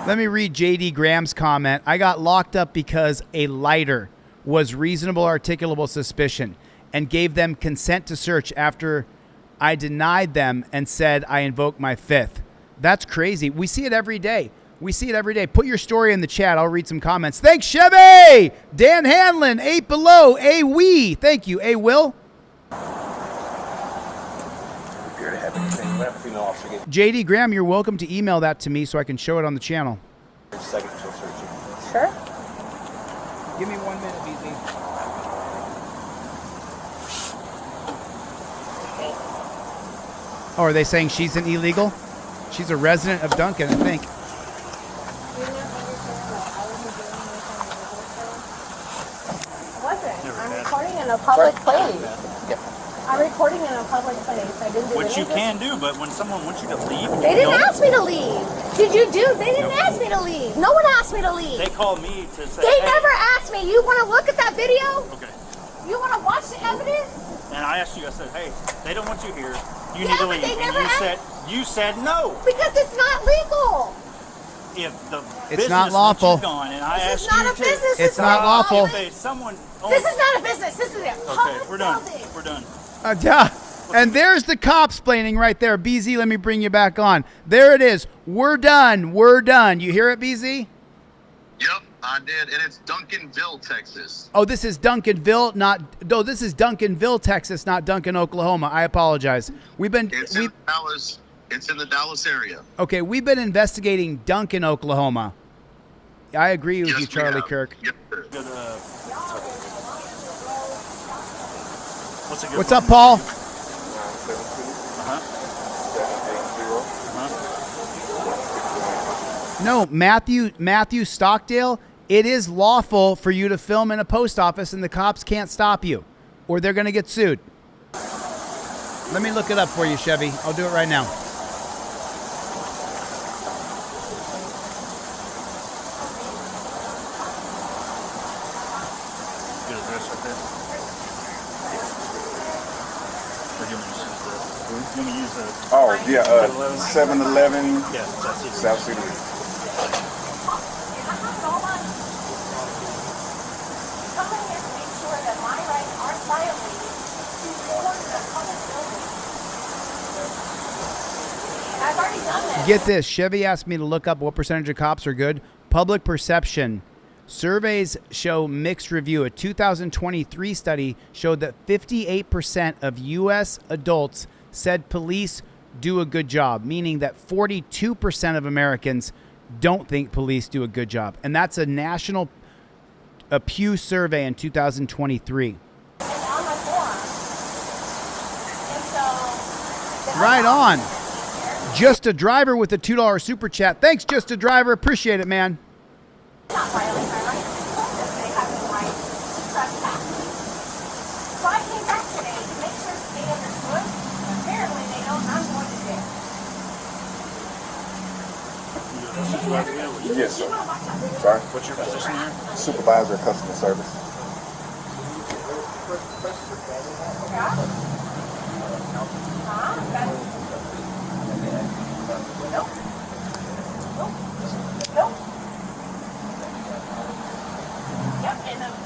Let me read JD Graham's comment. I got locked up because a lighter was reasonable articulable suspicion and gave them consent to search after I denied them and said I invoked my Fifth. That's crazy. We see it every day. We see it every day. Put your story in the chat. I'll read some comments. Thanks, Chevy! Dan Hanlon, 8 below. A-wee. Thank you. A-will. JD Graham, you're welcome to email that to me so I can show it on the channel. Sure. Give me 1 minute, BZ. Oh, are they saying she's an illegal? She's a resident of Duncan, I think. I'm recording in a public place. I'm recording in a public place. I didn't do Which you anything. can do, but when someone wants you to leave, and They you didn't don't, ask me to leave. Did you do? They didn't ask me to leave. No one asked me to leave. They call me to say, They hey. never asked me. You want to look at that video? Okay. You want to watch the evidence? And I asked you, I said, hey, they don't want you here. You Yeah, need to but leave. they And never you said no. Because it's not legal. If the It's business not lawful. wants you gone, and I This is asked not you a to, business. It's not lawful. If they, someone, This is not a business. This is a public okay, we're done. building. We're done. Yeah. And there's the cops explaining right there. BZ, let me bring you back on. There it is. We're done. We're done. You hear it, BZ? Yep, I did, and it's Duncanville, Texas. Oh, this is Duncanville, this is Duncanville, Texas, not Duncan, Oklahoma. I apologize. It's in Dallas. It's in the Dallas area. Okay, we've been investigating Duncan, Oklahoma. I agree with you, Charlie Kirk. Yep. Good, What's up, Paul? No, Matthew Stockdale, it is lawful for you to film in a post office and the cops can't stop you or they're going to get sued. Let me look it up for you, Chevy. I'll do it right now. Good address right there. You want me to use the... Oh, yeah, 7-Eleven. Yeah, South City. I've already done this. Get this. Chevy asked me to look up what percentage of cops are good. Public perception. Surveys show mixed review. A 2023 study showed that 58% of U.S. adults said police do a good job, meaning that 42% of Americans don't think police do a good job. And that's a national Pew survey in 2023. Right on. Just a Driver with a $2 super chat. Thanks, Just a Driver. Appreciate it, man. So I came back today to make sure they understood. Apparently they don't. I'm going to jail. Yes, sir. Sorry. What's your position here? Supervisor of customer service.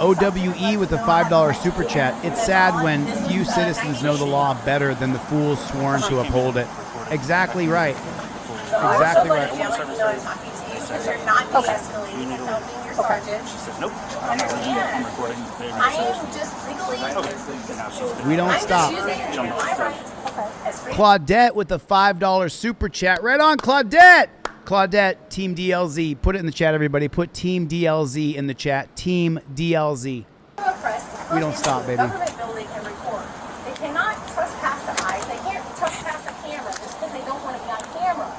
OWE with a $5 super chat. It's sad when few citizens know the law better than the fools sworn to uphold it. Exactly right. Exactly right. You're not de-escalating and helping your sergeant. She says, nope. I'm recording. I am just legally. We don't stop. Claudette with a $5 super chat. Right on, Claudette. Claudette, Team DLZ. Put it in the chat, everybody. Put Team DLZ in the chat. Team DLZ. We don't stop, baby. Government building and record. They cannot trespass the eyes. They can't trespass the camera just because they don't want to be on camera.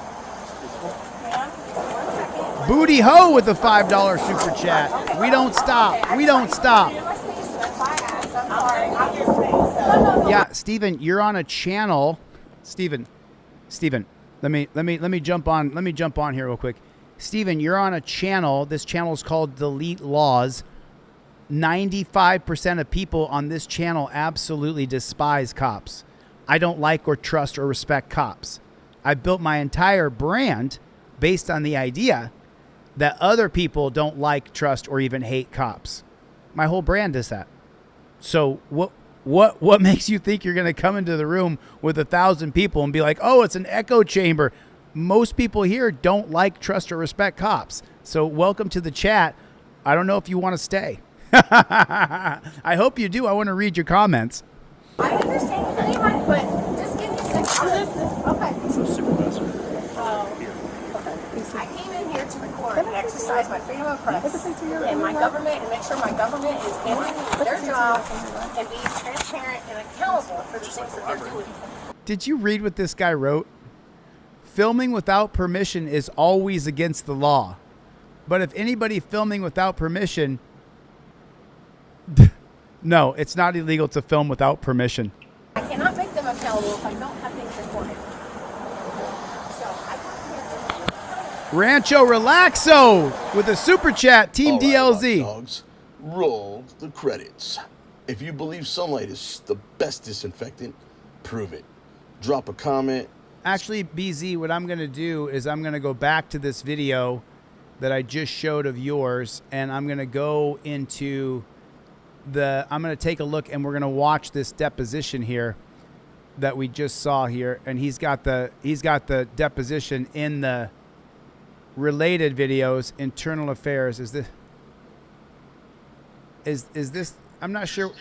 Ma'am, 1 second. Booty Ho with a $5 super chat. We don't stop. We don't stop. Yeah, Steven, you're on a channel. Steven, let me jump on. Let me jump on here real quick. Steven, you're on a channel. This channel is called Delete Lawz. 95% of people on this channel absolutely despise cops. I don't like or trust or respect cops. I built my entire brand based on the idea that other people don't like, trust, or even hate cops. My whole brand is that. So what makes you think you're going to come into the room with 1,000 people and be like, oh, it's an echo chamber? Most people here don't like, trust, or respect cops. So welcome to the chat. I don't know if you want to stay. I hope you do. I want to read your comments. I understand you might, but just give me a second. Okay. So supervisor. Okay. I came in here to record and exercise my freedom of press and my government and make sure my government is doing their job and being transparent and accountable for the things that they're doing. Did you read what this guy wrote? Filming without permission is always against the law. But if anybody filming without permission, no, it's not illegal to film without permission. I cannot make them accountable if I don't have things recorded. Rancho Relaxo with a super chat. Team All right, DLZ. dogs, roll the credits. If you believe sunlight is the best disinfectant, prove it. Drop a comment. Actually, BZ, what I'm going to do is I'm going to go back to this video that I just showed of yours, and I'm going to go into I'm going to take a look, and we're going to watch this deposition here that we just saw here, and he's got the deposition in the related videos. Internal affairs. Is this? I'm not sure.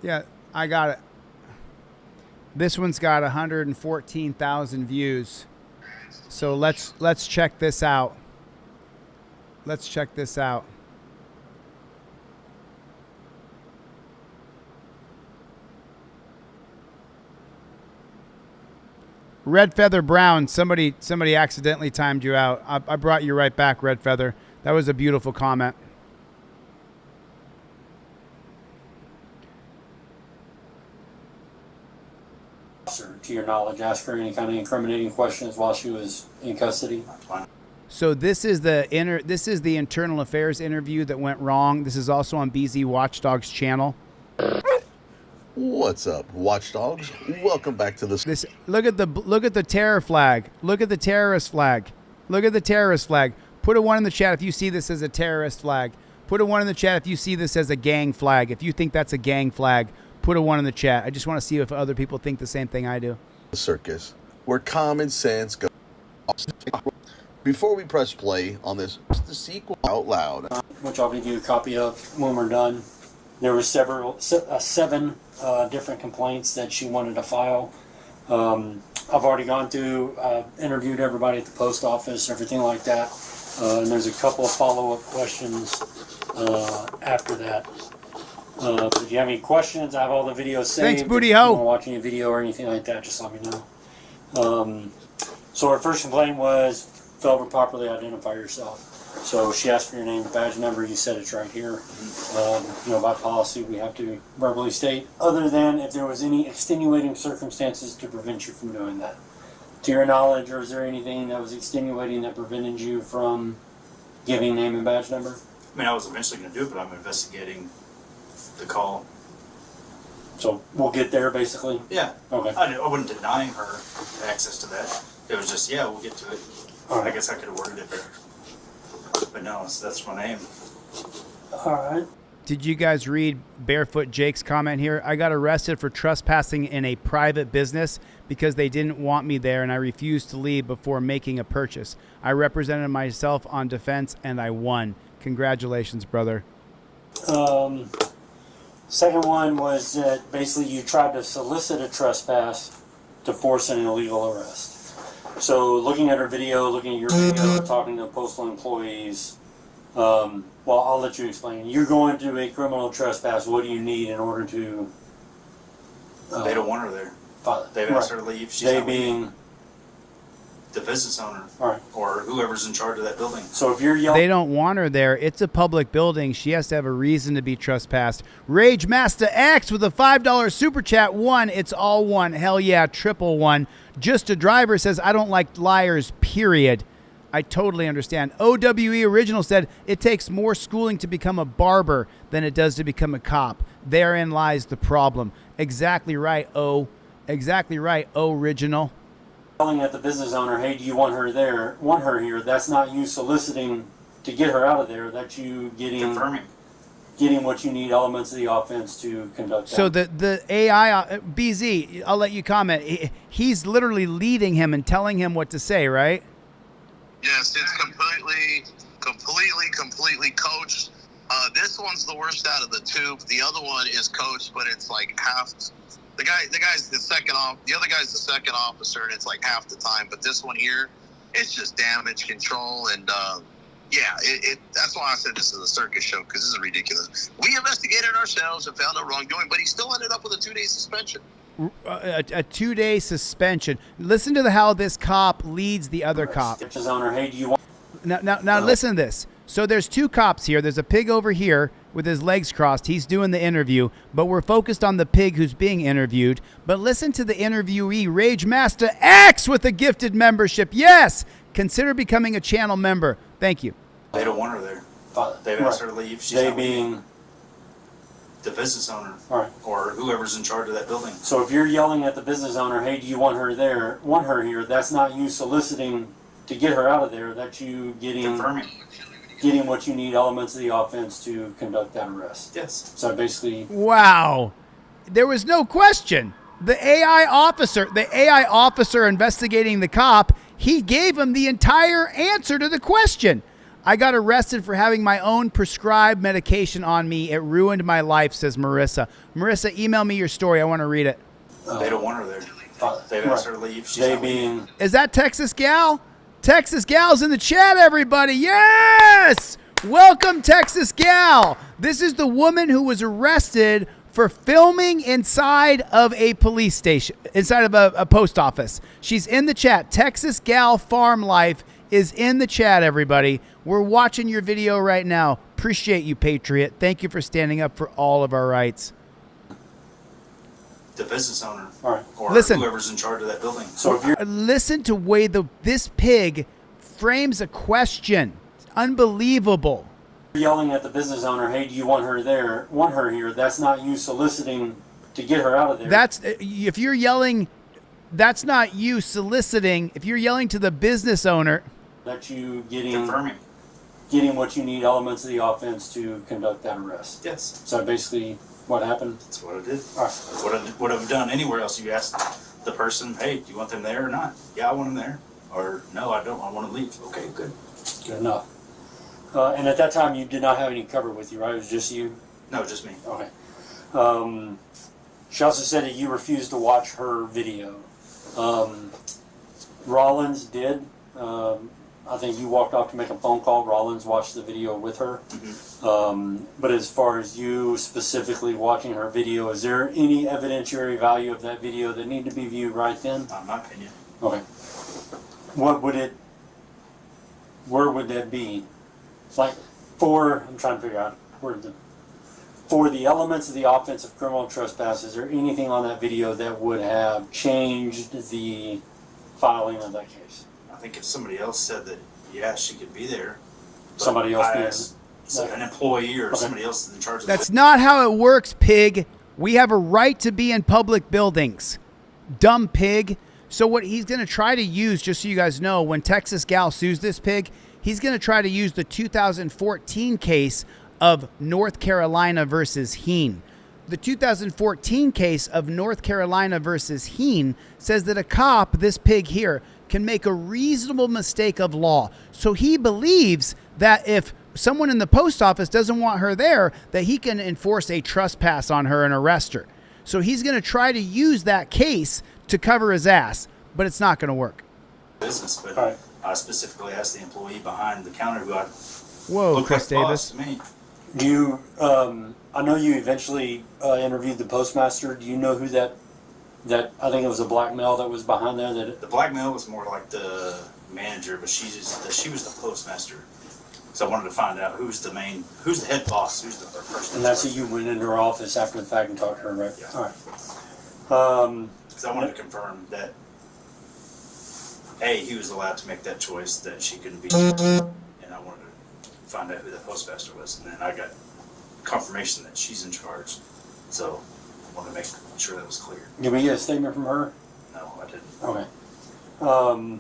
Yeah, I got it. This one's got 114,000 views. So let's check this out. Let's check this out. Red Feather Brown, somebody accidentally timed you out. I brought you right back, Red Feather. That was a beautiful comment. To your knowledge, ask her any kind of incriminating questions while she was in custody? So this is the internal affairs interview that went wrong. This is also on BZ Watchdog's channel. What's up, watchdogs? Welcome back to this. Look at the terror flag. Look at the terrorist flag. Look at the terrorist flag. Put a 1 in the chat if you see this as a terrorist flag. Put a 1 in the chat if you see this as a gang flag. If you think that's a gang flag, put a 1 in the chat. I just want to see if other people think the same thing I do. The circus, where common sense goes. Before we press play on this, the sequel out loud. Which I'll give you a copy of when we're done. There were seven different complaints that she wanted to file. I've already gone through, interviewed everybody at the post office, everything like that. And there's a couple of follow-up questions after that. If you have any questions, I have all the videos saved. Thanks, Booty Ho. If you want Ho. to watch any video or anything like that, just let me know. So her first complaint was, failed to properly identify yourself. So she asked for your name and badge number. You said it's right here. By policy, we have to verbally state, other than if there was any extenuating circumstances to prevent you from doing that. To your knowledge, or is there anything that was extenuating that prevented you from giving name and badge number? I mean, I was eventually going to do it, but I'm investigating the call. So we'll get there, basically? Yeah. Okay. I wasn't denying her access to that. It was just, yeah, we'll get to it. I guess I could have worded it better. But no, that's my name. All right. Did you guys read Barefoot Jake's comment here? I got arrested for trespassing in a private business because they didn't want me there and I refused to leave before making a purchase. I represented myself on defense and I won. Congratulations, brother. Second one was that basically you tried to solicit a trespass to force an illegal arrest. So looking at her video, looking at your video, talking to postal employees, well, I'll let you explain. You're going to a criminal trespass. What do you need in order to... they don't want her there. They've asked her to leave. She's they not being... leaving. The business owner. All right. Or whoever's in charge of that building. So if you're yelling... They don't want her there. It's a public building. She has to have a reason to be trespassed. Rage Master X with a $5 super chat. 1. It's all 1. Hell yeah, triple 1. Just a Driver says, I don't like liars, period. I totally understand. OWE Original said, it takes more schooling to become a barber than it does to become a cop. Therein lies the problem. Exactly right, O. Exactly right, Original. Yelling at the business owner, hey, do you want her there? Want her here? That's not you soliciting to get her out of there. That's you getting what you need, elements of the offense to conduct. So the AI, BZ, I'll let you comment. He's literally leading him and telling him what to say, right? Yes, it's completely coached. This one's the worst out of the two. The other one is coached, but it's like half. The guy's the second off. The other guy's the second officer, and it's like half the time. But this one here, it's just damage control, and that's why I said this is a circus show, because this is ridiculous. We investigated ourselves and found no wrongdoing, but he still ended up with a 2-day suspension. A 2-day suspension. Listen to how this cop leads the other cop. Owner, hey, do you want? Now listen to this. So there's 2 cops here. There's a pig over here with his legs crossed. He's doing the interview, but we're focused on the pig who's being interviewed. But listen to the interviewee, Rage Master X, with a gifted membership. Yes, consider becoming a channel member. Thank you. They don't want her there. They've asked her to leave. She's not leaving. The business owner. All right. Or whoever's in charge of that building. So if you're yelling at the business owner, hey, do you want her there? Want her here? That's not you soliciting to get her out of there. That's you getting what you need, elements of the offense to conduct that arrest. Yes. So basically... Wow. There was no question. The AI officer investigating the cop, he gave him the entire answer to the question. I got arrested for having my own prescribed medication on me. It ruined my life, says Marissa. Marissa, email me your story. I want to read it. They don't want her there. They've asked her to leave. She's not leaving. Is that Texas Gal? Texas Gal's in the chat, everybody. Yes! Welcome, Texas Gal. This is the woman who was arrested for filming inside of a police station, inside of a post office. She's in the chat. Texas Gal Farm Life is in the chat, everybody. We're watching your video right now. Appreciate you, Patriot. Thank you for standing up for all of our rights. the business owner or Listen. whoever's in charge of that building. So if you're Listen to way this pig frames a question. It's unbelievable. yelling at the business owner, hey, do you want her there? Want her here? That's not you soliciting to get her out of there. That's if you're yelling. That's not you soliciting. If you're yelling to the business owner, That you getting Confirming. getting what you need, elements of the offense to conduct that arrest. Yes. So basically, what happened? That's what I did. All right. That's what I would have done anywhere else. You asked the person, hey, do you want them there or not? Yeah, I want them there. Or no, I don't. I want to leave. Okay, good. Good enough. And at that time, you did not have any cover with you, right? It was just you? No, just me. Okay. She also said that you refused to watch her video. Rollins did. I think you walked off to make a phone call. Rollins watched the video with her. But as far as you specifically watching her video, is there any evidentiary value of that video that need to be viewed right then? Not in my opinion. Okay. What would it, where would that be? Like I'm trying to figure out for the elements of the offense of criminal trespass, is there anything on that video that would have changed the filing of that case? I think if somebody else said that, yeah, she could be there. but Somebody else I being- as an employee or Okay. somebody else in charge of that's not how it works, pig. We have a right to be in public buildings. Dumb pig. So what he's going to try to use, just so you guys know, when Texas Gal sues this pig, he's going to try to use the 2014 case of North Carolina versus Heen. The 2014 case of North Carolina versus Heen says that a cop, this pig here, can make a reasonable mistake of law. So he believes that if someone in the post office doesn't want her there, that he can enforce a trespass on her and arrest her. So he's going to try to use that case to cover his ass, but it's not going to work. business. But I specifically asked the employee behind the counter who I Whoa, looked Chris like the boss Davis. to me. Do you, I know you eventually interviewed the postmaster. Do you know who that I think it was a black male that was behind there? The black male was more like the manager, but she was the postmaster. So I wanted to find out who's the head boss, who's the person. And that's who you went into her office after the fact and talked to her, right? Yeah. All right. Because I wanted to confirm that he was allowed to make that choice, that she couldn't be, and I wanted to find out who the postmaster was, and then I got confirmation that she's in charge. So I wanted to make sure that was clear. Did we get a statement from her? No, I didn't. Okay.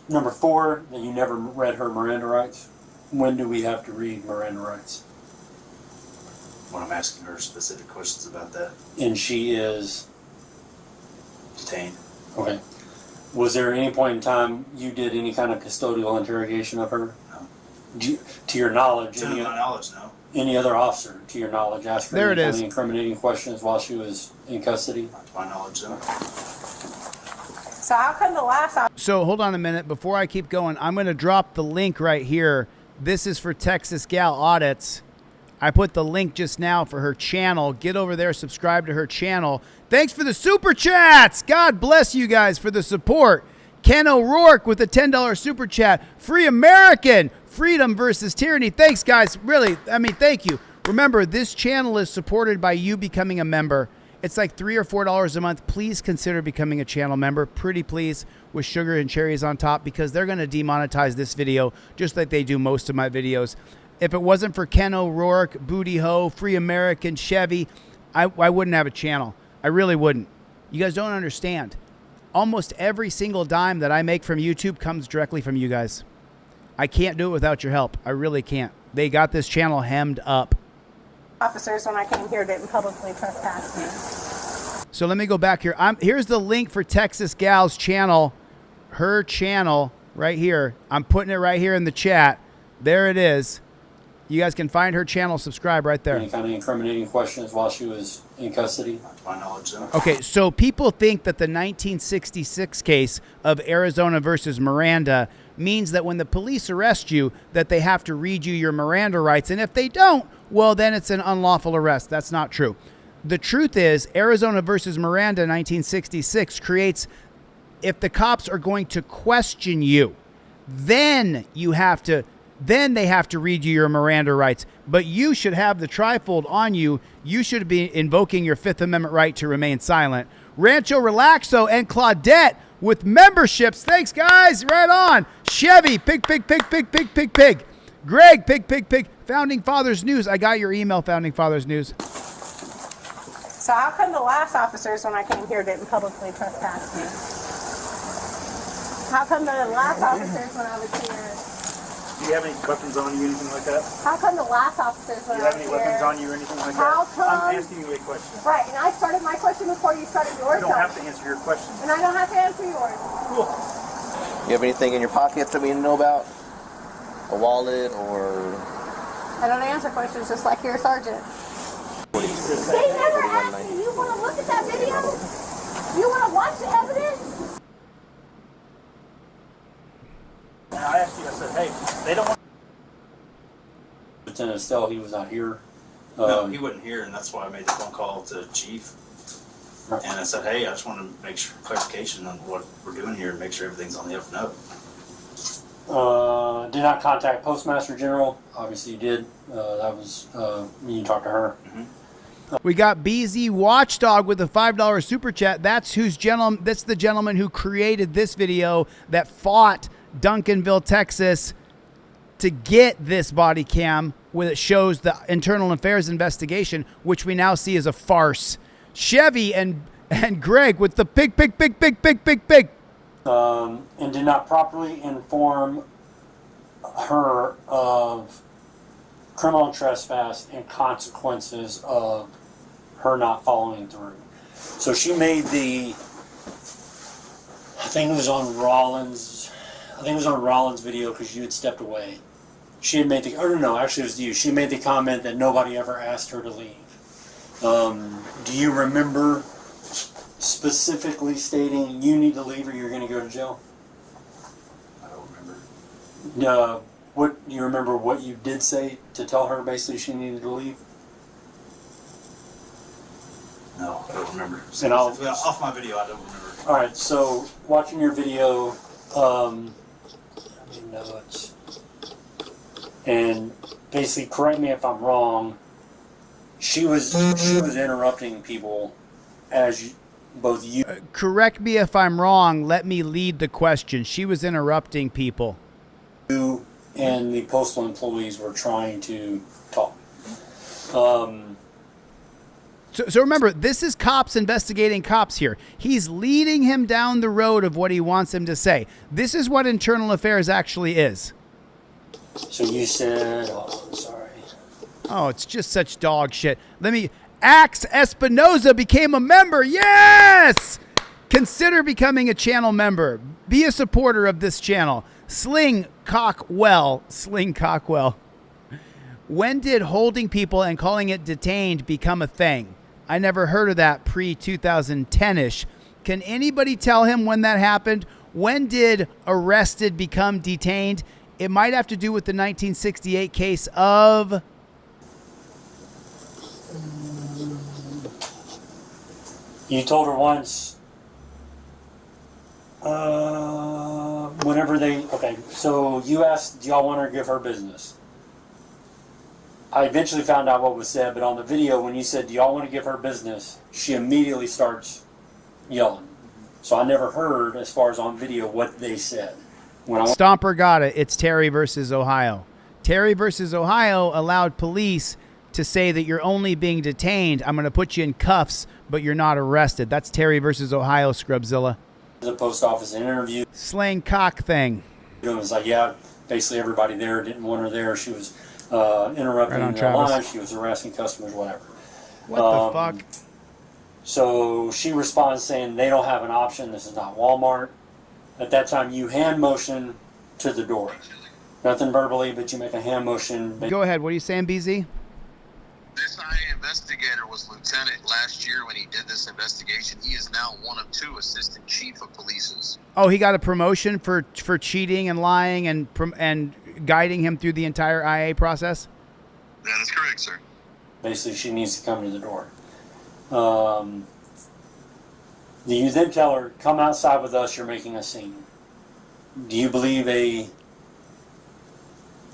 Number 4, that you never read her Miranda rights. When do we have to read Miranda rights? When I'm asking her specific questions about that. And she is detained. Okay. Was there any point in time you did any kind of custodial interrogation of her? No. To your knowledge? To my knowledge, no. Any other officer, to your knowledge, asked her There it any is. incriminating questions while she was in custody? To my knowledge, no. So how come the last So hold on a minute. Before I keep going, I'm going to drop the link right here. This is for Texas Gal Audits. I put the link just now for her channel. Get over there, subscribe to her channel. Thanks for the super chats. God bless you guys for the support. Ken O'Rourke with a $10 super chat. Free American. Freedom versus tyranny. Thanks, guys. Really, thank you. Remember, this channel is supported by you becoming a member. It's like $3 or $4 a month. Please consider becoming a channel member. Pretty please, with sugar and cherries on top, because they're going to demonetize this video just like they do most of my videos. If it wasn't for Ken O'Rourke, Booty Ho, Free American, Chevy, I wouldn't have a channel. I really wouldn't. You guys don't understand. Almost every single dime that I make from YouTube comes directly from you guys. I can't do it without your help. I really can't. They got this channel hemmed up. officers when I came here didn't publicly trespass me? So let me go back here. Here's the link for Texas Gal's channel. Her channel right here. I'm putting it right here in the chat. There it is. You guys can find her channel, subscribe right there. Any kind of incriminating questions while she was in custody? To my knowledge, no. Okay, so people think that the 1966 case of Arizona versus Miranda means that when the police arrest you, that they have to read you your Miranda rights. And if they don't, well, then it's an unlawful arrest. That's not true. The truth is, Arizona versus Miranda 1966 creates, if the cops are going to question you, then you have to then they have to read you your Miranda rights. But you should have the trifold on you. You should be invoking your Fifth Amendment right to remain silent. Rancho Relaxo and Claudette with memberships. Thanks, guys. Right on. Chevy, pig. Greg, pig. Founding Fathers News. I got your email, Founding Fathers News. So how come the last officers, when I came here, didn't publicly trespass me? How come the last officers, when I was here... Do you have any weapons on you or anything like that? How come the last officers, when I was here... Do you have any weapons on you or anything like How that? come... I'm asking you a question. Right, and I started my question before you started yours. You don't have to answer your question. And I don't have to answer yours. Cool. You have anything in your pockets that we need to know about? A wallet or... I don't answer questions just like your sergeant. They never asked me, you want to look at that video? You want to watch the evidence? And I asked you, I said, hey, they don't want... Lieutenant Estelle, he was not here. No, he wasn't here, and that's why I made the phone call to Chief. And I said, hey, I just want to make sure clarification on what we're doing here and make sure everything's on the up and up. Did not contact Postmaster General. Obviously, you did. That was you talked to her. We got BZ Watchdog with a $5 super chat. That's that's the gentleman who created this video that fought Duncanville, Texas, to get this body cam, where it shows the internal affairs investigation, which we now see as a farce. Chevy and Greg with the pig. And did not properly inform her of criminal trespass and consequences of her not following through. So she made I think it was on Rollins video because you had stepped away. She had made actually it was you. She made the comment that nobody ever asked her to leave. Do you remember specifically stating you need to leave or you're going to go to jail? I don't remember. What do you remember what you did say to tell her basically she needed to leave? No, I don't remember. And Off my video, I don't remember. All right, so watching your video, notes, and basically correct me if I'm wrong. She was interrupting people as both you. Correct me if I'm wrong. Let me lead the question. She was interrupting people. You and the postal employees were trying to talk. So remember, this is cops investigating cops here. He's leading him down the road of what he wants him to say. This is what internal affairs actually is. So you said, I'm sorry. Oh, it's just such dog shit. Axe Espinoza became a member. Yes! Consider becoming a channel member. Be a supporter of this channel. Sling Cockwell. When did holding people and calling it detained become a thing? I never heard of that pre-2010-ish. Can anybody tell him when that happened? When did arrested become detained? It might have to do with the 1968 case of... You told her once, so you asked, do y'all want her to give her business? I eventually found out what was said, but on the video, when you said, do y'all want to give her business, she immediately starts yelling. So I never heard, as far as on video, what they said. Stomper got it. It's Terry versus Ohio. Terry versus Ohio allowed police to say that you're only being detained. I'm going to put you in cuffs, but you're not arrested. That's Terry versus Ohio, Scrubzilla. The post office interview. Slang cock thing. It was like, yeah, basically everybody there didn't want her there. She was interrupting Right their lives. She was harassing customers, whatever. What the fuck? So she responds saying they don't have an option. This is not Walmart. At that time, you hand motion to the door. Nothing verbally, but you make a hand motion. Go ahead. What are you saying, BZ? This IA investigator was lieutenant last year when he did this investigation. He is now one of 2 assistant chief of polices. Oh, he got a promotion for cheating and lying and guiding him through the entire IA process? That is correct, sir. Basically, she needs to come to the door. You then tell her, come outside with us, you're making a scene. Do you believe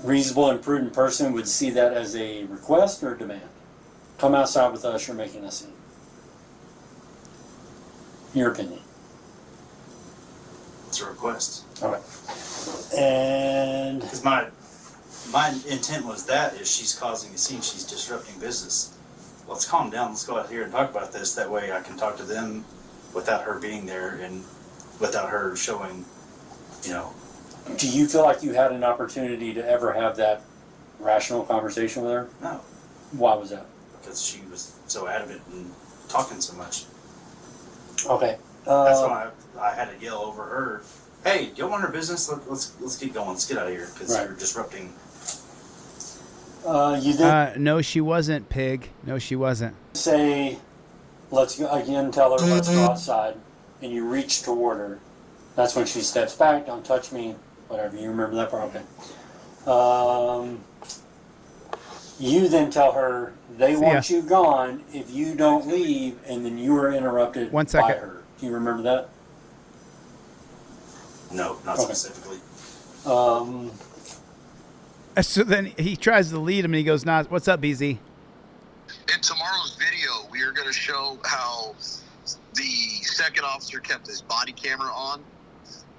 reasonable and prudent person would see that as a request or a demand. Come outside with us, you're making a scene. Your opinion. It's a request. Okay. And because my intent was that if she's causing a scene, she's disrupting business. Let's calm down. Let's go out here and talk about this. That way I can talk to them without her being there and without her showing, you know. Do you feel like you had an opportunity to ever have that rational conversation with her? No. Why was that? Because she was so adamant and talking so much. Okay. That's why I had to yell over her. Hey, do you want her business? Let's keep going. Let's get out of here because you're disrupting. You did No, she wasn't, Pig. No, she wasn't. say, let's go, again, tell her, let's go outside, and you reach toward her. That's when she steps back, don't touch me, whatever. You remember that part? Okay. You then tell her, they want you gone if you don't leave, and then you were interrupted by her. Do you remember that? No, not specifically. So then he tries to lead him, and he goes, "Nah, what's up, BZ?" In tomorrow's video, we are going to show how the second officer kept his body camera on,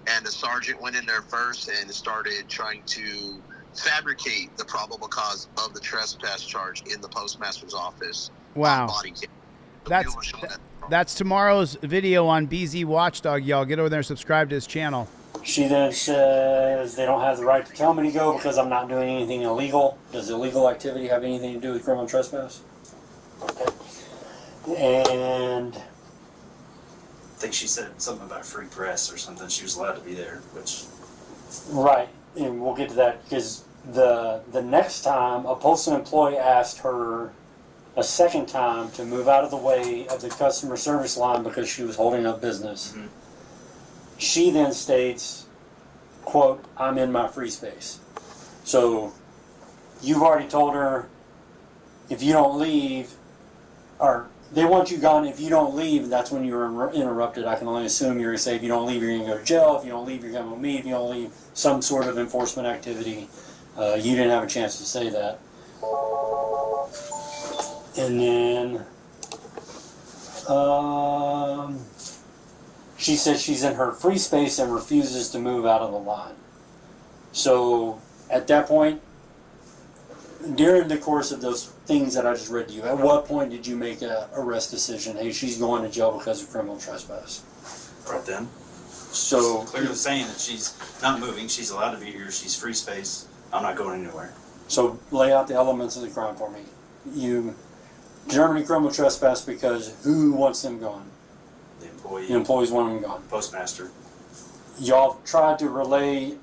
and the sergeant went in there first and started trying to fabricate the probable cause of the trespass charge in the postmaster's office. Wow. Body cam. That's tomorrow's video on BZ Watchdog, y'all. Get over there and subscribe to his channel. She then says they don't have the right to tell me to go because I'm not doing anything illegal. Does illegal activity have anything to do with criminal trespass? Okay. And I think she said something about free press or something. She was allowed to be there, which. Right, and we'll get to that because the next time a postal employee asked her a second time to move out of the way of the customer service line because she was holding up business. Mm-hmm. She then states, quote, "I'm in my free space." So you've already told her if you don't leave, or they want you gone if you don't leave, that's when you were interrupted. I can only assume you're going to say if you don't leave, you're going to go to jail. If you don't leave, you're going with me. If you don't leave, some sort of enforcement activity. You didn't have a chance to say that. And then she says she's in her free space and refuses to move out of the line. So at that point, during the course of those things that I just read to you, at what point did you make a arrest decision? Hey, she's going to jail because of criminal trespass. Right then. So clearly saying that she's not moving, she's allowed to be here, she's free space, I'm not going anywhere. So lay out the elements of the crime for me. You determine criminal trespass because who wants them gone? The employee. The employees want them gone. Postmaster. Y'all tried to relay,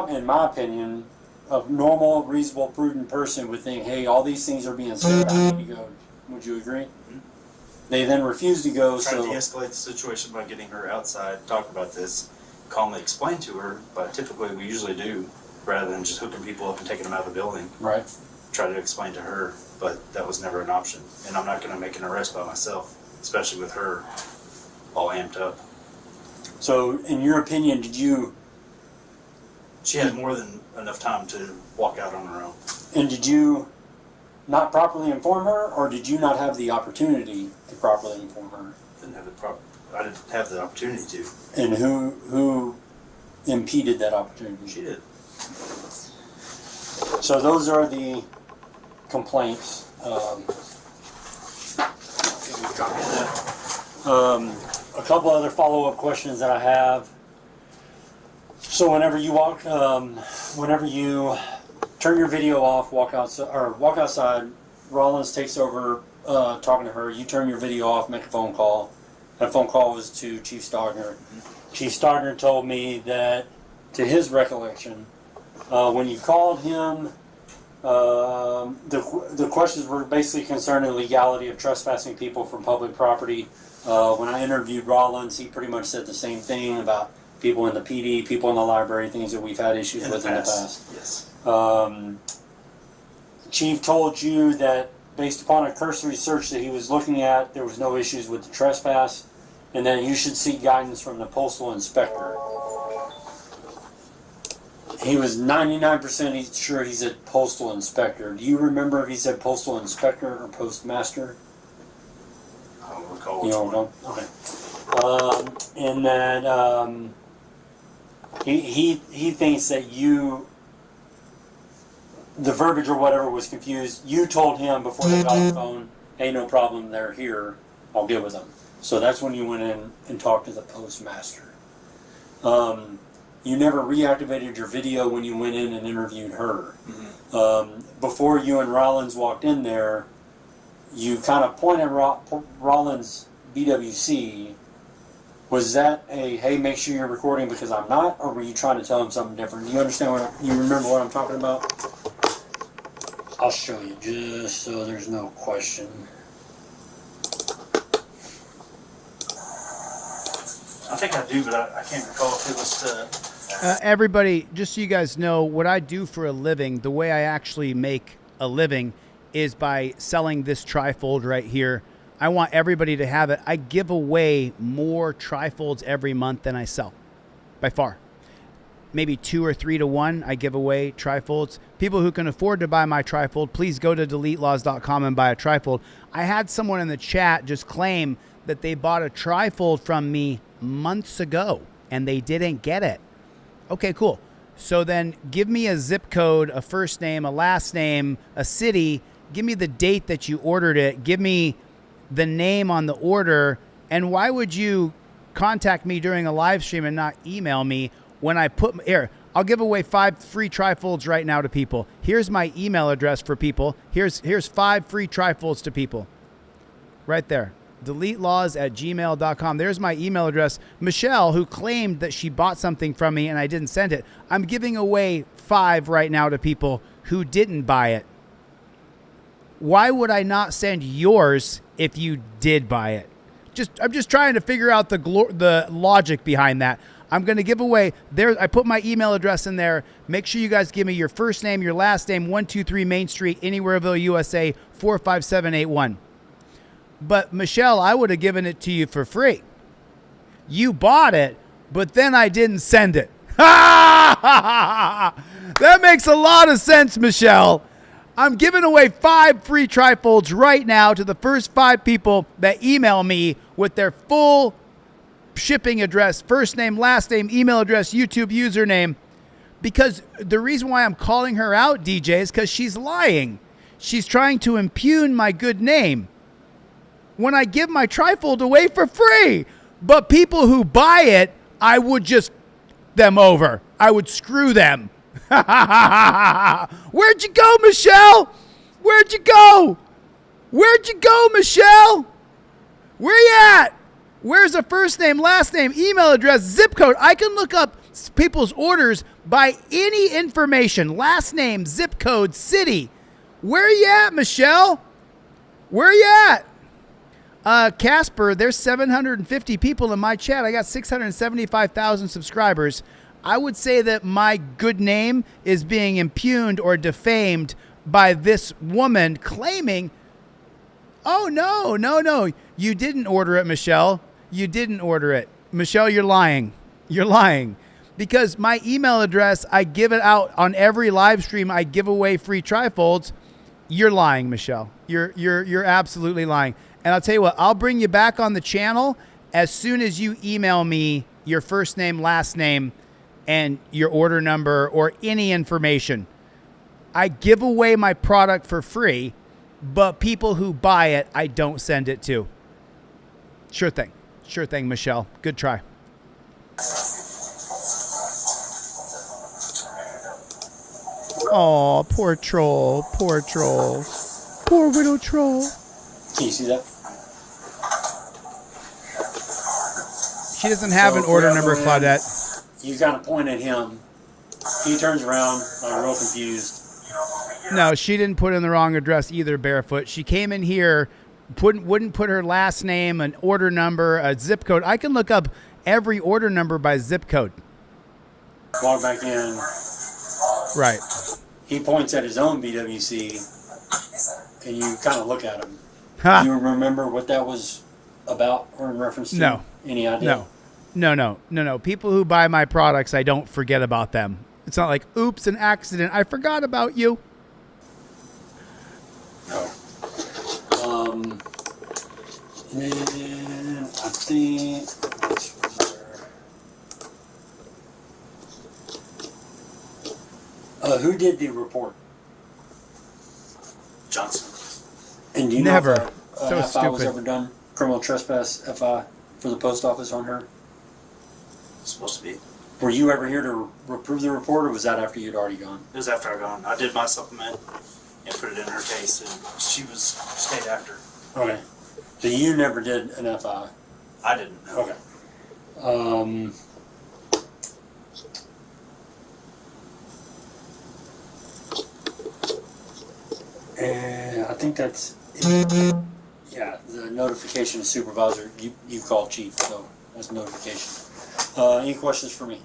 in my opinion, a normal, reasonable, prudent person would think, hey, all these things are being said, I need to go. Would you agree? Mm-hmm. They then refused to go, Tried to de-escalate the situation by getting her outside, talk about this, calmly explain to her, but typically we usually do, rather than just hooking people up and taking them out of the building. Right. Try to explain to her, but that was never an option. And I'm not going to make an arrest by myself, especially with her all amped up. So, in your opinion, did you... She had more than enough time to walk out on her own. And did you not properly inform her, or did you not have the opportunity to properly inform her? I didn't have the opportunity to. And who impeded that opportunity? She did. So those are the complaints. A couple other follow-up questions that I have. So whenever you turn your video off, walk outside, Rollins takes over talking to her. You turn your video off, make a phone call. That phone call was to Chief Stogner. Chief Stogner told me that, to his recollection, when you called him, the questions were basically concerning the legality of trespassing people from public property. When I interviewed Rollins, he pretty much said the same thing about people in the PD, people in the library, things that we've had issues with in the past. Yes. Chief told you that based upon a cursory search that he was looking at, there was no issues with the trespass, and that you should seek guidance from the postal inspector. He was 99% sure he said postal inspector. Do you remember if he said postal inspector or postmaster? I don't recall. You don't know? Okay. And then he thinks that you, the verbiage or whatever was confused. You told him before they got on the phone, hey, no problem, they're here, I'll get with them. So that's when you went in and talked to the postmaster. You never reactivated your video when you went in and interviewed her. Before you and Rollins walked in there, you kind of pointed Rollins' BWC. Was that a, hey, make sure you're recording because I'm not, or were you trying to tell him something different? Do you understand you remember what I'm talking about? I'll show you just so there's no question. I think I do, but I can't recall if it was. Everybody, just so you guys know, what I do for a living, the way I actually make a living is by selling this trifold right here. I want everybody to have it. I give away more trifolds every month than I sell, by far. Maybe 2 or 3 to 1, I give away trifolds. People who can afford to buy my trifold, please go to DeleteLawz.com and buy a trifold. I had someone in the chat just claim that they bought a trifold from me months ago and they didn't get it. Okay, cool. So then give me a zip code, a first name, a last name, a city. Give me the date that you ordered it. Give me the name on the order. And why would you contact me during a live stream and not email me when I put here? I'll give away 5 free trifolds right now to people. Here's my email address for people. Here's 5 free trifolds to people. Right there. DeleteLawz@gmail.com. There's my email address. Michelle, who claimed that she bought something from me and I didn't send it, I'm giving away 5 right now to people who didn't buy it. Why would I not send yours if you did buy it? I'm just trying to figure out the logic behind that. I'm going to give away there. I put my email address in there. Make sure you guys give me your first name, your last name, 123 Main Street, Anywhereville, USA, 45781. But Michelle, I would have given it to you for free. You bought it, but then I didn't send it. That makes a lot of sense, Michelle. I'm giving away 5 free trifolds right now to the first 5 people that email me with their full shipping address, first name, last name, email address, YouTube username. Because the reason why I'm calling her out, DJ, is because she's lying. She's trying to impugn my good name when I give my trifold away for free. But people who buy it, I would just them over. I would screw them. Where'd you go, Michelle? Where'd you go? Where'd you go, Michelle? Where you at? Where's the first name, last name, email address, zip code? I can look up people's orders by any information. Last name, zip code, city. Where you at, Michelle? Where you at? Casper, there's 750 people in my chat. I got 675,000 subscribers. I would say that my good name is being impugned or defamed by this woman claiming, oh, no. You didn't order it, Michelle. You didn't order it. Michelle, you're lying. You're lying. Because my email address, I give it out on every live stream. I give away free trifolds. You're lying, Michelle. You're absolutely lying. And I'll tell you what, I'll bring you back on the channel as soon as you email me your first name, last name, and your order number or any information. I give away my product for free, but people who buy it, I don't send it to. Sure thing. Sure thing, Michelle. Good try. Oh, poor troll. Poor troll. Poor widow troll. Can you see that? She doesn't have an order number, Claudette. You kind of point at him. He turns around, real confused. No, she didn't put in the wrong address either, Barefoot. She came in here, wouldn't put her last name, an order number, a zip code. I can look up every order number by zip code. Walk back in. Right. He points at his own BWC, and you kind of look at him. Ha. You remember what that was about or in reference to? No. Any idea? No. People who buy my products, I don't forget about them. It's not like, oops, an accident. I forgot about you. No. And I think who did the report? Johnson. And do you Never. know if So FI was stupid. ever done? Criminal trespass FI for the post office on her? It's supposed to be. Were you ever here to approve the report, or was that after you'd already gone? It was after I gone. I did my supplement and put it in her case, and she stayed after. Okay. So you never did an FI? I didn't know. Okay. And I think that's it. Yeah, the notification to supervisor. You called chief, so that's notification. Any questions for me?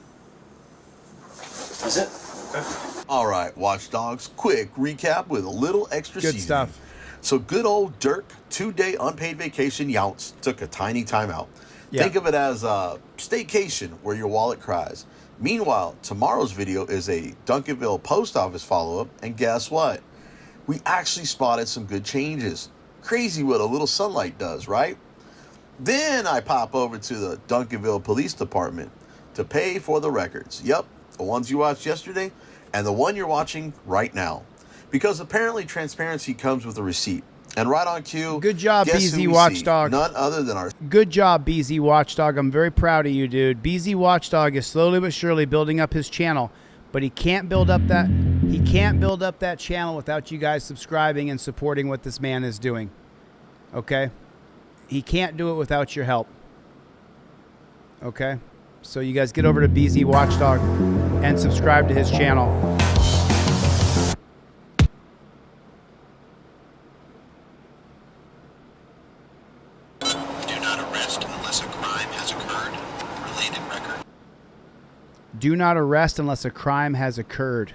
That's it. Okay. All right, Watchdogs, quick recap with a little extra Good seasoning. stuff. So good old Dirk, 2-day unpaid vacation Younts took a tiny time out. Yeah. Think of it as a staycation where your wallet cries. Meanwhile, tomorrow's video is a Duncanville post office follow-up, and guess what? We actually spotted some good changes. Crazy what a little sunlight does, right? Then I pop over to the Duncanville Police Department to pay for the records. Yep, the ones you watched yesterday and the one you're watching right now. Because apparently transparency comes with a receipt. And right on cue, Good job, guess who BZ we Watchdog. see? None other than our Good job, BZ Watchdog. I'm very proud of you, dude. BZ Watchdog is slowly but surely building up his channel, but he can't build up that channel without you guys subscribing and supporting what this man is doing. Okay? He can't do it without your help. Okay? So you guys get over to BZ Watchdog and subscribe to his channel. Do not arrest unless a crime has occurred. Related record. Do not arrest unless a crime has occurred.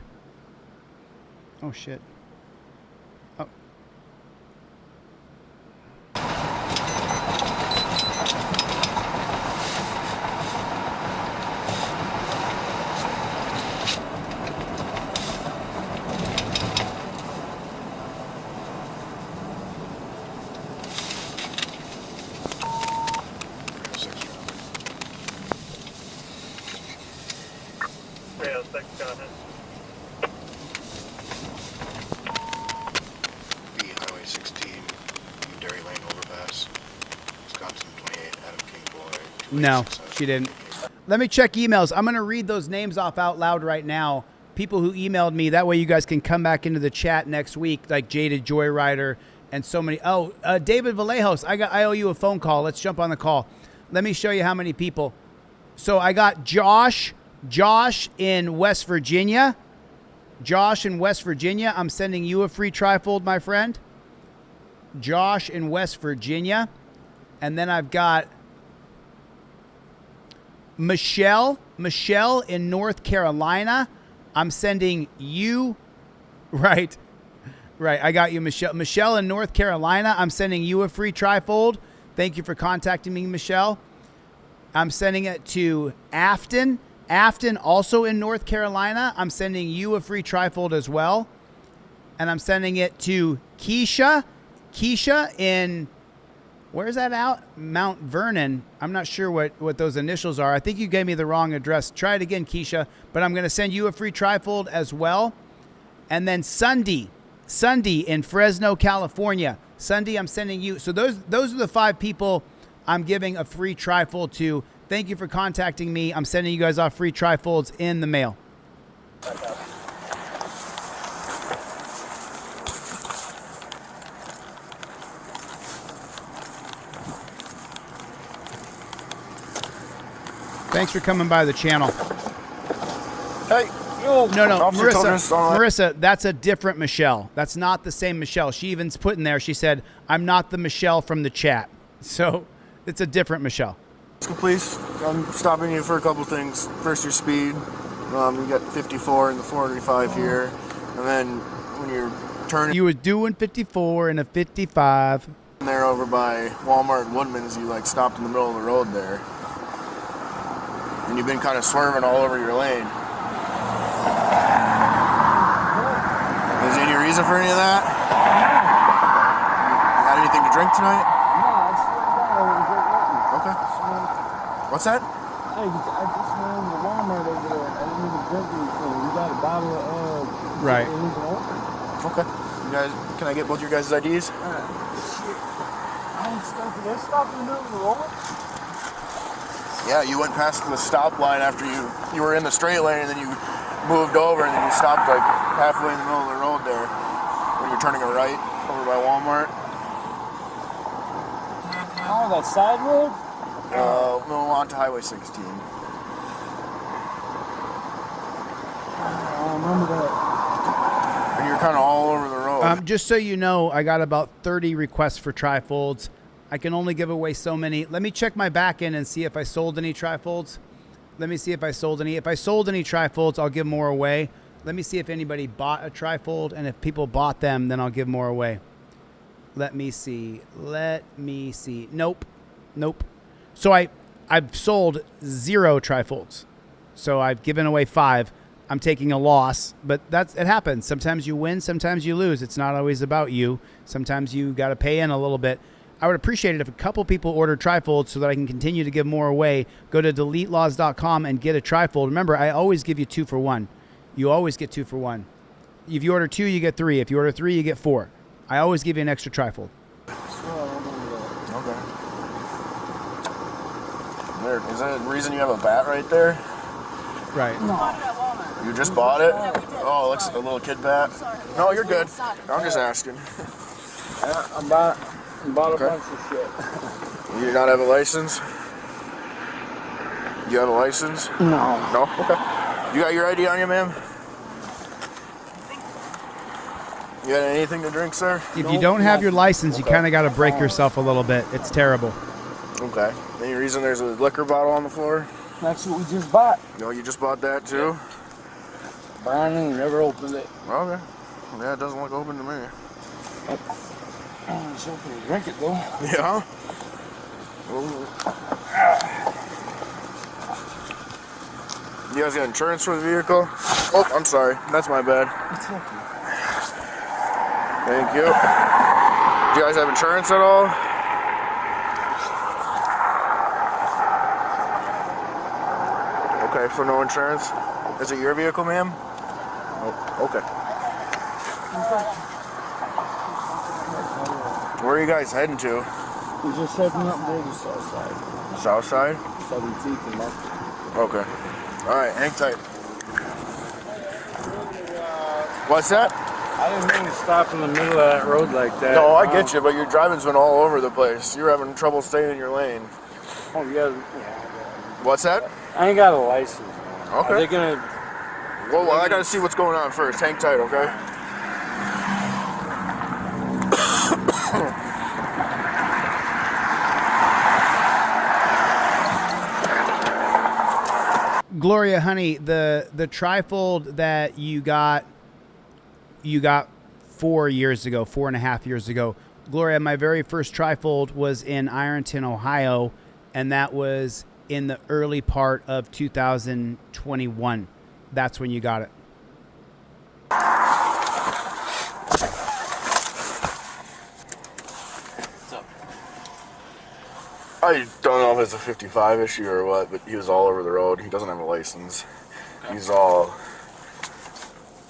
Oh, shit. Oh. Highway 16, Dairy Lane overpass. Wisconsin 28, Adam King Boy. No, she didn't. Let me check emails. I'm going to read those names off out loud right now. People who emailed me. That way you guys can come back into the chat next week, like Jaded Joyrider and so many. Oh, David Vallejos, I owe you a phone call. Let's jump on the call. Let me show you how many people. So I got Josh in West Virginia. Josh in West Virginia, I'm sending you a free trifold, my friend. Josh in West Virginia. And then I've got Michelle in North Carolina. I'm sending you, right. I got you, Michelle. Michelle in North Carolina, I'm sending you a free trifold. Thank you for contacting me, Michelle. I'm sending it to Afton. Afton, also in North Carolina. I'm sending you a free trifold as well. And I'm sending it to Keisha. Keisha in, where's that out? Mount Vernon. I'm not sure what those initials are. I think you gave me the wrong address. Try it again, Keisha. But I'm going to send you a free trifold as well. And then Sunday in Fresno, California. Sunday, I'm sending you. So those are the 5 people I'm giving a free trifold to. Thank you for contacting me. I'm sending you guys off free trifolds in the mail. Thanks for coming by the channel. Hey, No, Officer Thomas, all right. Marissa, that's a different Michelle. That's not the same Michelle. She even's put in there, she said, I'm not the Michelle from the chat. So it's a different Michelle. Please, I'm stopping you for a couple things. First, your speed. You got 54 and the 485 here. And then when you're turning... You was doing 54 and a 55. There over by Walmart and Woodman's, you stopped in the middle of the road there. And you've been kind of swerving all over your lane. Is there any reason for any of that? You got anything to drink tonight? No, I just went down and drank nothing. Okay. What's that? I just went over to Walmart over there. I didn't even drink anything. We got a bottle of Right. Okay. You guys, can I get both your guys' IDs? I ain't stopping. They're stopping in the middle of the road. Yeah, you went past the stop line after you were in the straight lane, and then you moved over, and then you stopped like halfway in the middle of the road there when you're turning a right over by Walmart. Oh, that side road? No, on to Highway 16. I remember that. And you're kind of all over the road. Just so you know, I got about 30 requests for trifolds. I can only give away so many. Let me check my back end and see if I sold any trifolds. Let me see if I sold any. If I sold any trifolds, I'll give more away. Let me see if anybody bought a trifold, and if people bought them, then I'll give more away. Let me see. Nope. So I've sold 0 trifolds. So I've given away 5. I'm taking a loss, but it happens. Sometimes you win, sometimes you lose. It's not always about you. Sometimes you got to pay in a little bit. I would appreciate it if a couple people order trifolds so that I can continue to give more away. Go to DeleteLawz.com and get a trifold. Remember, I always give you 2 for 1. You always get 2 for 1. If you order 2, you get 3. If you order 3, you get 4. I always give you an extra trifold. Okay. There, is that the reason you have a bat right there? Right. You just bought it? Oh, it looks like a little kid bat. No, you're good. I'm just asking. I bought a bunch of shit. You do not have a license? You have a license? No. No? Okay. You got your ID on you, ma'am? You got anything to drink, sir? If you don't have your license, you kind of got to break yourself a little bit. It's terrible. Okay. Any reason there's a liquor bottle on the floor? That's what we just bought. No, you just bought that too? Brand new, never opened it. Okay. Yeah, it doesn't look open to me. It's open to drink it though. Yeah? You guys got insurance for the vehicle? Oh, I'm sorry. That's my bad. It's okay. Thank you. Do you guys have insurance at all? Okay, so no insurance. Is it your vehicle, ma'am? Oh, okay. Where are you guys heading to? We're just heading up near the south side. South side? 17th and Market. Okay. All right, hang tight. What's that? I didn't mean to stop in the middle of that road like that. No, I get you, but your driving's been all over the place. You're having trouble staying in your lane. Oh, yeah. What's that? I ain't got a license. Okay. Are they gonna... Well, I gotta see what's going on first. Hang tight, okay? Gloria, honey, the trifold that you got 4 years ago, 4.5 years ago. Gloria, my very first trifold was in Ironton, Ohio, and that was in the early part of 2021. That's when you got it. I don't know if it's a 55 issue or what, but he was all over the road. He doesn't have a license. He's all...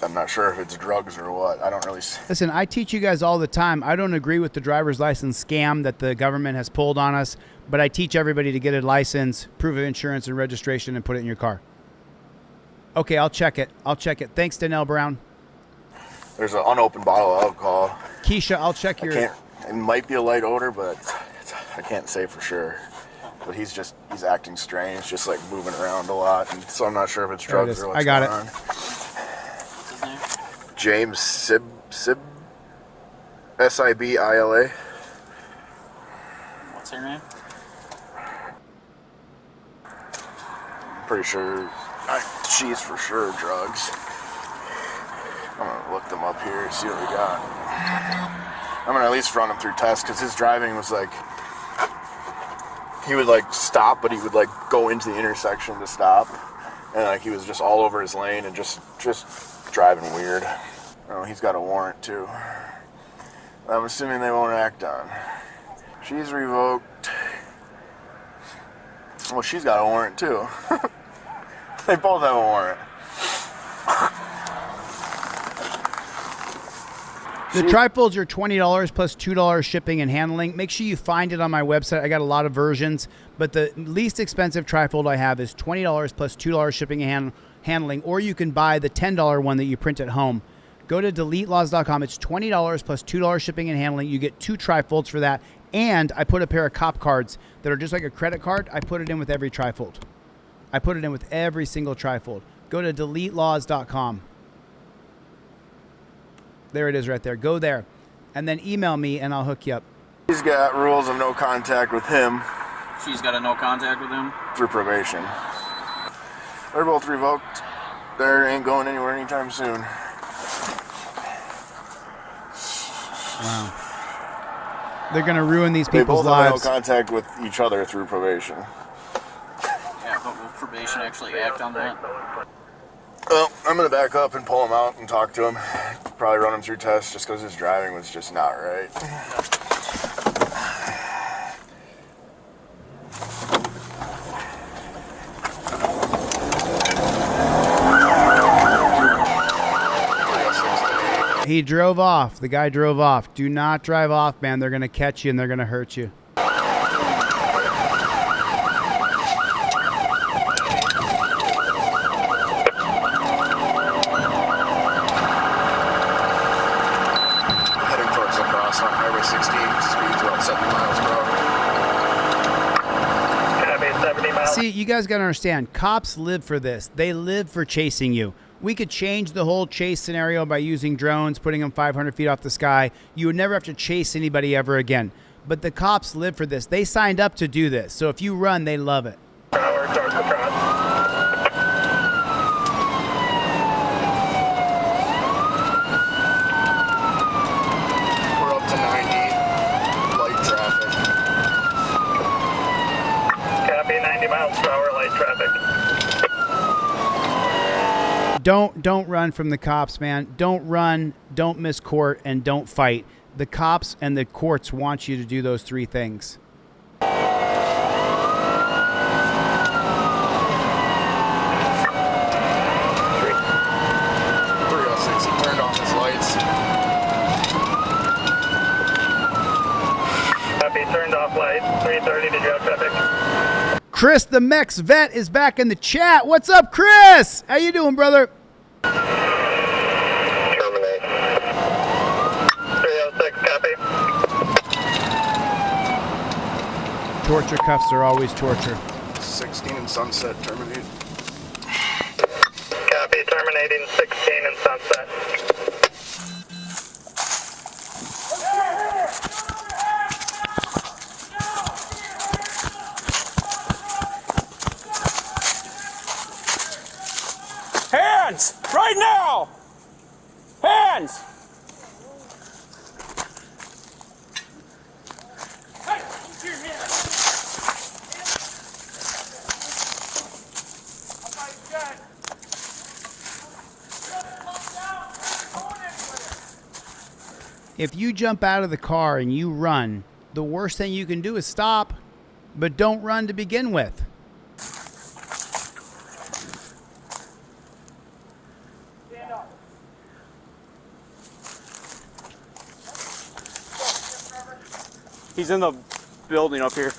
I'm not sure if it's drugs or what. I don't really... Listen, I teach you guys all the time. I don't agree with the driver's license scam that the government has pulled on us, but I teach everybody to get a license, proof of insurance and registration, and put it in your car. Okay, I'll check it. Thanks, Danelle Brown. There's an unopened bottle of alcohol. Keisha, I'll check your... It might be a light odor, but I can't say for sure. But he's acting strange, just like moving around a lot, and so I'm not sure if it's drugs or what's going on. James Sib S-I-B-I-L-A. What's her name? Pretty sure she's for sure drugs. I'm gonna look them up here and see what we got. I'm gonna at least run him through tests because his driving was like, he would like stop, but he would like go into the intersection to stop, and like he was just all over his lane and just driving weird. Oh, he's got a warrant too. I'm assuming they won't act on. She's revoked. Well, she's got a warrant too. They both have a warrant. The trifolds are $20 plus $2 shipping and handling. Make sure you find it on my website. I got a lot of versions, but the least expensive trifold I have is $20 plus $2 shipping and handling, or you can buy the $10 one that you print at home. Go to DeleteLawz.com. It's $20 plus $2 shipping and handling. You get 2 trifolds for that, and I put a pair of cop cards that are just like a credit card. I put it in with every trifold. I put it in with every single trifold. Go to DeleteLawz.com. There it is right there. Go there. And then email me and I'll hook you up. He's got rules of no contact with him. She's got a no contact with him? Through probation. They're both revoked. They ain't going anywhere anytime soon. Wow. They're going to ruin these They people's both have lives. no contact with each other through probation. Yeah, but will probation actually act on that? Well, I'm going to back up and pull him out and talk to him. Probably run him through tests just because his driving was just not right. He drove off. The guy drove off. Do not drive off, man. They're going to catch you and they're going to hurt you. Heading towards the cross on Highway 16, speeds about 70 miles per hour. See, you guys got to understand, cops live for this. They live for chasing you. We could change the whole chase scenario by using drones, putting them 500 feet off the sky. You would never have to chase anybody ever again. But the cops live for this. They signed up to do this. So if you run, they love it. We're up to 90, light traffic. Copy, 90 miles per hour, light traffic. Don't run from the cops, man. Don't run, don't miss court, and don't fight. The cops and the courts want you to do those 3 things. 306, he turned off his lights. Copy, turned off light. 330, did you have traffic? Chris the Mex Vet is back in the chat. What's up, Chris? How you doing, brother? Terminate. 306, copy. Torture cuffs are always torture. 16 and Sunset, terminate. Copy, terminating 16 and Sunset. Hands! Right now! Hands! If you jump out of the car and you run, the worst thing you can do is stop, but don't run to begin with. He's in the building up here.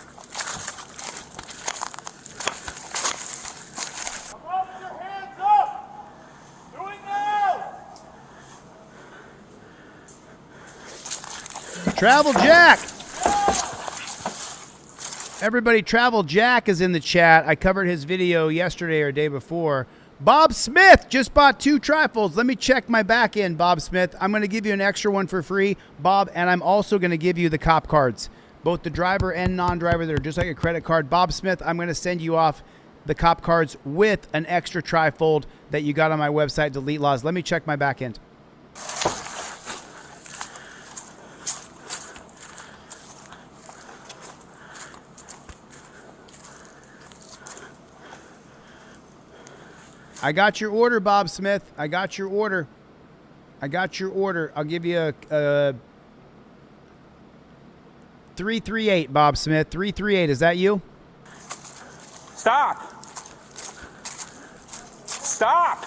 Travel Jack! Everybody, Travel Jack is in the chat. I covered his video yesterday or day before. Bob Smith just bought 2 trifolds. Let me check my back end, Bob Smith. I'm going to give you an extra one for free, Bob, and I'm also going to give you the cop cards, both the driver and non-driver that are just like a credit card. Bob Smith, I'm going to send you off the cop cards with an extra trifold that you got on my website, Delete Lawz. Let me check my back end. I got your order, Bob Smith. I got your order. I got your order. I'll give you a 338, Bob Smith. 338. Is that you? Stop! Stop!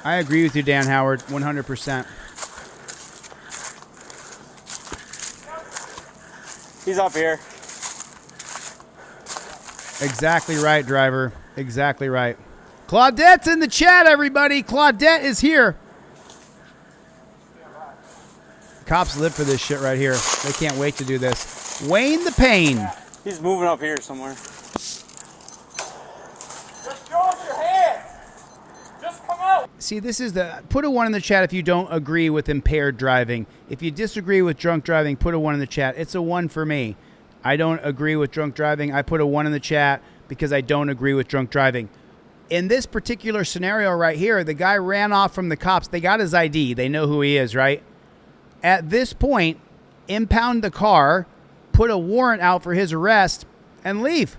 I agree with you, Dan Howard, 100%. He's up here. Exactly right, driver. Exactly right. Claudette's in the chat, everybody. Claudette is here. Cops live for this shit right here. They can't wait to do this. Wayne the Pain. He's moving up here somewhere. Just show us your hands. Just come out. See, this is the... Put a 1 in the chat if you don't agree with impaired driving. If you disagree with drunk driving, put a 1 in the chat. It's a 1 for me. I don't agree with drunk driving. I put a 1 in the chat because I don't agree with drunk driving. In this particular scenario right here, the guy ran off from the cops. They got his ID. They know who he is, right? At this point, impound the car, put a warrant out for his arrest, and leave.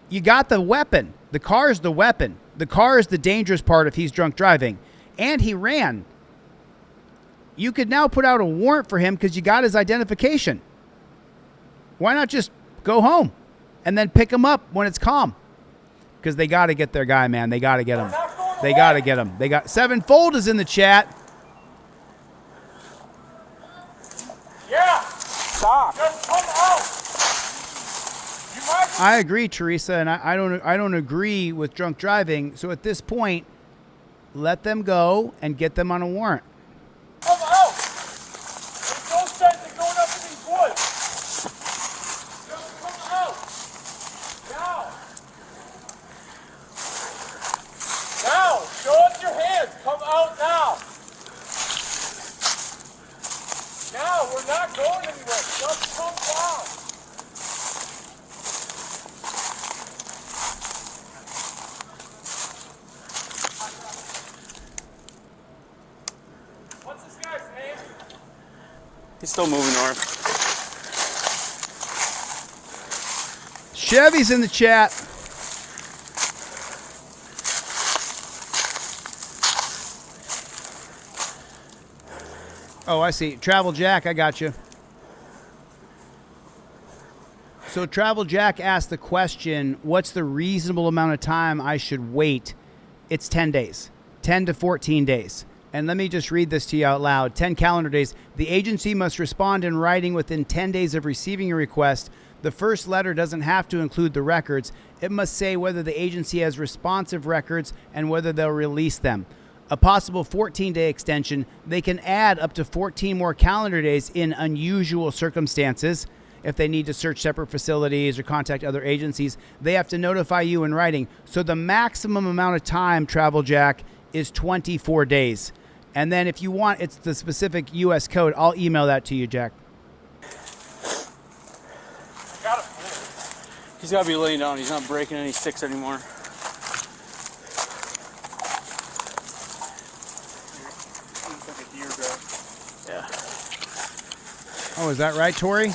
You got the weapon. The car is the weapon. The car is the dangerous part if he's drunk driving. And he ran. You could now put out a warrant for him because you got his identification. Why not just go home and then pick him up when it's calm? Because they got to get their guy, man. They got to get him. They got to get him. They got... Sevenfold is in the chat. Yeah! Stop! Just come out! You might... I agree, Teresa, and I don't agree with drunk driving. So at this point, let them go and get them on a warrant. Come out! There's no sense in going up in these woods. Just come out! Now! Now! Show us your hands! Come out now! Now! We're not going anywhere! Just come down! What's this guy's name? He's still moving north. Chevy's in the chat. Oh, I see. Travel Jack, I got you. So Travel Jack asked the question, what's the reasonable amount of time I should wait? It's 10 days, 10 to 14 days. And let me just read this to you out loud. 10 calendar days. The agency must respond in writing within 10 days of receiving a request. The first letter doesn't have to include the records. It must say whether the agency has responsive records and whether they'll release them. A possible 14-day extension, they can add up to 14 more calendar days in unusual circumstances. If they need to search separate facilities or contact other agencies, they have to notify you in writing. So the maximum amount of time, Travel Jack, is 24 days. And then if you want, it's the specific U.S. code. I'll email that to you, Jack. He's got to be laying down. He's not breaking any sticks anymore. Yeah. Oh, is that right, Tori?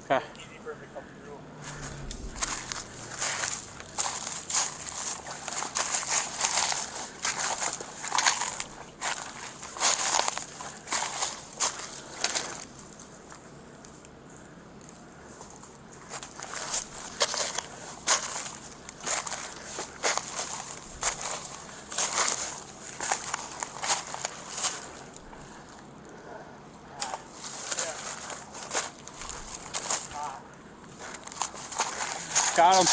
Okay. Got him.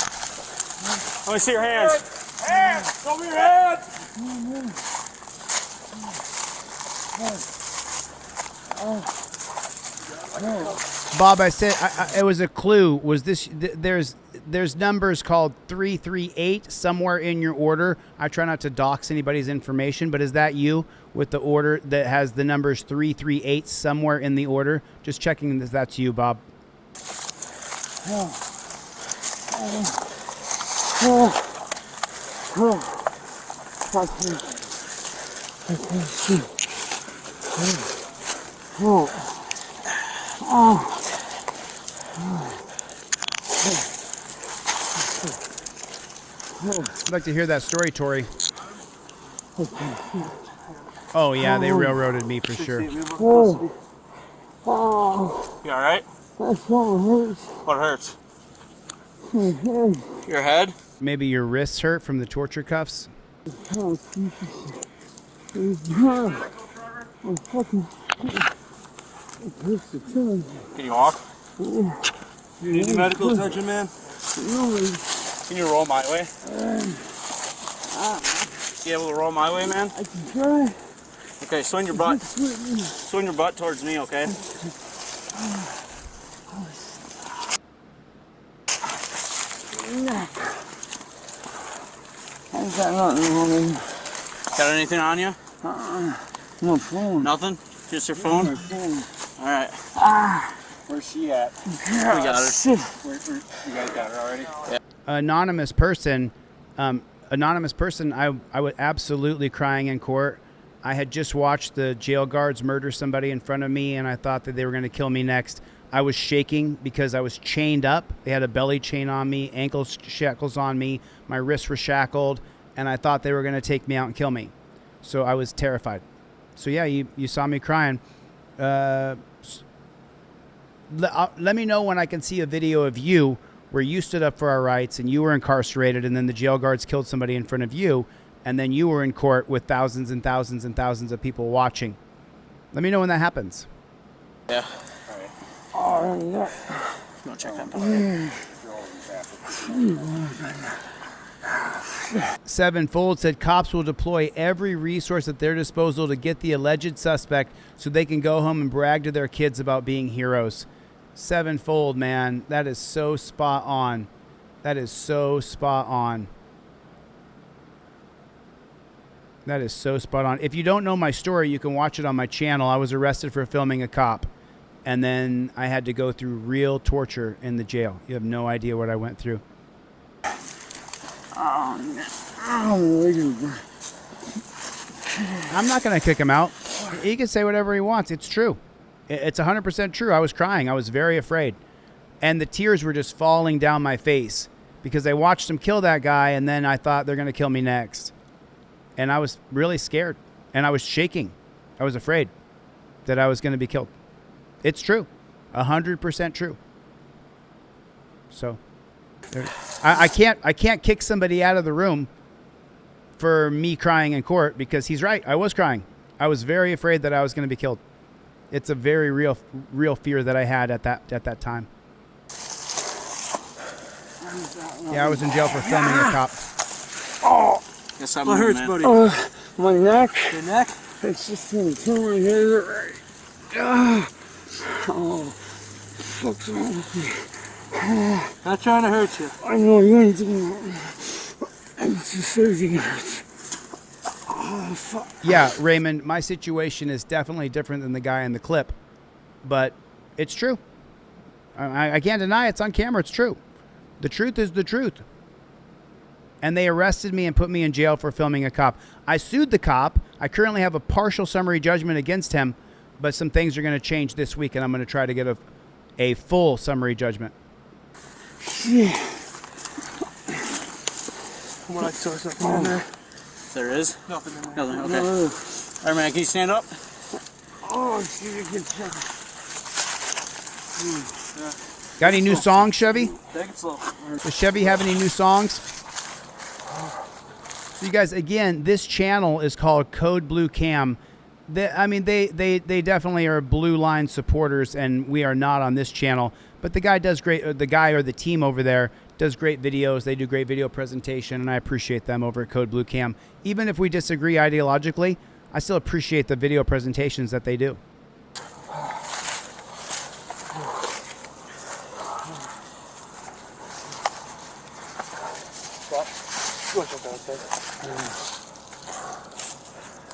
Let me see your hands. Hands! Show me your hands! Bob, I said it was a clue. Was this there's numbers called 338 somewhere in your order. I try not to dox anybody's information, but is that you with the order that has the numbers 338 somewhere in the order? Just checking if that's you, Bob. I'd like to hear that story, Tori. Oh yeah, they railroaded me for sure. You alright? What hurts? Your head? Maybe your wrists hurt from the torture cuffs. Can you walk? You need any medical attention, man? Can you roll my way? You able to roll my way, man? I can try. Okay, swing your butt. Swing your butt towards me, okay? I ain't got nothing on me. Got anything on you? My phone. Nothing? Just your phone? My phone. Alright. Where's she at? We got her. You guys got her already? Yeah. Anonymous person, I was absolutely crying in court. I had just watched the jail guards murder somebody in front of me, and I thought that they were going to kill me next. I was shaking because I was chained up. They had a belly chain on me, ankle shackles on me, my wrists were shackled, and I thought they were going to take me out and kill me. So I was terrified. So yeah, you saw me crying. Let me know when I can see a video of you where you stood up for our rights and you were incarcerated, and then the jail guards killed somebody in front of you, and then you were in court with thousands and thousands and thousands of people watching. Let me know when that happens. Yeah. All right. Oh, go check that pocket. Sevenfold said cops will deploy every resource at their disposal to get the alleged suspect so they can go home and brag to their kids about being heroes. Sevenfold, man, that is so spot on. That is so spot on. That is so spot on. If you don't know my story, you can watch it on my channel. I was arrested for filming a cop, and then I had to go through real torture in the jail. You have no idea what I went through. I'm not going to kick him out. He can say whatever he wants. It's true. It's 100% true. I was crying. I was very afraid. And the tears were just falling down my face because I watched him kill that guy, and then I thought they're going to kill me next. And I was really scared, and I was shaking. I was afraid that I was going to be killed. It's true. 100% true. So I can't kick somebody out of the room for me crying in court because he's right. I was crying. I was very afraid that I was going to be killed. It's a very real fear that I had at that time. Yeah, I was in jail for filming a cop. Oh, guess I'm what hurts, man. Buddy? My neck. Your neck? It's just going to turn my head right. Oh, fuck's wrong with me? Not trying to hurt you. I know you ain't doing it. It's just everything hurts. Oh, fuck. Yeah, Raymond, my situation is definitely different than the guy in the clip, but it's true. I can't deny it's on camera. It's true. The truth is the truth. And they arrested me and put me in jail for filming a cop. I sued the cop. I currently have a partial summary judgment against him, but some things are going to change this week, and I'm going to try to get a full summary judgment. Yeah. What I saw something in there. There is? Nothing in there. Nothing, okay. No. All right, man, can you stand up? Oh, see, you can check. Got any new songs, Chevy? Take it slow. Does Chevy have any new songs? So you guys, again, this channel is called Code Blue Cam. They definitely are Blue Line supporters, and we are not on this channel. But the guy does great. The guy or the team over there does great videos. They do great video presentation, and I appreciate them over at Code Blue Cam. Even if we disagree ideologically, I still appreciate the video presentations that they do.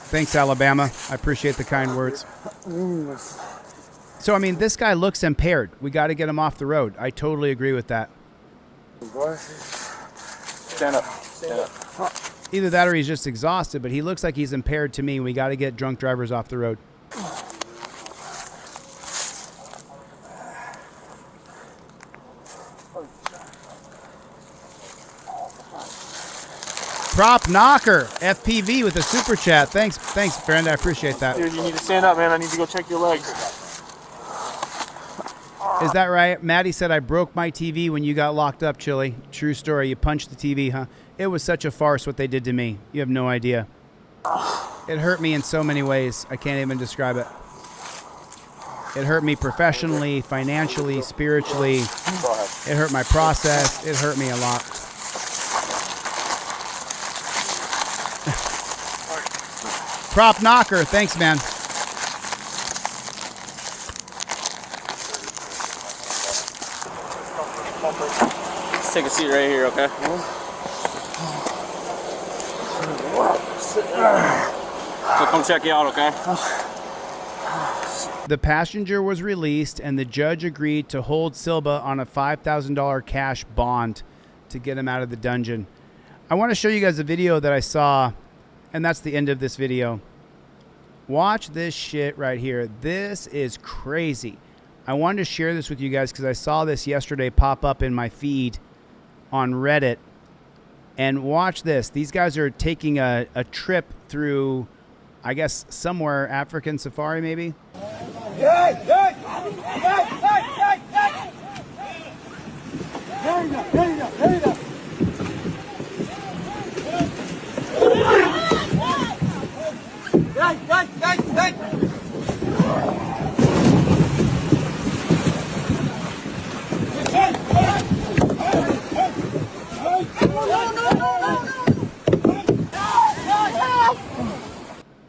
Thanks, Alabama. I appreciate the kind words. So, I mean, this guy looks impaired. We got to get him off the road. I totally agree with that. Stand up. Stand up. Either that or he's just exhausted, but he looks like he's impaired to me. We got to get drunk drivers off the road. Prop Knocker, FPV with a super chat. Thanks, Brenda. I appreciate that. Dude, you need to stand up, man. I need to go check your legs. Is that right? Maddie said I broke my TV when you got locked up, Chille. True story. You punched the TV, huh? It was such a farce what they did to me. You have no idea. It hurt me in so many ways. I can't even describe it. It hurt me professionally, financially, spiritually. It hurt my process. It hurt me a lot. Prop Knocker, thanks, man. Let's take a seat right here, okay? So come check you out, okay? The passenger was released, and the judge agreed to hold Silva on a $5,000 cash bond to get him out of the dungeon. I want to show you guys a video that I saw, and that's the end of this video. Watch this shit right here. This is crazy. I wanted to share this with you guys because I saw this yesterday pop up in my feed on Reddit. And watch this. These guys are taking a trip through, I guess, somewhere African safari maybe.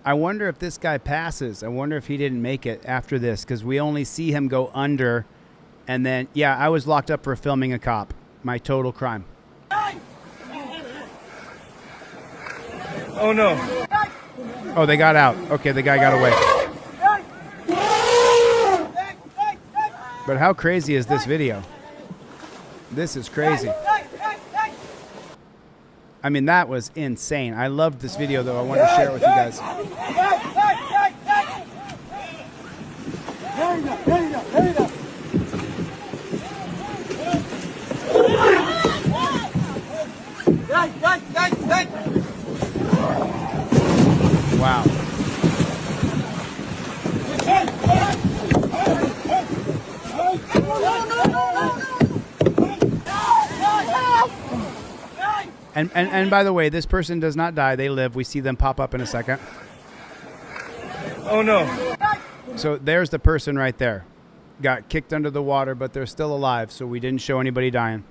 I wonder if this guy passes. I wonder if he didn't make it after this because we only see him go under. And then, yeah, I was locked up for filming a cop. My total crime. Oh no. Oh, they got out. Okay, the guy got away. But how crazy is this video? This is crazy. I mean, that was insane. I loved this video, though. I wanted to share it with you guys. Wow. And by the way, this person does not die. They live. We see them pop up in a second. Oh no. So there's the person right there. Got kicked under the water, but they're still alive, so we didn't show anybody dying.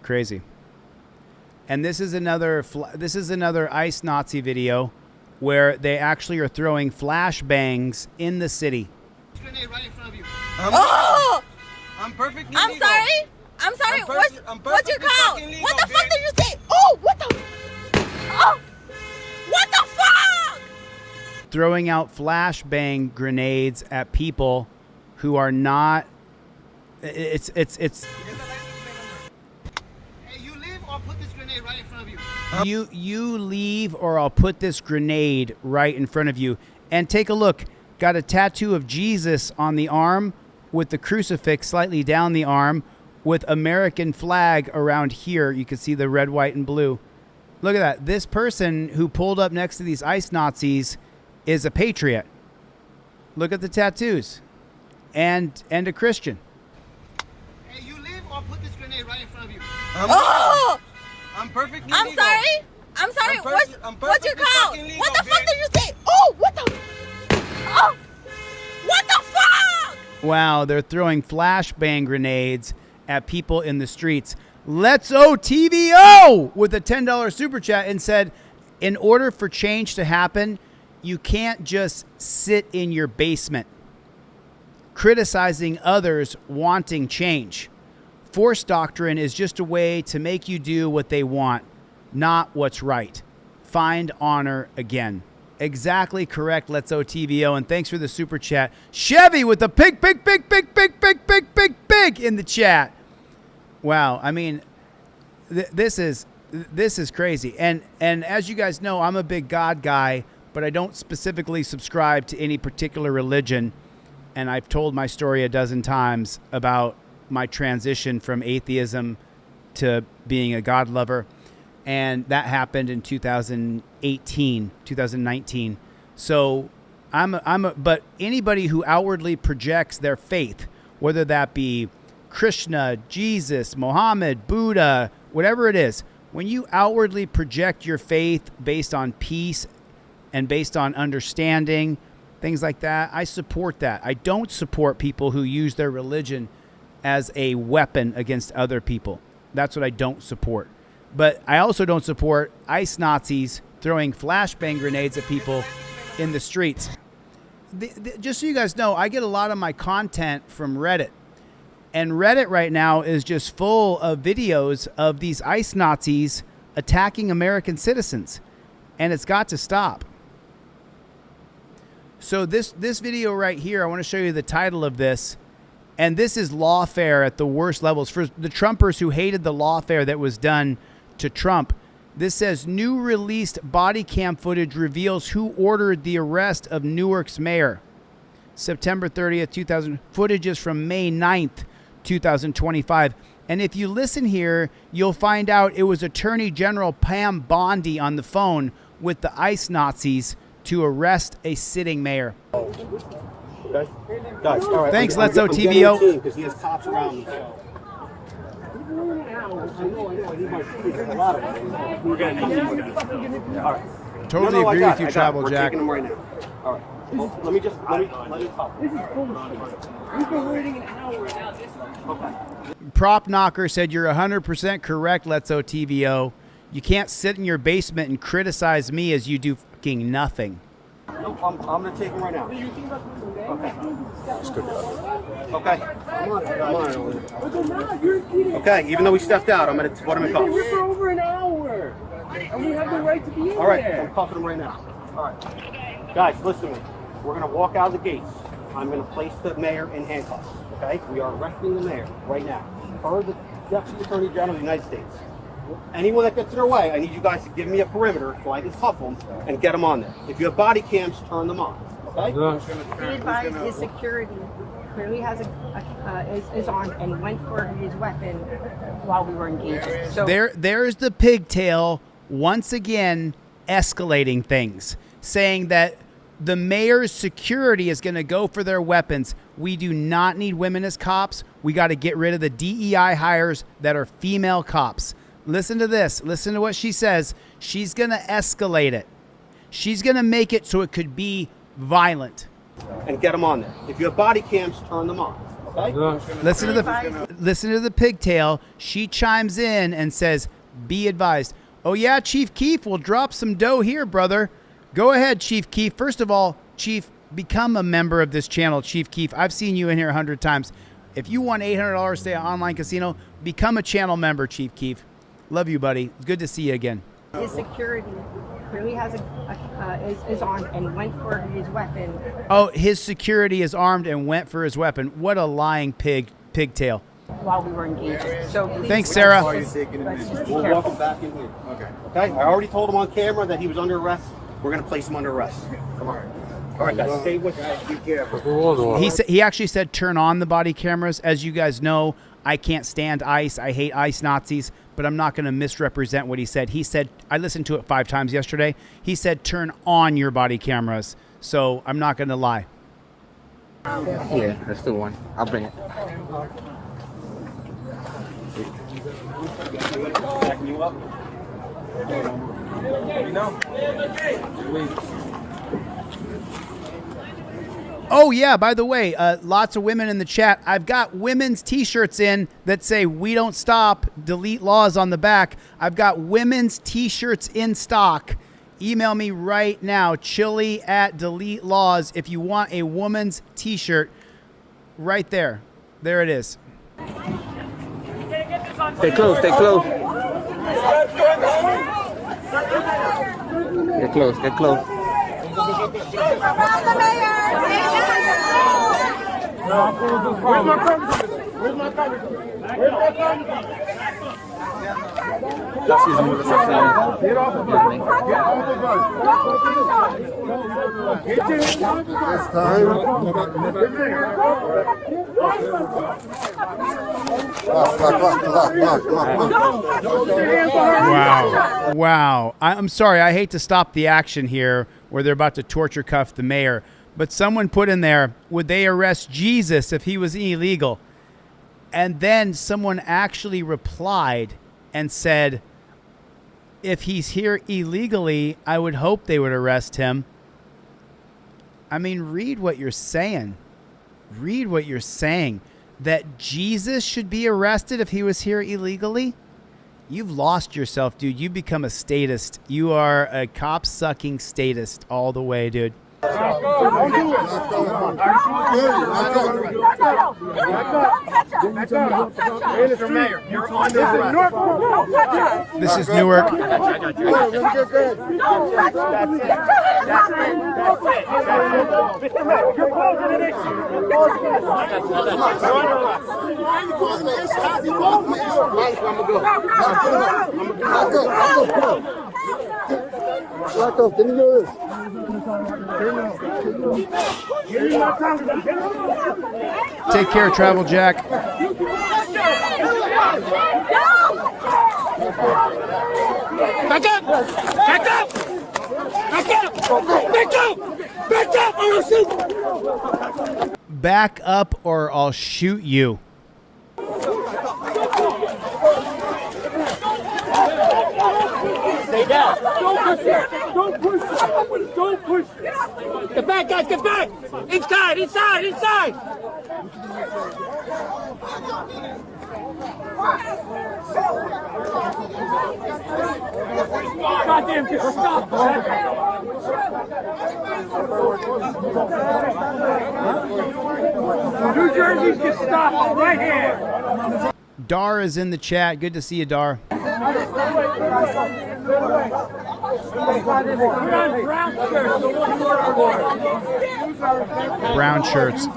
Crazy. And this is another ICE Nazi video where they actually are throwing flashbangs in the city. Oh! I'm perfectly I'm legal. sorry. I'm sorry. What's your perfectly call? fucking legal, What the fuck bitch. did you say? Oh, what the? Oh, what the fuck? Throwing out flashbang grenades at people who are not. It's. Hey, you leave or I'll put this grenade right in front of you. You leave or I'll put this grenade right in front of you. And take a look. Got a tattoo of Jesus on the arm with the crucifix slightly down the arm with American flag around here. You can see the red, white, and blue. Look at that. This person who pulled up next to these ICE Nazis is a patriot. Look at the tattoos. And a Christian. Hey, you leave or I'll put this grenade right in front of you. Oh! I'm perfectly I'm legal. sorry. I'm sorry. What's your perfectly call? fucking legal, What the fuck bitch. did you say? Oh, what the? Oh, what the fuck? Wow, they're throwing flashbang grenades at people in the streets. Let's TVO with a $10 super chat and said, in order for change to happen, you can't just sit in your basement criticizing others wanting change. Force doctrine is just a way to make you do what they want, not what's right. Find honor again. Exactly correct, Let's TVO, and thanks for the super chat. Chevy with the big in the chat. Wow, I mean, this is crazy. And as you guys know, I'm a big God guy, but I don't specifically subscribe to any particular religion. and I've told my story a dozen times about my transition from atheism to being a God lover. And that happened in 2019. So but anybody who outwardly projects their faith, whether that be Krishna, Jesus, Muhammad, Buddha, whatever it is, when you outwardly project your faith based on peace and based on understanding, things like that, I support that. I don't support people who use their religion as a weapon against other people. That's what I don't support. But I also don't support ICE Nazis throwing flashbang grenades at people in the streets. Just so you guys know, I get a lot of my content from Reddit. And Reddit right now is just full of videos of these ICE Nazis attacking American citizens. And it's got to stop. So this video right here, I want to show you the title of this. And this is lawfare at the worst levels. For the Trumpers who hated the lawfare that was done to Trump, this says, new released body cam footage reveals who ordered the arrest of Newark's mayor. September 30th, 2000. Footage is from May 9th, 2025. And if you listen here, you'll find out it was Attorney General Pam Bondi on the phone with the ICE Nazis to arrest a sitting mayor. Okay. Guys, all right. Thanks, Let's Go TVO. Because he has cops around him. We're going to need him. All right. Totally agree with you, Travel We're Jack. taking him right now. All right. Let me talk. This is bullshit. We've been waiting an hour now. Okay. Prop Knocker said you're 100% correct, Let's Go TVO. You can't sit in your basement and criticize me as you do fucking nothing. No, I'm going to take him right now. Okay. That's good. Okay. I'm on it. Okay, even though we stepped out, I'm going to put him in cuffs. We're here for over an hour. And we have the right to be in All right, there. I'm cuffing him right now. All right. Guys, listen to me. We're going to walk out of the gates. I'm going to place the mayor in handcuffs. Okay? We are arresting the mayor right now. Per the Deputy Attorney General of the United States. Anyone that gets in our way, I need you guys to give me a perimeter so I can cuff them and get them on there. If you have body cams, turn them on. Okay? He advised his security clearly is armed and went for his weapon while we were engaging. So There's the pigtail once again escalating things, saying that the mayor's security is going to go for their weapons. We do not need women as cops. We got to get rid of the DEI hires that are female cops. Listen to this. Listen to what she says. She's going to escalate it. She's going to make it so it could be violent. And get them on there. If you have body cams, turn them on. Okay? Listen to the pigtail. She chimes in and says, be advised. Oh yeah, Chief Keef, we'll drop some dough here, brother. Go ahead, Chief Keef. First of all, Chief, become a member of this channel, Chief Keef. I've seen you in here 100 times. If you want $800 to stay at online casino, become a channel member, Chief Keef. Love you, buddy. It's good to see you again. his security clearly is armed and went for his weapon. Oh, his security is armed and went for his weapon. What a lying pigtail. While we were engaging. So thanks, Sarah. We'll walk him back in here. Okay. Okay. I already told him on camera that he was under arrest. We're going to place him under arrest. Come on. All right, guys. Stay with us. Be careful. He actually said turn on the body cameras. As you guys know, I can't stand ICE. I hate ICE Nazis, but I'm not going to misrepresent what he said. He said, I listened to it 5 times yesterday. He said turn on your body cameras. So I'm not going to lie. Yeah, that's the one. I'll bring it. Backing you up. Oh, yeah, by the way, lots of women in the chat. I've got women's T-shirts in that say, we don't stop, delete Lawz on the back. I've got women's T-shirts in stock. Email me right now, Chille@delete Lawz, if you want a woman's T-shirt. Right there. There it is. Stay close, stay close. Get close, get close. Where's my congressman? Where's my congressman? Where's my congressman? Get off the bus. Get off the bus. Get in. It's time. Wow. Wow. I'm sorry. I hate to stop the action here where they're about to torture cuff the mayor. But someone put in there, would they arrest Jesus if he was illegal? And then someone actually replied and said, if he's here illegally, I would hope they would arrest him. I mean, read what you're saying. Read what you're saying. That Jesus should be arrested if he was here illegally? You've lost yourself, dude. You become a statist. You are a cop-sucking statist all the way, dude. Mr. Mayor, you're under arrest. This is Newark. Take care, Travel Jack. Back up! Back up! Back up! Back up! Back up! Or I'll shoot! Back up or I'll shoot you. Stay down. Don't push it. Don't push it. Don't push it. Get back, guys. Get back. Inside. Inside. Inside. Goddamn, just stop. New Jersey, just stop right here. Dar is in the chat. Good to see you, Dar. Brown shirts.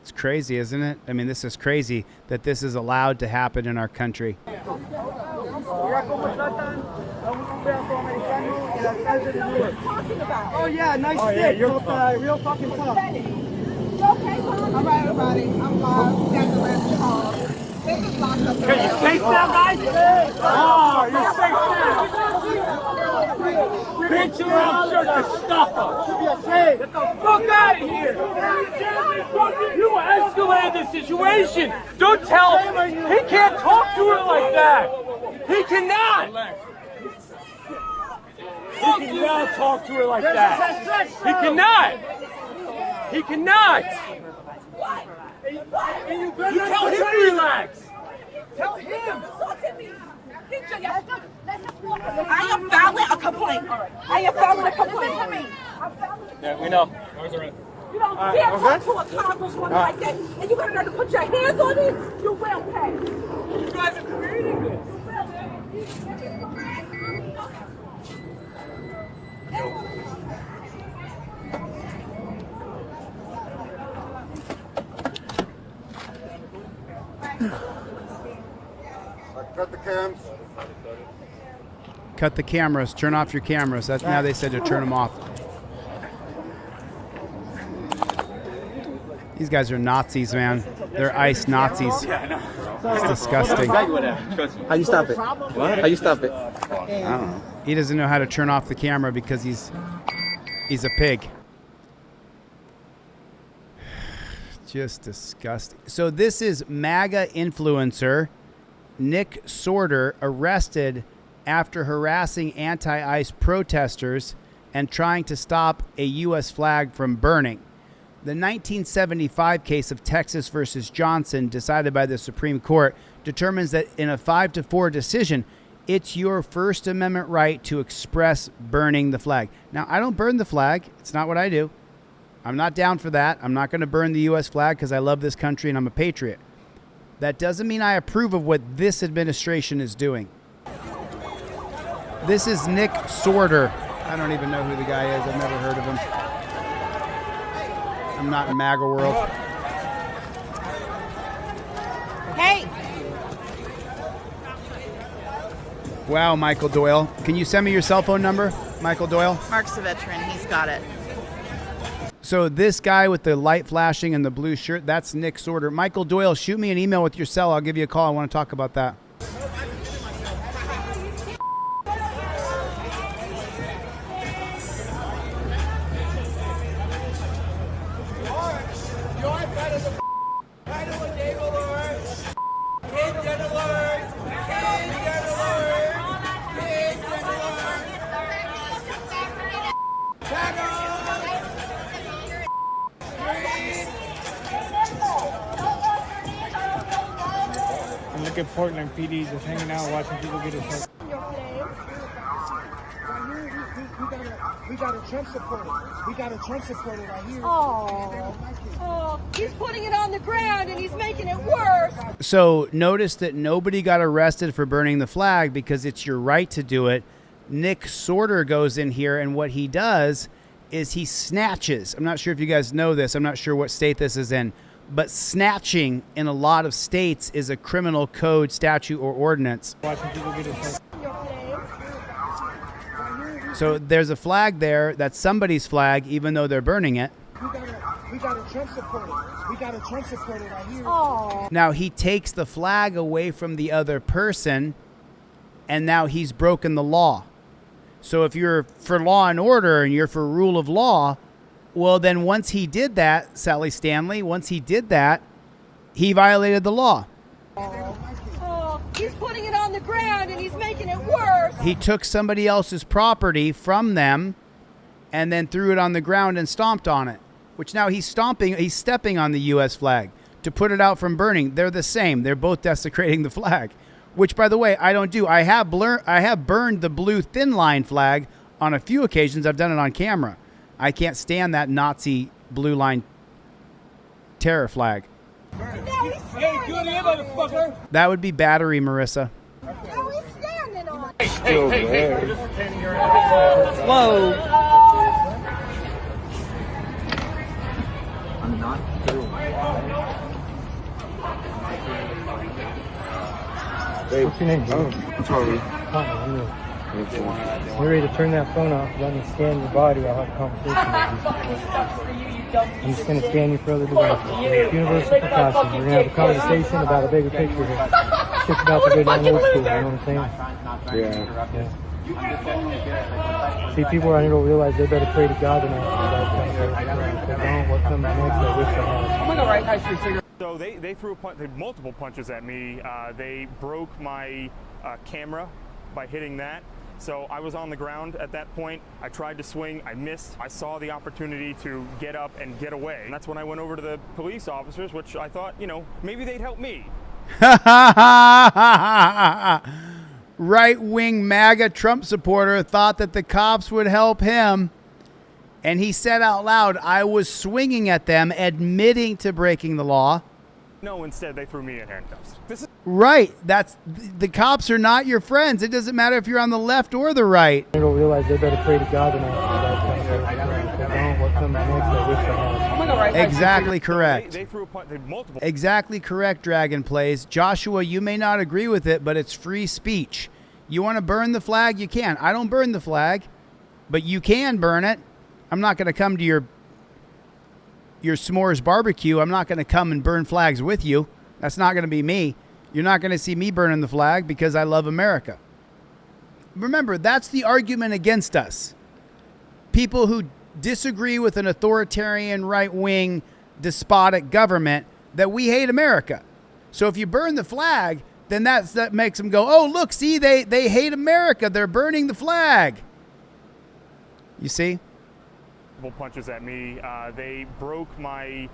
It's crazy, isn't it? I mean, this is crazy that this is allowed to happen in our country. Oh yeah, nice stick. You're real fucking tough. All right, everybody. I'm Lawz. Got the rest of home. This is locked up. Can you safe now, guys? Oh, you're safe now. Pinch around shirt to stop us. Get the fuck out of here. You escalated the situation. Don't tell him. He can't talk to her like that. He cannot. He cannot talk to her like that. He cannot. He cannot. You tell him to relax. Tell him. I am filing a complaint. I am filing a complaint. Yeah, we know. You don't dare talk to a congresswoman like that, and you better to put your hands on it. You will pay. You guys are creating this. Cut the cams. Cut the cameras. Turn off your cameras. That's now they said to turn them off. These guys are Nazis, man. They're ICE Nazis. It's disgusting. How you stop it? What? How you stop it? I don't know. He doesn't know how to turn off the camera because he's a pig. Just disgusting. So this is MAGA influencer Nick Sorter arrested after harassing anti-ICE protesters and trying to stop a U.S. flag from burning. The 1975 case of Texas versus Johnson, decided by the Supreme Court, determines that in a 5-4 decision, it's your First Amendment right to express burning the flag. Now, I don't burn the flag. It's not what I do. I'm not down for that. I'm not going to burn the U.S. flag because I love this country and I'm a patriot. That doesn't mean I approve of what this administration is doing. This is Nick Sorter. I don't even know who the guy is. I've never heard of him. I'm not in MAGA world. Hey! Wow, Michael Doyle. Can you send me your cell phone number, Michael Doyle? Mark's a veteran. He's got it. So this guy with the light flashing and the blue shirt, that's Nick Sorter. Michael Doyle, shoot me an email with your cell. I'll give you a call. I want to talk about that. And look at Portland PD just hanging out watching people get assaulted. We got a Trump supporter. We got a Trump supporter right here. Oh, he's putting it on the ground and he's making it worse. So notice that nobody got arrested for burning the flag because it's your right to do it. Nick Sorter goes in here, and what he does is he snatches. I'm not sure if you guys know this. I'm not sure what state this is in. But snatching in a lot of states is a criminal code statute or ordinance. Watching people get assaulted. So there's a flag there that's somebody's flag, even though they're burning it. We got a Trump supporter. We got a Trump supporter right here. Oh. Now he takes the flag away from the other person, and now he's broken the law. So if you're for law and order and you're for rule of law, well, then once he did that, Sally Stanley, once he did that, he violated the law. Oh, he's putting it on the ground and he's making it worse. He took somebody else's property from them and then threw it on the ground and stomped on it, which now he's stepping on the U.S. flag to put it out from burning. They're the same. They're both desecrating the flag, which, by the way, I don't do. I have burned the blue thin line flag on a few occasions. I've done it on camera. I can't stand that Nazi blue line terror flag. Hey, do it again, motherfucker. That would be battery, Marissa. How he's standing on it. Hey. Whoa. I'm not through. What's your name? Oh, Charlie. You're ready to turn that phone off. Let me scan your body. I'll have a conversation with you. I'm just going to scan you for other devices. Universal precaution. We're going to have a conversation about a bigger picture here. Shit's about to go down old school. You know what I'm saying? Yeah. See, people around here don't realize they better pray to God than ask. If they don't, what comes next, I wish I had. I'm going to go right past your cigarette. So they threw multiple punches at me. They broke my camera by hitting that. So I was on the ground at that point. I tried to swing, I missed. I saw the opportunity to get up and get away. And that's when I went over to the police officers, which I thought, maybe they'd help me. Right-wing MAGA Trump supporter thought that the cops would help him. And he said out loud, I was swinging at them, admitting to breaking the law. No, instead they threw me in handcuffs. Right. The cops are not your friends. It doesn't matter if you're on the left or the right. They don't realize they better pray to God than ask. If they don't, what comes next, I wish I had. Exactly correct. They threw multiple. Exactly correct, Dragon Plays. Joshua, you may not agree with it, but it's free speech. You want to burn the flag? You can. I don't burn the flag, but you can burn it. I'm not going to come to your s'mores barbecue. I'm not going to come and burn flags with you. That's not going to be me. You're not going to see me burning the flag because I love America. Remember, that's the argument against us. People who disagree with an authoritarian, right-wing, despotic government, that we hate America. So if you burn the flag, then that makes them go, oh, look, see, they hate America. They're burning the flag. You see? Punches at me. They broke my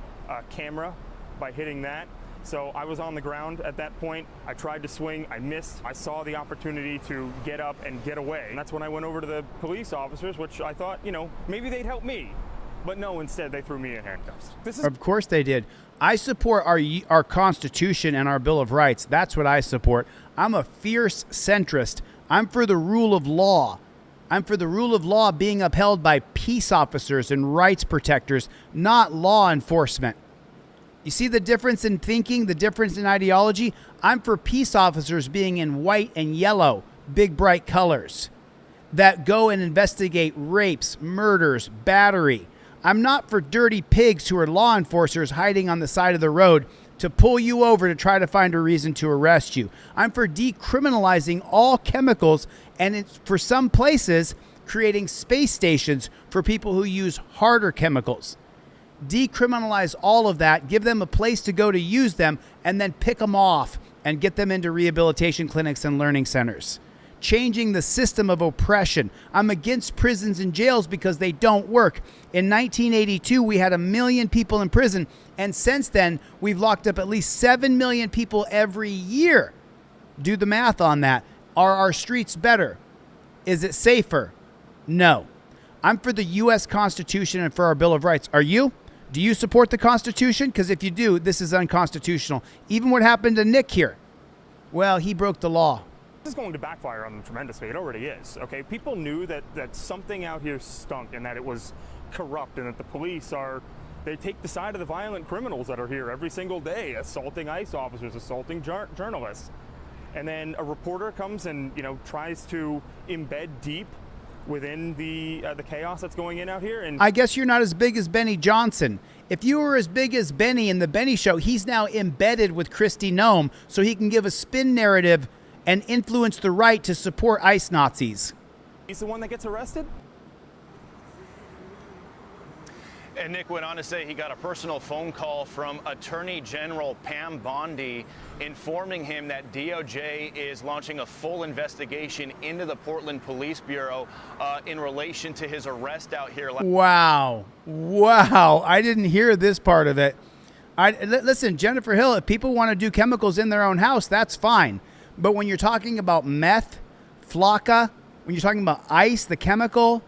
camera by hitting that. So I was on the ground at that point. I tried to swing, I missed. I saw the opportunity to get up and get away. And that's when I went over to the police officers, which I thought, maybe they'd help me. But no, instead they threw me in handcuffs. Of course they did. I support our Constitution and our Bill of Rights. That's what I support. I'm a fierce centrist. I'm for the rule of law. I'm for the rule of law being upheld by peace officers and rights protectors, not law enforcement. You see the difference in thinking, the difference in ideology? I'm for peace officers being in white and yellow, big bright colors that go and investigate rapes, murders, battery. I'm not for dirty pigs who are law enforcers hiding on the side of the road to pull you over to try to find a reason to arrest you. I'm for decriminalizing all chemicals, and it's for some places creating space stations for people who use harder chemicals. Decriminalize all of that, give them a place to go to use them, and then pick them off and get them into rehabilitation clinics and learning centers. Changing the system of oppression. I'm against prisons and jails because they don't work. In 1982, we had 1 million people in prison, and since then, we've locked up at least 7 million people every year. Do the math on that. Are our streets better? Is it safer? No. I'm for the U.S. Constitution and for our Bill of Rights. Are you? Do you support the Constitution? Because if you do, this is unconstitutional. Even what happened to Nick here. Well, he broke the law. This is going to backfire on them tremendously. It already is. Okay, people knew that something out here stunk and that it was corrupt and that the police they take the side of the violent criminals that are here every single day, assaulting ICE officers, assaulting journalists. And then a reporter comes and tries to embed deep within the chaos that's going in out here. And I guess you're not as big as Benny Johnson. If you were as big as Benny in the Benny Show, he's now embedded with Kristi Noem so he can give a spin narrative and influence the right to support ICE Nazis. He's the one that gets arrested? And Nick went on to say he got a personal phone call from Attorney General Pam Bondi informing him that DOJ is launching a full investigation into the Portland Police Bureau in relation to his arrest out here. Wow. Wow. I didn't hear this part of it. Listen, Jennifer Hill, if people want to do chemicals in their own house, that's fine. But when you're talking about meth, flocka, when you're talking about ice, the chemical,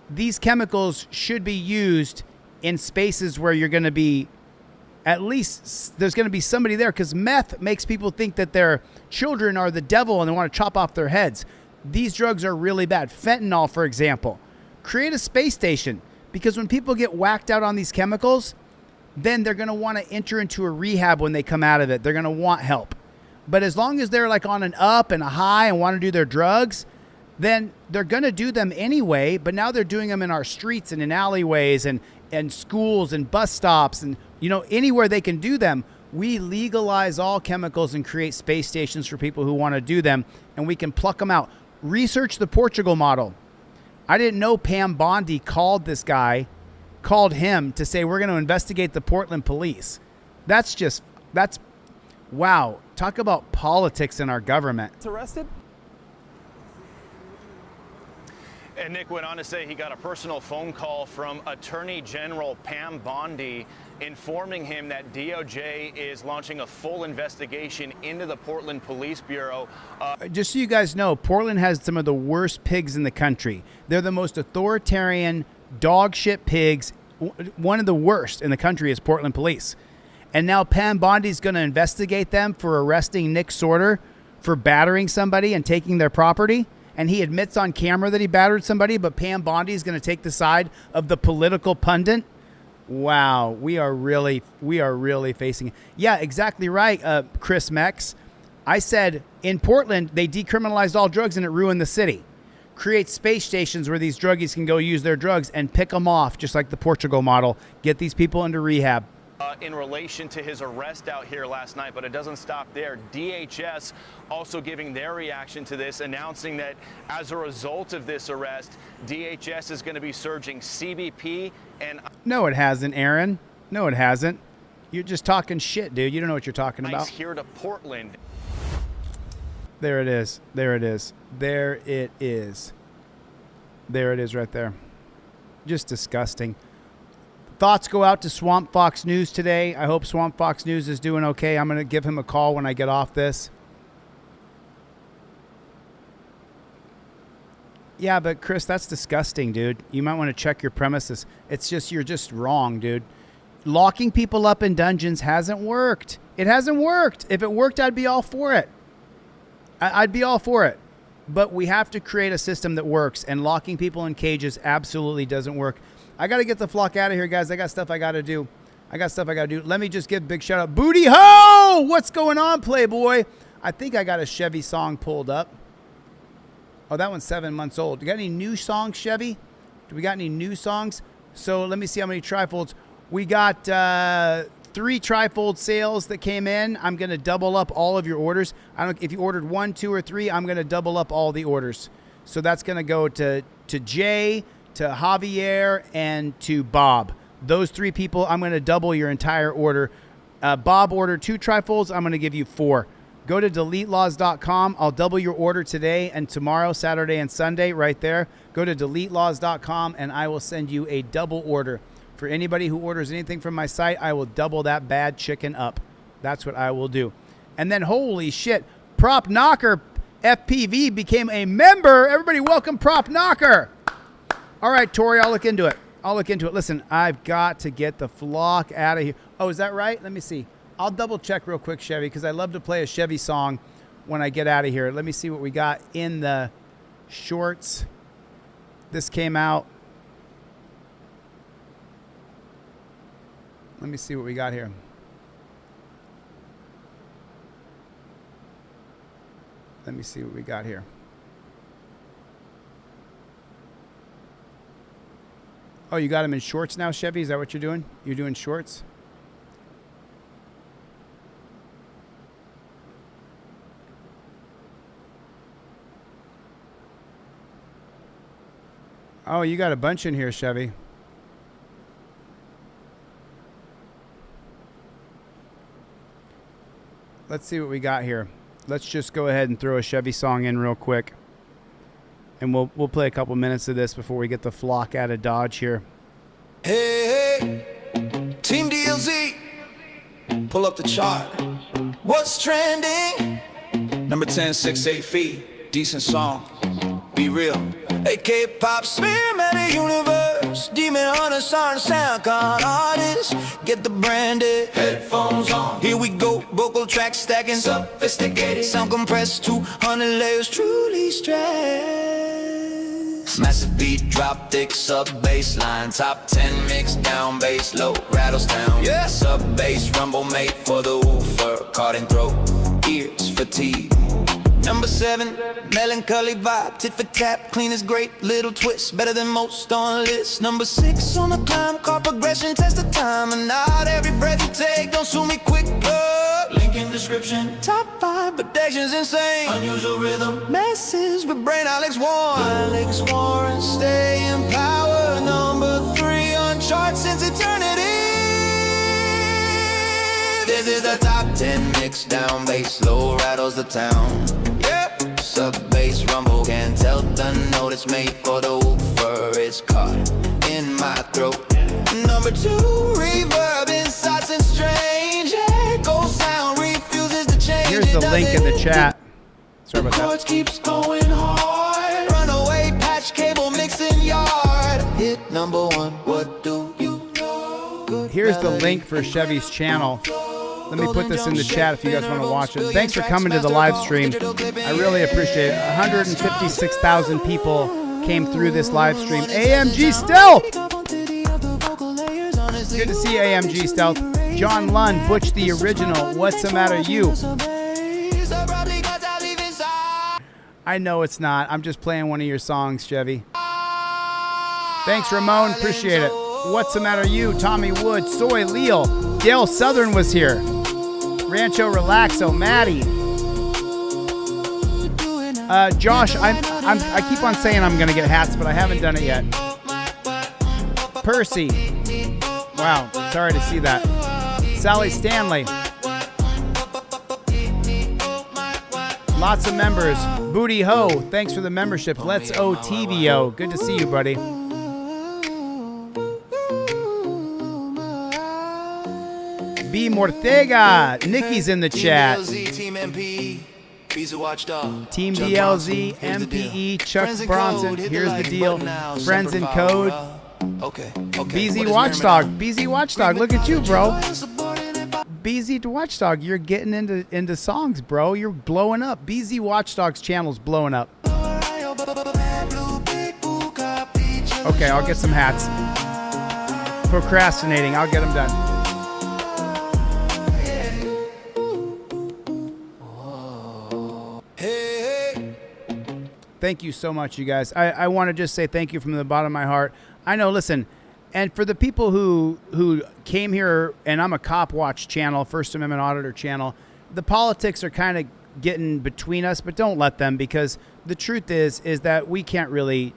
these chemicals should be used in spaces where you're going to be, at least there's going to be somebody there, because meth makes people think that their children are the devil and they want to chop off their heads. These drugs are really bad. Fentanyl, for example. Create a space station, because when people get whacked out on these chemicals, then they're going to want to enter into a rehab when they come out of it. They're going to want help. But as long as they're like on an up and a high and want to do their drugs, then they're going to do them anyway. But now they're doing them in our streets and in alleyways and schools and bus stops and, anywhere they can do them. We legalize all chemicals and create space stations for people who want to do them, and we can pluck them out. Research the Portugal model. I didn't know Pam Bondi called him to say, we're going to investigate the Portland police. That's wow. Talk about politics in our government. It's arrested? And Nick went on to say he got a personal phone call from Attorney General Pam Bondi informing him that DOJ is launching a full investigation into the Portland Police Bureau. Just so you guys know, Portland has some of the worst pigs in the country. They're the most authoritarian, dog shit pigs. One of the worst in the country is Portland police. And now Pam Bondi's going to investigate them for arresting Nick Sorter for battering somebody and taking their property. And he admits on camera that he battered somebody, but Pam Bondi is going to take the side of the political pundit. Wow, we are really facing it. Yeah, exactly right, Chris Mex. I said in Portland, they decriminalized all drugs and it ruined the city. Create space stations where these druggies can go use their drugs and pick them off, just like the Portugal model. Get these people into rehab. In relation to his arrest out here last night, but it doesn't stop there. DHS also giving their reaction to this, announcing that as a result of this arrest, DHS is going to be surging CBP and... No, it hasn't, Aaron. No, it hasn't. You're just talking shit, dude. You don't know what you're talking about. Here to Portland. There it is. There it is. There it is. There it is right there. Just disgusting. Thoughts go out to Swamp Fox News today. I hope Swamp Fox News is doing okay. I'm going to give him a call when I get off this. Yeah, but Chris, that's disgusting, dude. You might want to check your premises. You're just wrong, dude. Locking people up in dungeons hasn't worked. It hasn't worked. If it worked, I'd be all for it. I'd be all for it. But we have to create a system that works, and locking people in cages absolutely doesn't work. I got to get the flock out of here, guys. I got stuff I got to do. Let me just give a big shout out. Booty Ho! What's going on, Playboy? I think I got a Chevy song pulled up. Oh, that one's 7 months old. You got any new songs, Chevy? Do we got any new songs? So let me see how many trifolds. We got 3 trifold sales that came in. I'm going to double up all of your orders. I don't. If you ordered 1, 2, or 3, I'm going to double up all the orders. So that's going to go to Jay, to Javier, and to Bob. Those 3 people, I'm going to double your entire order. Bob ordered 2 trifolds. I'm going to give you 4. Go to DeleteLawz.com. I'll double your order today and tomorrow, Saturday and Sunday, right there. Go to DeleteLawz.com, and I will send you a double order. For anybody who orders anything from my site, I will double that bad chicken up. That's what I will do. And then, holy shit, Prop Knocker FPV became a member. Everybody welcome Prop Knocker. All right, Tori, I'll look into it. Listen, I've got to get the flock out of here. Oh, is that right? Let me see. I'll double check real quick, Chevy, because I love to play a Chevy song when I get out of here. Let me see what we got in the shorts. This came out. Let me see what we got here. Oh, you got them in shorts now, Chevy? Is that what you're doing? You're doing shorts? Oh, you got a bunch in here, Chevy. Let's see what we got here. Let's just go ahead and throw a Chevy song in real quick. And we'll play a couple minutes of this before we get the flock out of Dodge here. Hey, Team DLZ, pull up the chart. What's trending? Number 10, 6, 8 feet. Decent song. Be real. AK pop, smear meta universe. Demon hunters on SoundCloud artists. Get the branded headphones on. Here we go, vocal track stacking. Sophisticated, sound compressed, 200 layers, truly stressed. Massive beat, drop thick, sub bass line. Top 10 mix, down bass, low, rattles down. Yeah, sub bass, rumble made for the woofer. Caught in throat, ears fatigue. Number 7, melancholy vibe, tit for tat, clean as great, little twist, better than most on list. Number 6 on the climb, car progression, test the time, and not every breath you take, don't sue me quick, link in description. Top 5, protection's insane, unusual rhythm, messes with brain, Alex Warren, stay in power. Number 3 on charts since eternity. This is the top 10 mix, down bass, low rattles the town. Sub bass rumble, can't tell the note it's made for the woofer. It's caught in my throat. Number 2, reverb, insights and strange echo sound refuses to change. Here's the link in the chat. Sorry about that. Keeps going hard. Runaway patch cable mixing yard. Hit number 1. What do you know? Good Here's the link for Chevy's channel. Let me put this in the chat if you guys want to watch it. Thanks for coming to the live stream. I really appreciate it. 156,000 people came through this live stream. AMG Stealth! Good to see AMG Stealth. John Lund, Butch the Original. What's the matter, you? I know it's not. I'm just playing one of your songs, Chevy. Thanks, Ramon. Appreciate it. What's the matter, you? Tommy Wood, Soy Leal. Dale Southern was here. Rancho Relaxo, Maddie. Josh, I keep on saying I'm gonna get hats, but I haven't done it yet. Percy. Wow, sorry to see that. Sally Stanley. Lots of members. Booty Ho, thanks for the membership. Let's OTVO. Good to see you, buddy. B. Mortega. Nikki's in the chat. Team MP, Team DLZ, MPE, Chuck Bronson. Here's the deal. Friends in code. BZ Watchdog. BZ Watchdog. Look at you, bro. BZ Watchdog. You're getting into songs, bro. You're blowing up. BZ Watchdog's channel's blowing up. Okay, I'll get some hats. Procrastinating. I'll get them done. Thank you so much, you guys. I want to just say thank you from the bottom of my heart. I know, listen, and for the people who came here, and I'm a Cop Watch channel, First Amendment Auditor channel, the politics are kind of getting between us, but don't let them, because the truth is that we can't really,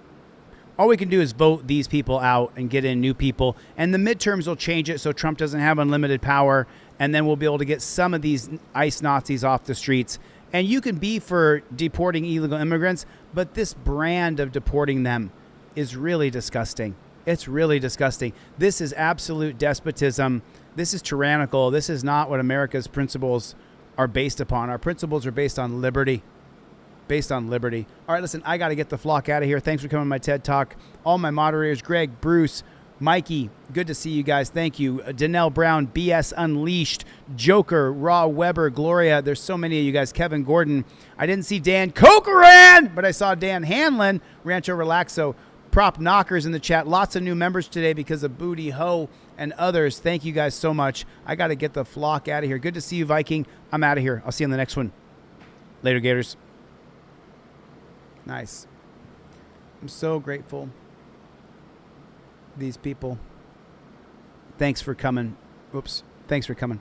all we can do is vote these people out and get in new people, and the midterms will change it so Trump doesn't have unlimited power, and then we'll be able to get some of these ICE Nazis off the streets. And you can be for deporting illegal immigrants, but this brand of deporting them is really disgusting. It's really disgusting. This is absolute despotism. This is tyrannical. This is not what America's principles are based upon. Our principles are based on liberty. Based on liberty. All right, listen, I got to get the flock out of here. Thanks for coming to my TED Talk. All my moderators, Greg, Bruce, Mikey, good to see you guys. Thank you. Danelle Brown, BS Unleashed, Joker, Raw Weber, Gloria. There's so many of you guys. Kevin Gordon. I didn't see Dan Cochran, but I saw Dan Hanlon, Rancho Relaxo, Prop Knockers in the chat. Lots of new members today because of Booty Ho and others. Thank you guys so much. I got to get the flock out of here. Good to see you, Viking. I'm out of here. I'll see you on the next one. Later, Gators. Nice. I'm so grateful. These people. Thanks for coming. Oops. Thanks for coming.